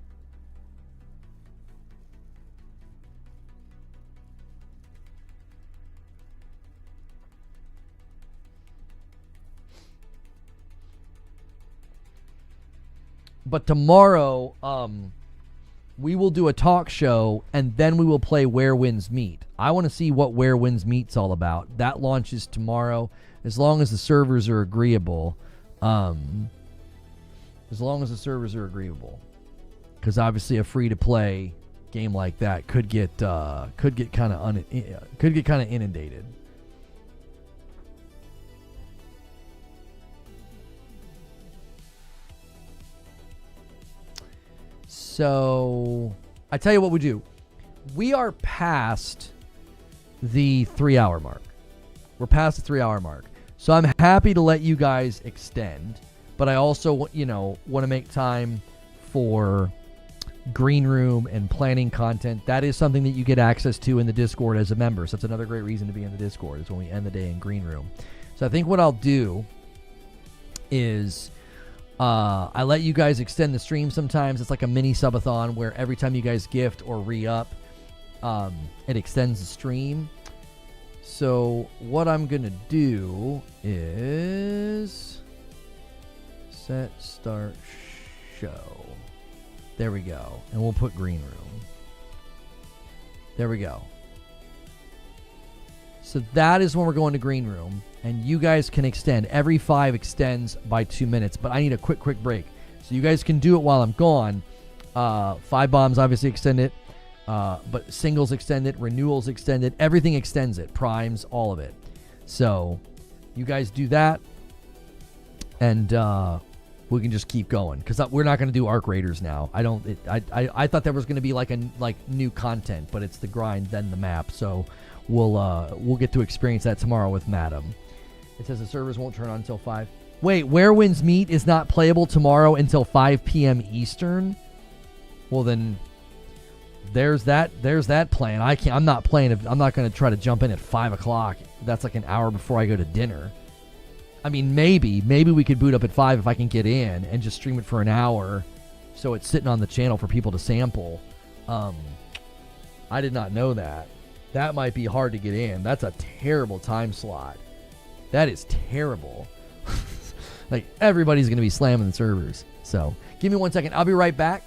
But tomorrow, we will do a talk show, and then we will play Where Winds Meet. I want to see what Where Winds Meet's all about. That launches tomorrow, as long as the servers are agreeable. Because obviously a free-to-play game like that could get kind of inundated. So, I tell you what we do. We are past the 3-hour mark. We're past the 3-hour mark. So, I'm happy to let you guys extend. But I also, want to make time for green room and planning content. That is something that you get access to in the Discord as a member. So, that's another great reason to be in the Discord is when we end the day in green room. So, I think what I'll do is... I let you guys extend the stream sometimes. It's like a mini subathon where every time you guys gift or re-up, it extends the stream. So what I'm going to do is set start show. There we go. And we'll put green room. There we go. So that is when we're going to green room. And you guys can extend. Every 5 extends by 2 minutes. But I need a quick break. So you guys can do it while I'm gone. 5 bombs obviously extend it. But singles extend it. Renewals extend it. Everything extends it. Primes, all of it. So you guys do that. And we can just keep going. Because we're not going to do Arc Raiders now. I thought there was going to be like new content. But it's the grind, then the map. So we'll get to experience that tomorrow with Madam. It says the servers won't turn on until 5. Wait, Where Winds Meet is not playable tomorrow until 5 p.m. Eastern? Well, then there's that plan. I'm not playing. I'm not going to try to jump in at 5 o'clock. That's like an hour before I go to dinner. I mean, maybe we could boot up at 5 if I can get in and just stream it for an hour so it's sitting on the channel for people to sample. I did not know that. That might be hard to get in. That's a terrible time slot. That is terrible. Like, everybody's going to be slamming the servers. So, give me 1 second. I'll be right back.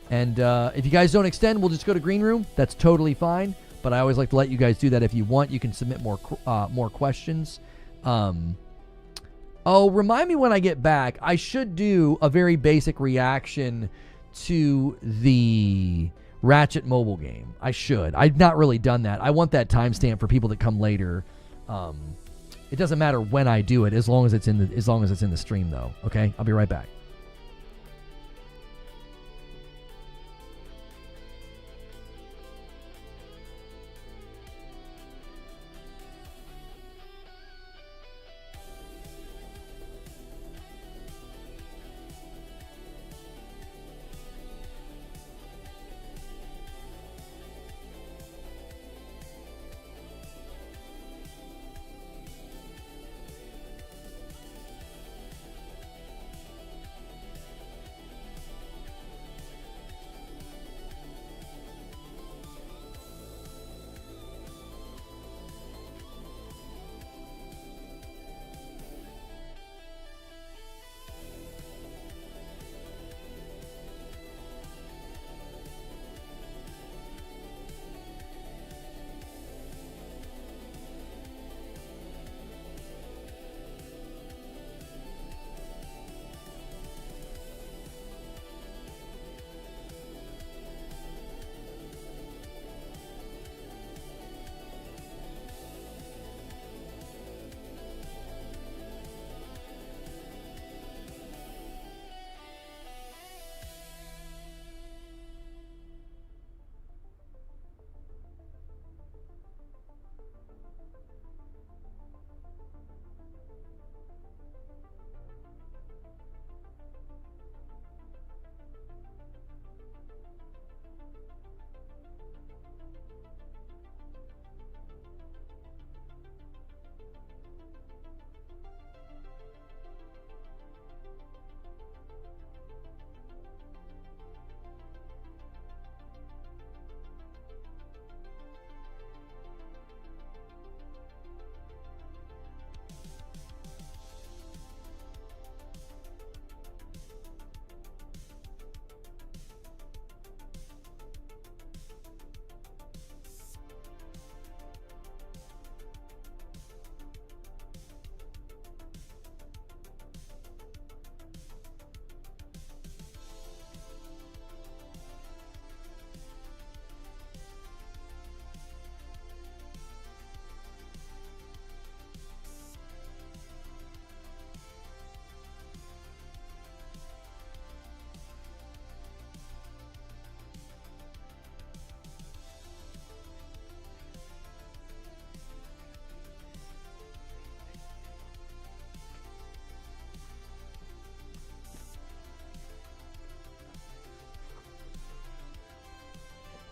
And if you guys don't extend, we'll just go to green room. That's totally fine. But I always like to let you guys do that. If you want, you can submit more questions. Remind me when I get back. I should do a very basic reaction to the Ratchet mobile game. I should. I've not really done that. I want that timestamp for people that come later. It doesn't matter when I do it, as long as it's in the stream, though. Okay, I'll be right back.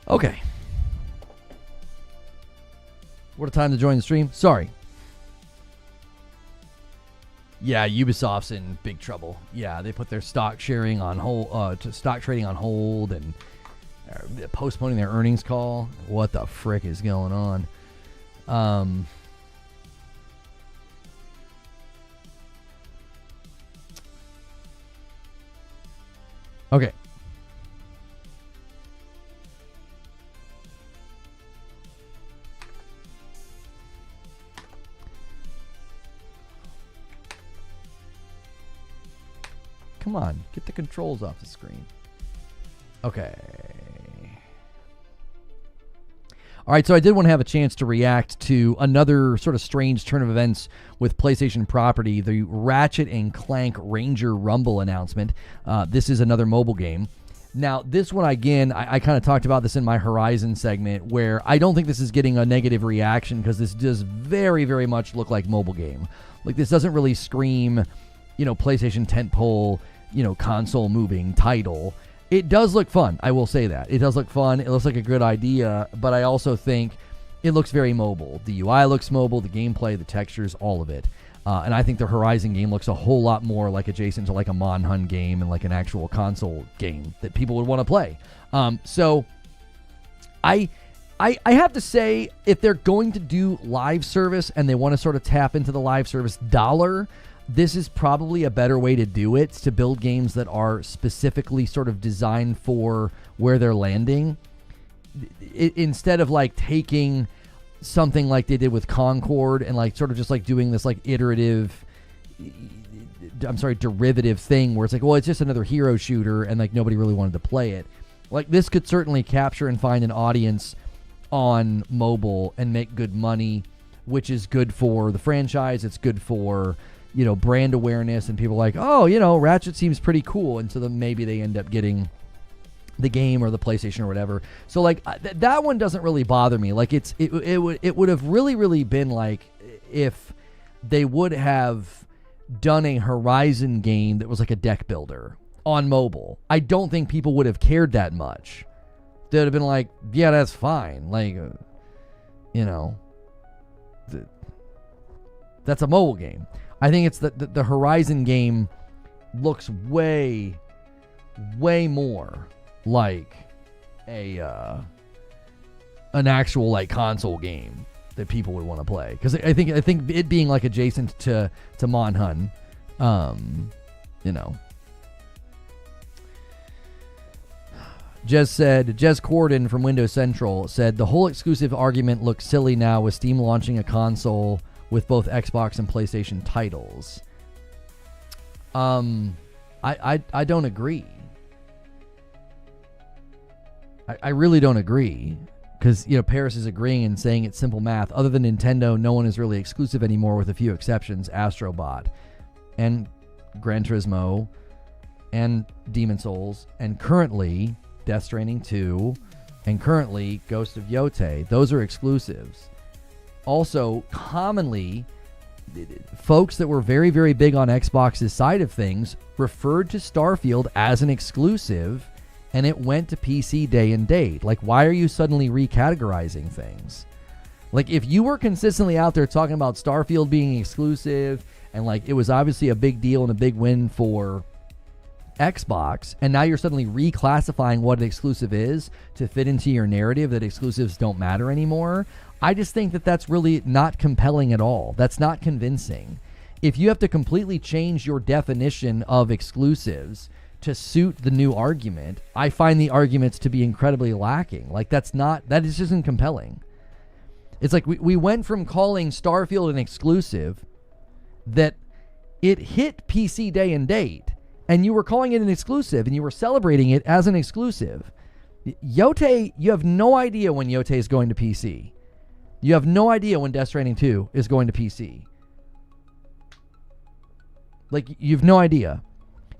Okay. What a time to join the stream. Sorry. Yeah, Ubisoft's in big trouble. Yeah, they put their stock sharing on hold, stock trading on hold, and postponing their earnings call. What the frick is going on? Okay. Come on, get the controls off the screen. Okay. All right, so I did want to have a chance to react to another sort of strange turn of events with PlayStation property, the Ratchet and Clank Ranger Rumble announcement. This is another mobile game. Now, this one, again, I kind of talked about this in my Horizon segment, where I don't think this is getting a negative reaction because this does very, very much look like mobile game. Like, this doesn't really scream, PlayStation tentpole, console moving title. It does look fun. I will say that. It does look fun. It looks like a good idea, but I also think it looks very mobile. The UI looks mobile, the gameplay, the textures, all of it. And I think the Horizon game looks a whole lot more like adjacent to like a Monhun game and like an actual console game that people would want to play. So I have to say, if they're going to do live service and they want to sort of tap into the live service dollar, this is probably a better way to do it, to build games that are specifically sort of designed for where they're landing. Instead of like taking something like they did with Concord and like sort of just like doing this like derivative thing where it's like, well, it's just another hero shooter and like nobody really wanted to play it. Like, this could certainly capture and find an audience on mobile and make good money, which is good for the franchise. It's good for, brand awareness, and people are like, oh, Ratchet seems pretty cool. And so then maybe they end up getting the game or the PlayStation or whatever. So like that one doesn't really bother me. Like it would have really been like if they would have done a Horizon game that was like a deck builder on mobile. I don't think people would have cared that much. They'd have been like, yeah, that's fine. Like, that's a mobile game. I think it's the Horizon game looks way more like an actual like console game that people would want to play, because I think it being like adjacent to Monhun, Jez Corden from Windows Central said the whole exclusive argument looks silly now with Steam launching a console with both Xbox and PlayStation titles. I don't agree. I really don't agree, because Paris is agreeing and saying it's simple math. Other than Nintendo, no one is really exclusive anymore, with a few exceptions: Astrobot and Gran Turismo and Demon Souls, and currently Death Stranding 2, and currently Ghost of Yotei. Those are exclusives. Also, commonly, folks that were very, very big on Xbox's side of things referred to Starfield as an exclusive, and it went to PC day and date. Like, why are you suddenly recategorizing things? Like, if you were consistently out there talking about Starfield being exclusive, and like it was obviously a big deal and a big win for Xbox, and now you're suddenly reclassifying what an exclusive is to fit into your narrative that exclusives don't matter anymore, I just think that that's really not compelling at all. That's not convincing. If you have to completely change your definition of exclusives to suit the new argument, I find the arguments to be incredibly lacking. Like, that just isn't compelling. It's like we went from calling Starfield an exclusive that it hit PC day and date, and you were calling it an exclusive, and you were celebrating it as an exclusive. Yotei, you have no idea when Yotei is going to PC. You have no idea when Death Stranding 2 is going to PC. Like, you have no idea.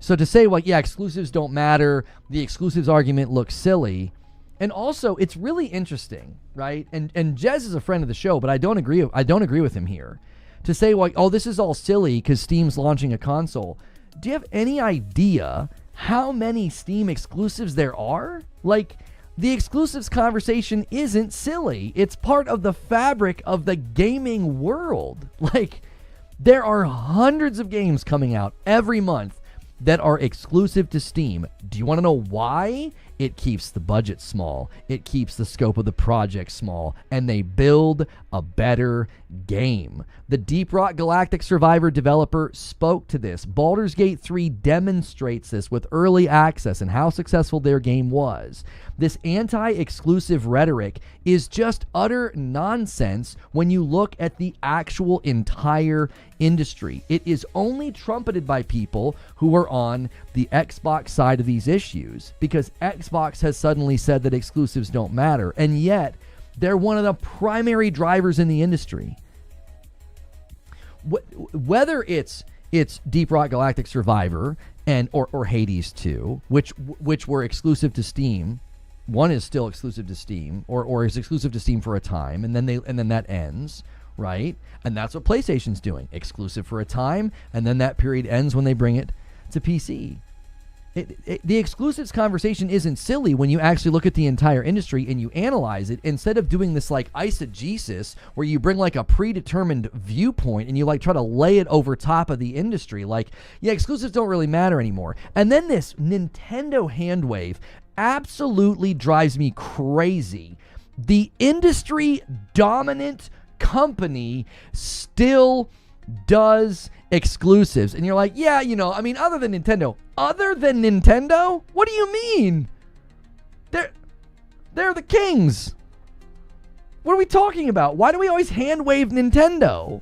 So to say, like, yeah, exclusives don't matter, the exclusives argument looks silly. And also, it's really interesting, right? And Jez is a friend of the show, but I don't agree with him here. To say, like, oh, this is all silly because Steam's launching a console. Do you have any idea how many Steam exclusives there are? Like, The exclusives conversation isn't silly. It's part of the fabric of the gaming world. Like, there are hundreds of games coming out every month that are exclusive to Steam. Do you want to know why? It keeps the budget small. It keeps the scope of the project small. And they build a better game. The Deep Rock Galactic Survivor developer spoke to this. Baldur's Gate 3 demonstrates this with early access and how successful their game was. This anti-exclusive rhetoric is just utter nonsense when you look at the actual entire industry. It is only trumpeted by people who are on the Xbox side of these issues, because Xbox has suddenly said that exclusives don't matter, and yet they're one of the primary drivers in the industry. Whether it's Deep Rock Galactic Survivor and or Hades 2, which were exclusive to Steam. One is still exclusive to Steam, or is exclusive to Steam for a time, and then that ends, right? And that's what PlayStation's doing. Exclusive for a time, and then that period ends when they bring it to PC. The exclusives conversation isn't silly when you actually look at the entire industry and you analyze it, instead of doing this like eisegesis where you bring like a predetermined viewpoint and you like try to lay it over top of the industry. Like, yeah, exclusives don't really matter anymore. And then this Nintendo hand wave absolutely drives me crazy. The industry dominant company still does exclusives, and you're like, yeah, other than Nintendo. What do you mean? They're the kings. What are we talking about? Why do we always hand wave Nintendo?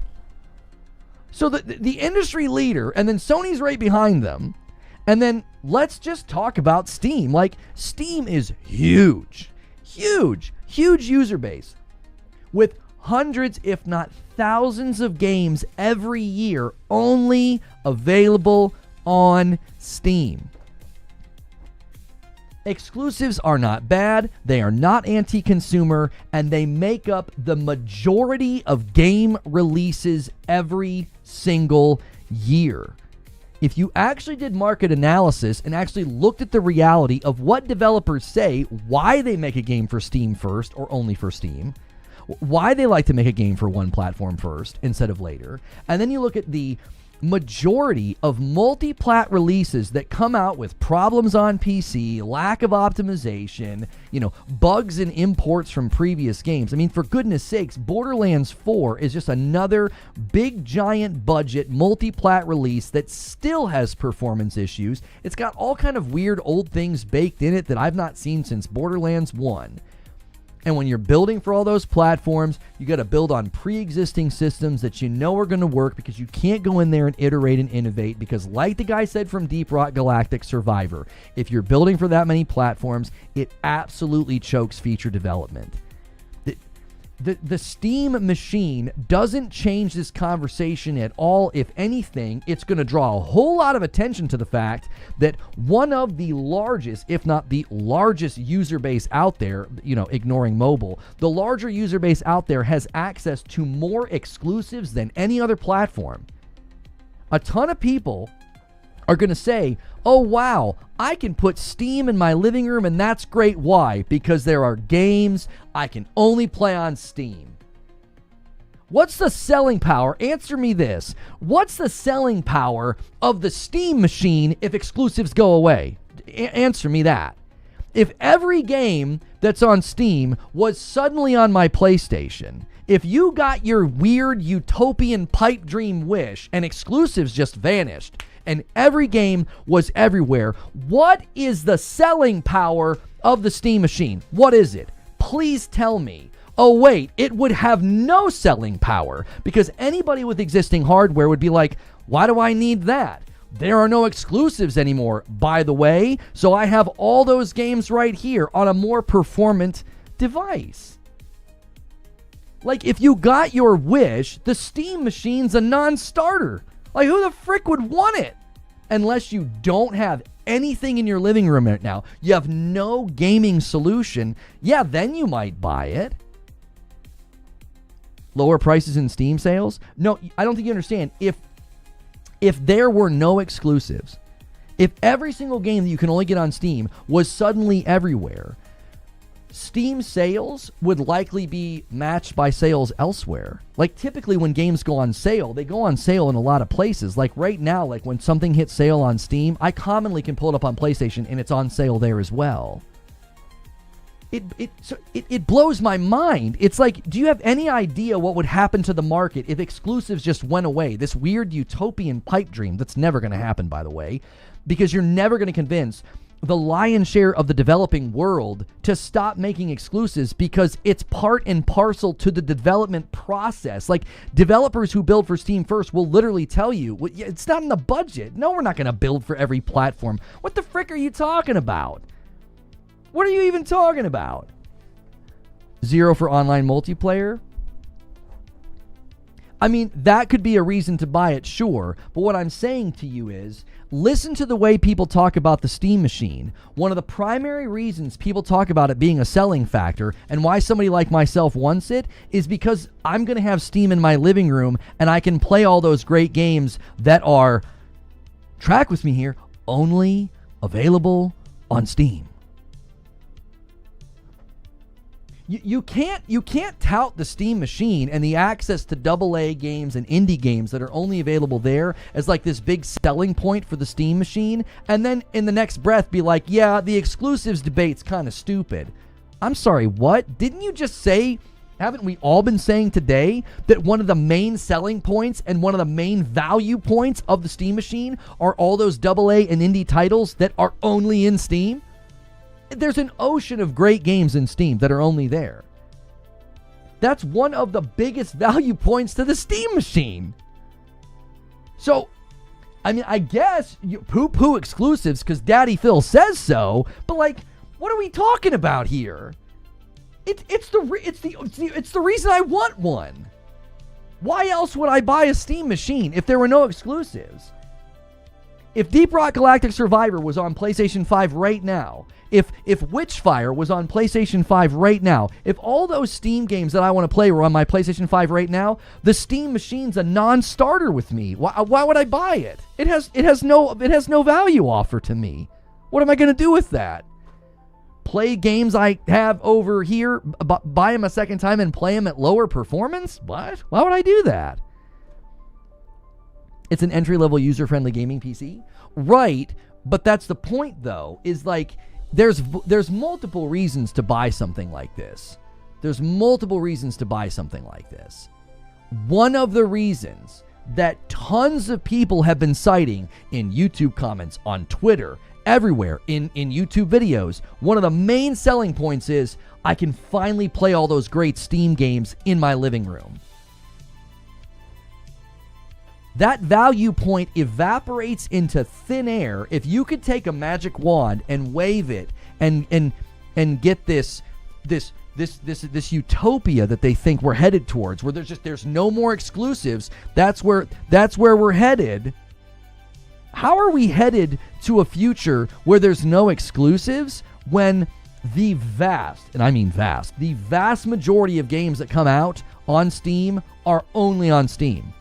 So the industry leader, and then Sony's right behind them, and then let's just talk about Steam. Like, Steam is huge user base with hundreds, if not thousands of games every year only available on Steam. Exclusives are not bad, they are not anti-consumer, and they make up the majority of game releases every single year. If you actually did market analysis and actually looked at the reality of what developers say, why they make a game for Steam first or only for Steam, why they like to make a game for one platform first instead of later, and then you look at the majority of multi-plat releases that come out with problems on PC, lack of optimization, bugs and imports from previous games. I mean, for goodness sakes, Borderlands 4 is just another big giant budget multi-plat release that still has performance issues. It's got all kind of weird old things baked in it that I've not seen since Borderlands 1. And when you're building for all those platforms, you got to build on pre-existing systems that you know are going to work, because you can't go in there and iterate and innovate, because like the guy said from Deep Rock Galactic Survivor, if you're building for that many platforms, it absolutely chokes feature development. The Steam machine doesn't change this conversation at all. If anything, it's going to draw a whole lot of attention to the fact that one of the largest, if not the largest user base out there, ignoring mobile, the larger user base out there has access to more exclusives than any other platform. A ton of people are going to say, oh wow, I can put Steam in my living room, and that's great. Why? Because there are games I can only play on Steam. What's the selling power? Answer me this. What's the selling power of the Steam machine if exclusives go away? Answer me that. If every game that's on Steam was suddenly on my PlayStation, if you got your weird utopian pipe dream wish and exclusives just vanished, and every game was everywhere, what is the selling power of the Steam machine? What is it? Please tell me. Oh wait, it would have no selling power, because anybody with existing hardware would be like, why do I need that? There are no exclusives anymore, by the way, so I have all those games right here on a more performant device. Like, if you got your wish, the Steam machine's a non-starter. Like, who the frick would want it? Unless you don't have anything in your living room right now, you have no gaming solution, yeah, then you might buy it. Lower prices in Steam sales? No, I don't think you understand. If there were no exclusives, if every single game that you can only get on Steam was suddenly everywhere, Steam sales would likely be matched by sales elsewhere. Like typically when games go on sale, they go on sale in a lot of places. Like right now, like when something hits sale on Steam, I commonly can pull it up on PlayStation and it's on sale there as well. It blows my mind. It's like, do you have any idea what would happen to the market if exclusives just went away? This weird utopian pipe dream that's never going to happen, by the way, because you're never going to convince the lion's share of the developing world to stop making exclusives because it's part and parcel to the development process. Like developers who build for Steam first will literally tell you, well, it's not in the budget. No, we're not going to build for every platform. What the frick are you talking about? What are you even talking about? 0 for online multiplayer? I mean, that could be a reason to buy it, sure. But what I'm saying to you is, listen to the way people talk about the Steam machine. One of the primary reasons people talk about it being a selling factor and why somebody like myself wants it is because I'm going to have Steam in my living room and I can play all those great games that are, track with me here, only available on Steam. You can't tout the Steam machine and the access to AA games and indie games that are only available there as like this big selling point for the Steam machine, and then in the next breath be like, yeah, the exclusives debate's kind of stupid. I'm sorry, what? Didn't you just say, haven't we all been saying today that one of the main selling points and one of the main value points of the Steam machine are all those AA and indie titles that are only in Steam? There's an ocean of great games in Steam that are only there. That's one of the biggest value points to the Steam machine. So, I mean, I guess you poo-poo exclusives because Daddy Phil says so, but like, what are we talking about here? It's the reason I want one. Why else would I buy a Steam machine if there were no exclusives? If Deep Rock Galactic Survivor was on PlayStation 5 right now, if Witchfire was on PlayStation 5 right now, if all those Steam games that I want to play were on my PlayStation 5 right now, the Steam machine's a non-starter with me. Why would I buy it? It has no value offer to me. What am I going to do with that? Play games I have over here, buy them a second time and play them at lower performance? What? Why would I do that? It's an entry-level user-friendly gaming PC. Right, but that's the point though, is like there's multiple reasons to buy something like this. There's multiple reasons to buy something like this. One of the reasons that tons of people have been citing in YouTube comments, on Twitter, everywhere, in YouTube videos, one of the main selling points is I can finally play all those great Steam games in my living room. That value point evaporates into thin air if you could take a magic wand and wave it and get this utopia that they think we're headed towards, where there's no more exclusives. That's where we're headed. How are we headed to a future where there's no exclusives when the vast, and I mean vast, the vast majority of games that come out on Steam are only on Steam?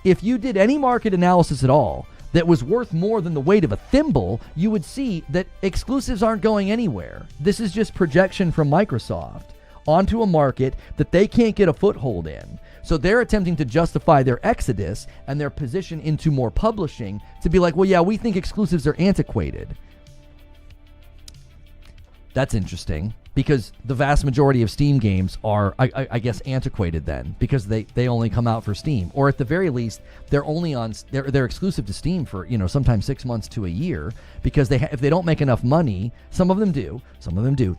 If you did any market analysis at all that was worth more than the weight of a thimble, you would see that exclusives aren't going anywhere. This is just projection from Microsoft onto a market that they can't get a foothold in. So they're attempting to justify their exodus and their position into more publishing to be like, well, yeah, we think exclusives are antiquated. That's interesting, because the vast majority of Steam games are, I guess, antiquated then, because they only come out for Steam, or at the very least, they're exclusive to Steam for, sometimes 6 months to a year, because if they don't make enough money, some of them do,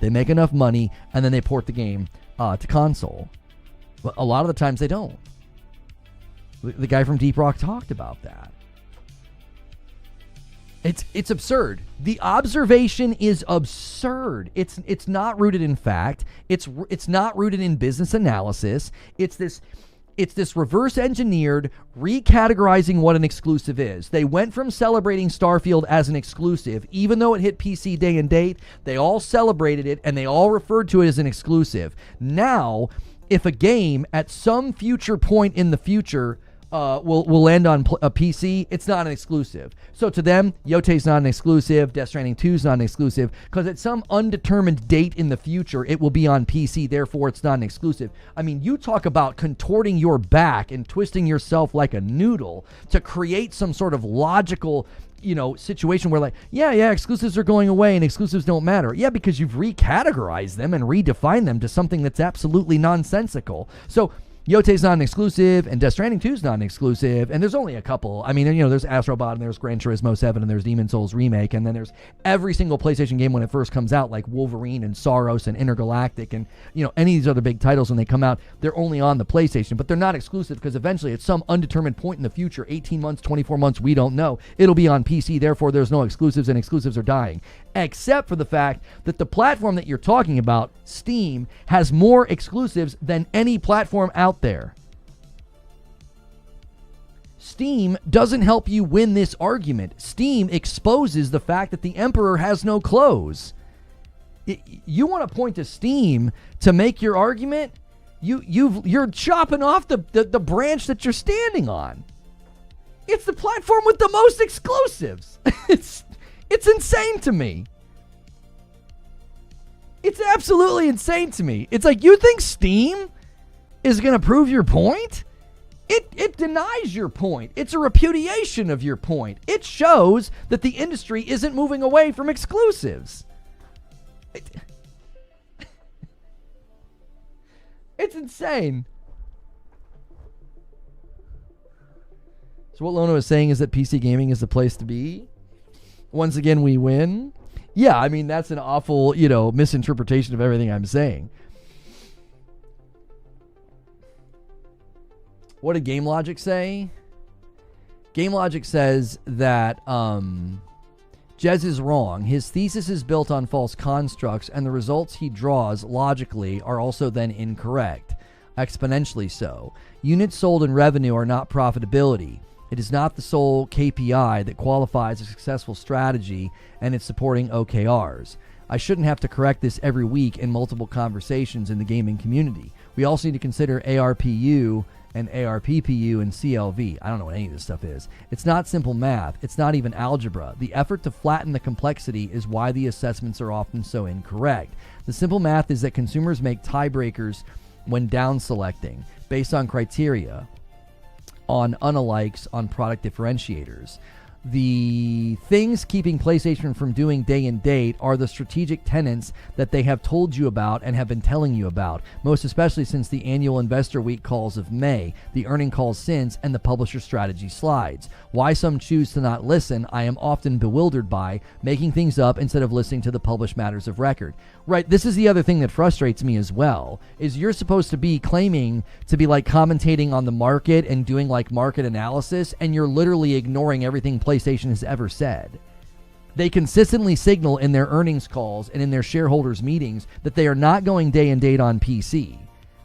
they make enough money and then they port the game to console. But a lot of the times they don't. The guy from Deep Rock talked about that. It's absurd. The observation is absurd. It's not rooted in fact. It's not rooted in business analysis. It's this reverse engineered recategorizing what an exclusive is. They went from celebrating Starfield as an exclusive, even though it hit PC day and date. They all celebrated it and they all referred to it as an exclusive. Now, if a game at some future point in the future will land on a PC, it's not an exclusive. So to them, Yote's not an exclusive, Death Stranding 2 is not an exclusive, because at some undetermined date in the future, it will be on PC, therefore it's not an exclusive. I mean, you talk about contorting your back and twisting yourself like a noodle to create some sort of logical, situation where exclusives are going away and exclusives don't matter. Yeah, because you've recategorized them and redefined them to something that's absolutely nonsensical. So Yote's not an exclusive, and Death Stranding 2 is not an exclusive, and there's only a couple. I mean, there's Astrobot, and there's Gran Turismo 7, and there's Demon's Souls Remake, and then there's every single PlayStation game when it first comes out, like Wolverine and Saros and Intergalactic, and, any of these other big titles when they come out, they're only on the PlayStation, but they're not exclusive because eventually at some undetermined point in the future, 18 months, 24 months, we don't know, it'll be on PC, therefore there's no exclusives, and exclusives are dying. Except for the fact that the platform that you're talking about, Steam, has more exclusives than any platform out there. Steam doesn't help you win this argument. Steam exposes the fact that the emperor has no clothes. You want to point to Steam to make your argument? You're chopping off the branch that you're standing on. It's the platform with the most exclusives. It's insane to me. It's absolutely insane to me. It's like, you think Steam is going to prove your point? It denies your point. It's a repudiation of your point. It shows that the industry isn't moving away from exclusives. It's insane. So what Lono is saying is that PC gaming is the place to be. Once again, we win. Yeah, I mean, that's an awful, misinterpretation of everything I'm saying. What did Game Logic say? Game Logic says that Jez is wrong. His thesis is built on false constructs, and the results he draws logically are also then incorrect, exponentially so. Units sold and revenue are not profitability. It is not the sole KPI that qualifies a successful strategy, and it's supporting OKRs. I shouldn't have to correct this every week in multiple conversations in the gaming community. We also need to consider ARPU and ARPPU and CLV. I don't know what any of this stuff is. It's not simple math. It's not even algebra. The effort to flatten the complexity is why the assessments are often so incorrect. The simple math is that consumers make tiebreakers when down selecting based on criteria, on unalikes, on product differentiators. The things keeping PlayStation from doing day and date are the strategic tenets that they have told you about and have been telling you about, most especially since the annual Investor Week calls of May, the earning calls since, and the publisher strategy slides. Why some choose to not listen, I am often bewildered by, making things up instead of listening to the published matters of record. Right, this is the other thing that frustrates me as well, is you're supposed to be claiming to be like commentating on the market and doing like market analysis, and you're literally ignoring everything PlayStation has ever said. They consistently signal in their earnings calls and in their shareholders meetings that they are not going day and date on PC.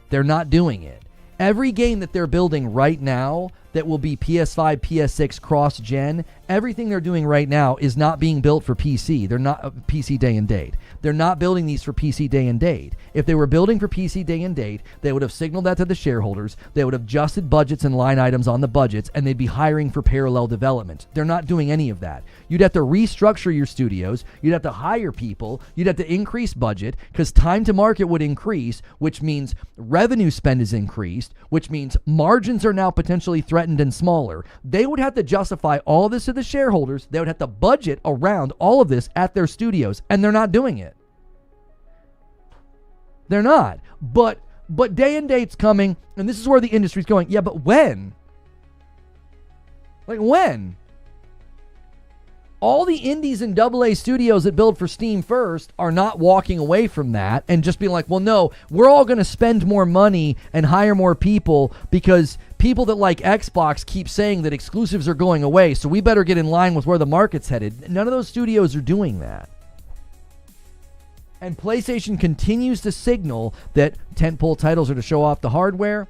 They're not doing it. Every game that they're building right now that will be PS5, PS6 cross-gen, everything they're doing right now is not being built for PC. They're not PC day and date. They're not building these for PC day and date. If they were building for PC day and date, they would have signaled that to the shareholders, they would have adjusted budgets and line items on the budgets, and they'd be hiring for parallel development. They're not doing any of that. You'd have to restructure your studios, you'd have to hire people, you'd have to increase budget, because time to market would increase, which means revenue spend is increased, which means margins are now potentially threatened and smaller. They would have to justify all of this to the shareholders. They would have to budget around all of this at their studios, and they're not doing it. They're not. But day and date's coming, and this is where the industry's going. Yeah, but when? Like when? All the indies and AA studios that build for Steam first are not walking away from that and just being like, well, no, we're all going to spend more money and hire more people because people that like Xbox keep saying that exclusives are going away, so we better get in line with where the market's headed. None of those studios are doing that. And PlayStation continues to signal that tentpole titles are to show off the hardware.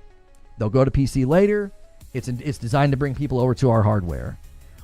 They'll go to PC later. It's designed to bring people over to our hardware.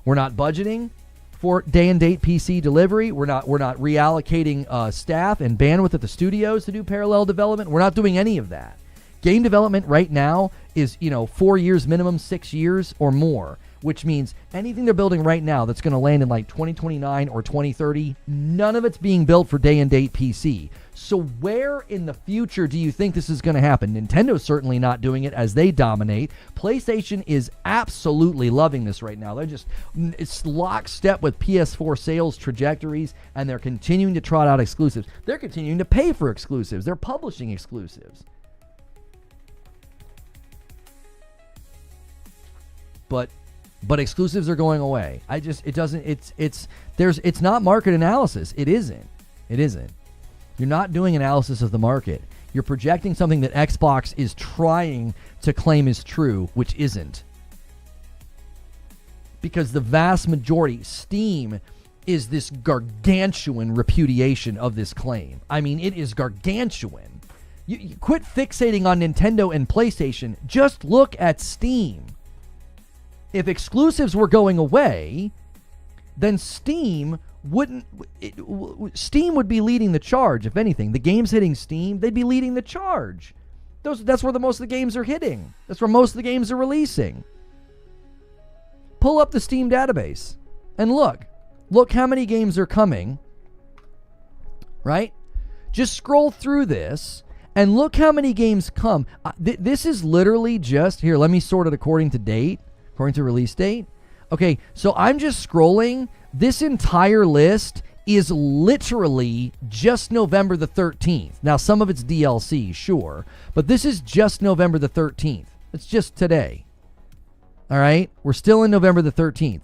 We're not budgeting for day and date PC delivery. We're not reallocating staff and bandwidth at the studios to do parallel development. We're not doing any of that. Game development right now is, 4 years minimum, 6 years or more, which means anything they're building right now that's going to land in like 2029 or 2030, none of it's being built for day and date PC. So where in the future do you think this is going to happen? Nintendo's certainly not doing it as they dominate. PlayStation is absolutely loving this right now. It's lockstep with PS4 sales trajectories, and they're continuing to trot out exclusives. They're continuing to pay for exclusives. They're publishing exclusives. But exclusives are going away. It's not market analysis. It isn't. You're not doing analysis of the market. You're projecting something that Xbox is trying to claim is true, which isn't. Because the vast majority, Steam is this gargantuan repudiation of this claim. I mean, it is gargantuan. You quit fixating on Nintendo and PlayStation. Just look at Steam. If exclusives were going away, then Steam would be leading the charge. If anything, the games hitting Steam, they'd be leading the charge. That's where most of the games are hitting. That's where most of the games are releasing. Pull up the Steam database and look how many games are coming, right? Just scroll through this and look how many games come. This is literally just, here, let me sort it according to release date. Okay, so I'm just scrolling. This entire list is literally just November the 13th. Now, some of it's DLC, sure, but this is just November the 13th. It's just today. All right? We're still in November the 13th.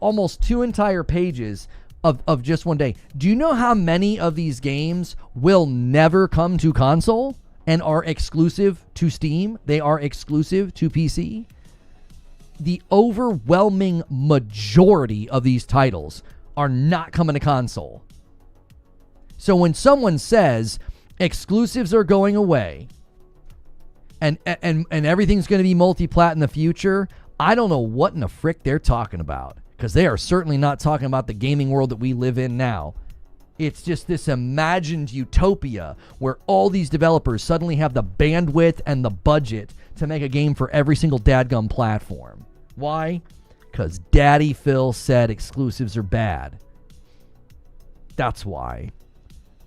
Almost two entire pages of just one day. Do you know how many of these games will never come to console and are exclusive to Steam? They are exclusive to PC. The overwhelming majority of these titles are not coming to console. So when someone says exclusives are going away and everything's going to be multi-plat in the future, I don't know what in the frick they're talking about, because they are certainly not talking about the gaming world that we live in now. It's just this imagined utopia where all these developers suddenly have the bandwidth and the budget to make a game for every single dadgum platform. Why? Because Daddy Phil said exclusives are bad. That's why.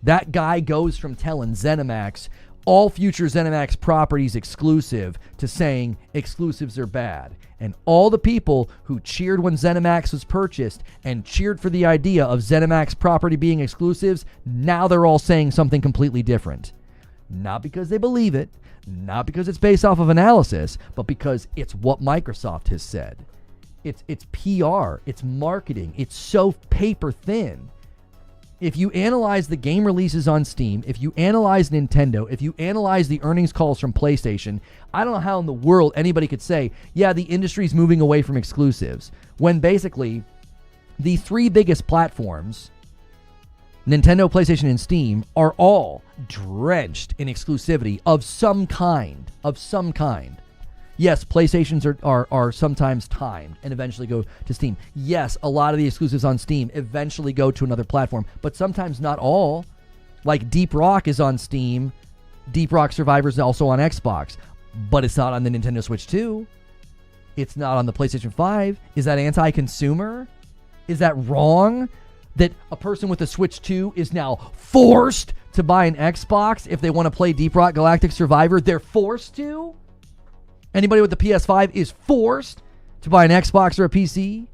That guy goes from telling ZeniMax all future ZeniMax properties exclusive to saying exclusives are bad. And all the people who cheered when ZeniMax was purchased and cheered for the idea of ZeniMax property being exclusives, now they're all saying something completely different. Not because they believe it, not because it's based off of analysis, but because it's what Microsoft has said. It's PR, it's marketing, it's so paper thin. If you analyze the game releases on Steam, if you analyze Nintendo, if you analyze the earnings calls from PlayStation, I don't know how in the world anybody could say, yeah, the industry's moving away from exclusives, when basically the three biggest platforms, Nintendo, PlayStation, and Steam, are all drenched in exclusivity of some kind. Yes, PlayStations are sometimes timed and eventually go to Steam. Yes, a lot of the exclusives on Steam eventually go to another platform, but sometimes not all. Like Deep Rock is on Steam. Deep Rock Survivor is also on Xbox, but it's not on the Nintendo Switch 2. It's not on the PlayStation 5. Is that anti-consumer? Is that wrong? That a person with a Switch 2 is now forced to buy an Xbox if they want to play Deep Rock Galactic Survivor? They're forced to? Anybody with the PS5 is forced to buy an Xbox or a PC?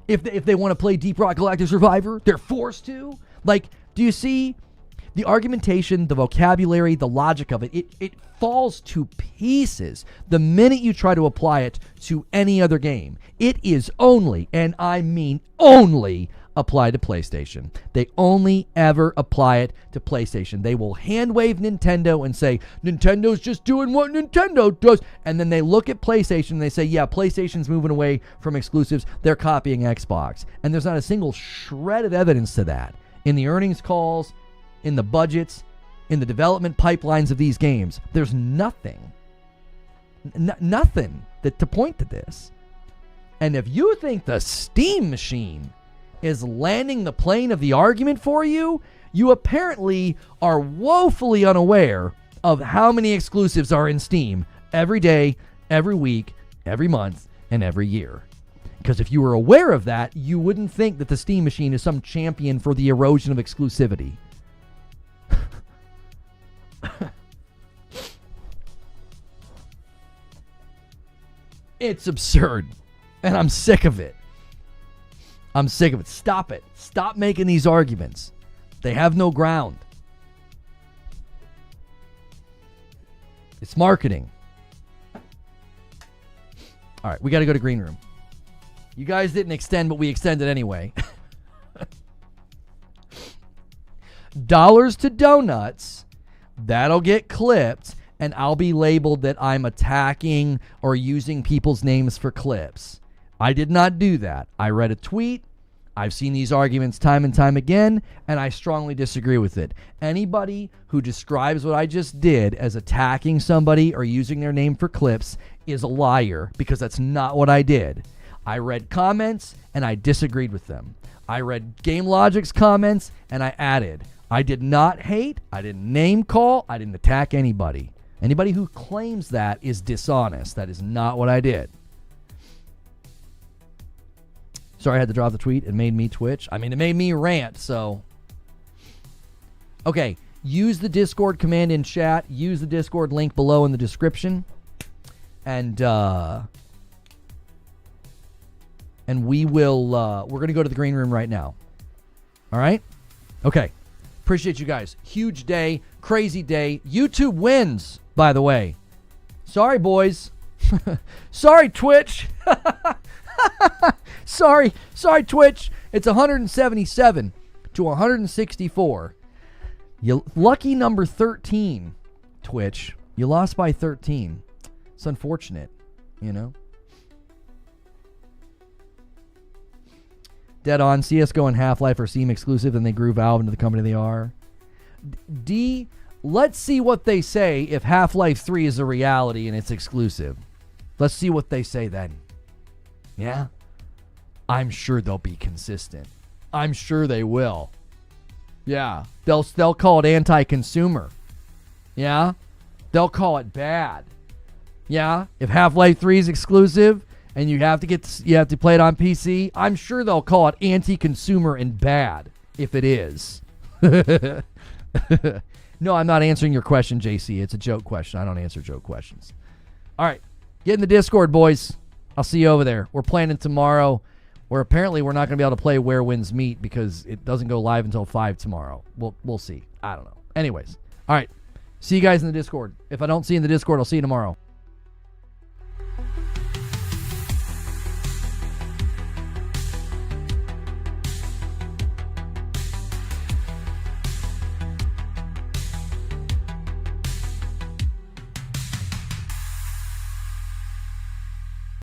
If they want to play Deep Rock Galactic Survivor, they're forced to? Like, do you see the argumentation, the vocabulary, the logic of it? It falls to pieces the minute you try to apply it to any other game. It is only, and I mean only, apply to PlayStation. They only ever apply it to PlayStation. They will hand wave Nintendo and say, Nintendo's just doing what Nintendo does. And then they look at PlayStation and they say, yeah, PlayStation's moving away from exclusives. They're copying Xbox. And there's not a single shred of evidence to that in the earnings calls, in the budgets, in the development pipelines of these games. There's nothing. Nothing to point to this. And if you think the Steam machine is landing the plane of the argument for you, you apparently are woefully unaware of how many exclusives are in Steam every day, every week, every month, and every year. Because if you were aware of that, you wouldn't think that the Steam machine is some champion for the erosion of exclusivity. It's absurd. And I'm sick of it. I'm sick of it. Stop it. Stop making these arguments. They have no ground. It's marketing. All right, we got to go to Green Room. You guys didn't extend, but we extended anyway. Dollars to donuts. That'll get clipped, and I'll be labeled that I'm attacking or using people's names for clips. I did not do that. I read a tweet. I've seen these arguments time and time again, and I strongly disagree with it. Anybody who describes what I just did as attacking somebody or using their name for clips is a liar, because that's not what I did. I read comments, and I disagreed with them. I read Game Logic's comments, and I added. I did not hate. I didn't name call. I didn't attack anybody. Anybody who claims that is dishonest. That is not what I did. Sorry, I had to drop the tweet. It made me twitch. I mean, it made me rant, so. Okay, use the Discord command in chat. Use the Discord link below in the description. And we will, we're going to go to the Green Room right now. All right? Okay. Appreciate you guys. Huge day. Crazy day. YouTube wins, by the way. Sorry, boys. Sorry, Twitch. Sorry, Twitch. It's 177 to 164. You lucky number 13, Twitch. You lost by 13. It's unfortunate, you know. Dead on. CSGO and Half-Life are Steam exclusive, and they grew Valve into the company they are. D, let's see what they say if Half-Life 3 is a reality and it's exclusive. Let's see what they say then. Yeah? I'm sure they'll be consistent. I'm sure they will. Yeah. They'll call it anti-consumer. Yeah? They'll call it bad. Yeah? If Half-Life 3 is exclusive and you have to play it on PC, I'm sure they'll call it anti-consumer and bad if it is. No, I'm not answering your question, JC. It's a joke question. I don't answer joke questions. All right. Get in the Discord, boys. I'll see you over there. We're planning tomorrow, where apparently we're not going to be able to play Where Winds Meet because it doesn't go live until 5 tomorrow. We'll see. I don't know. Anyways. All right. See you guys in the Discord. If I don't see you in the Discord, I'll see you tomorrow.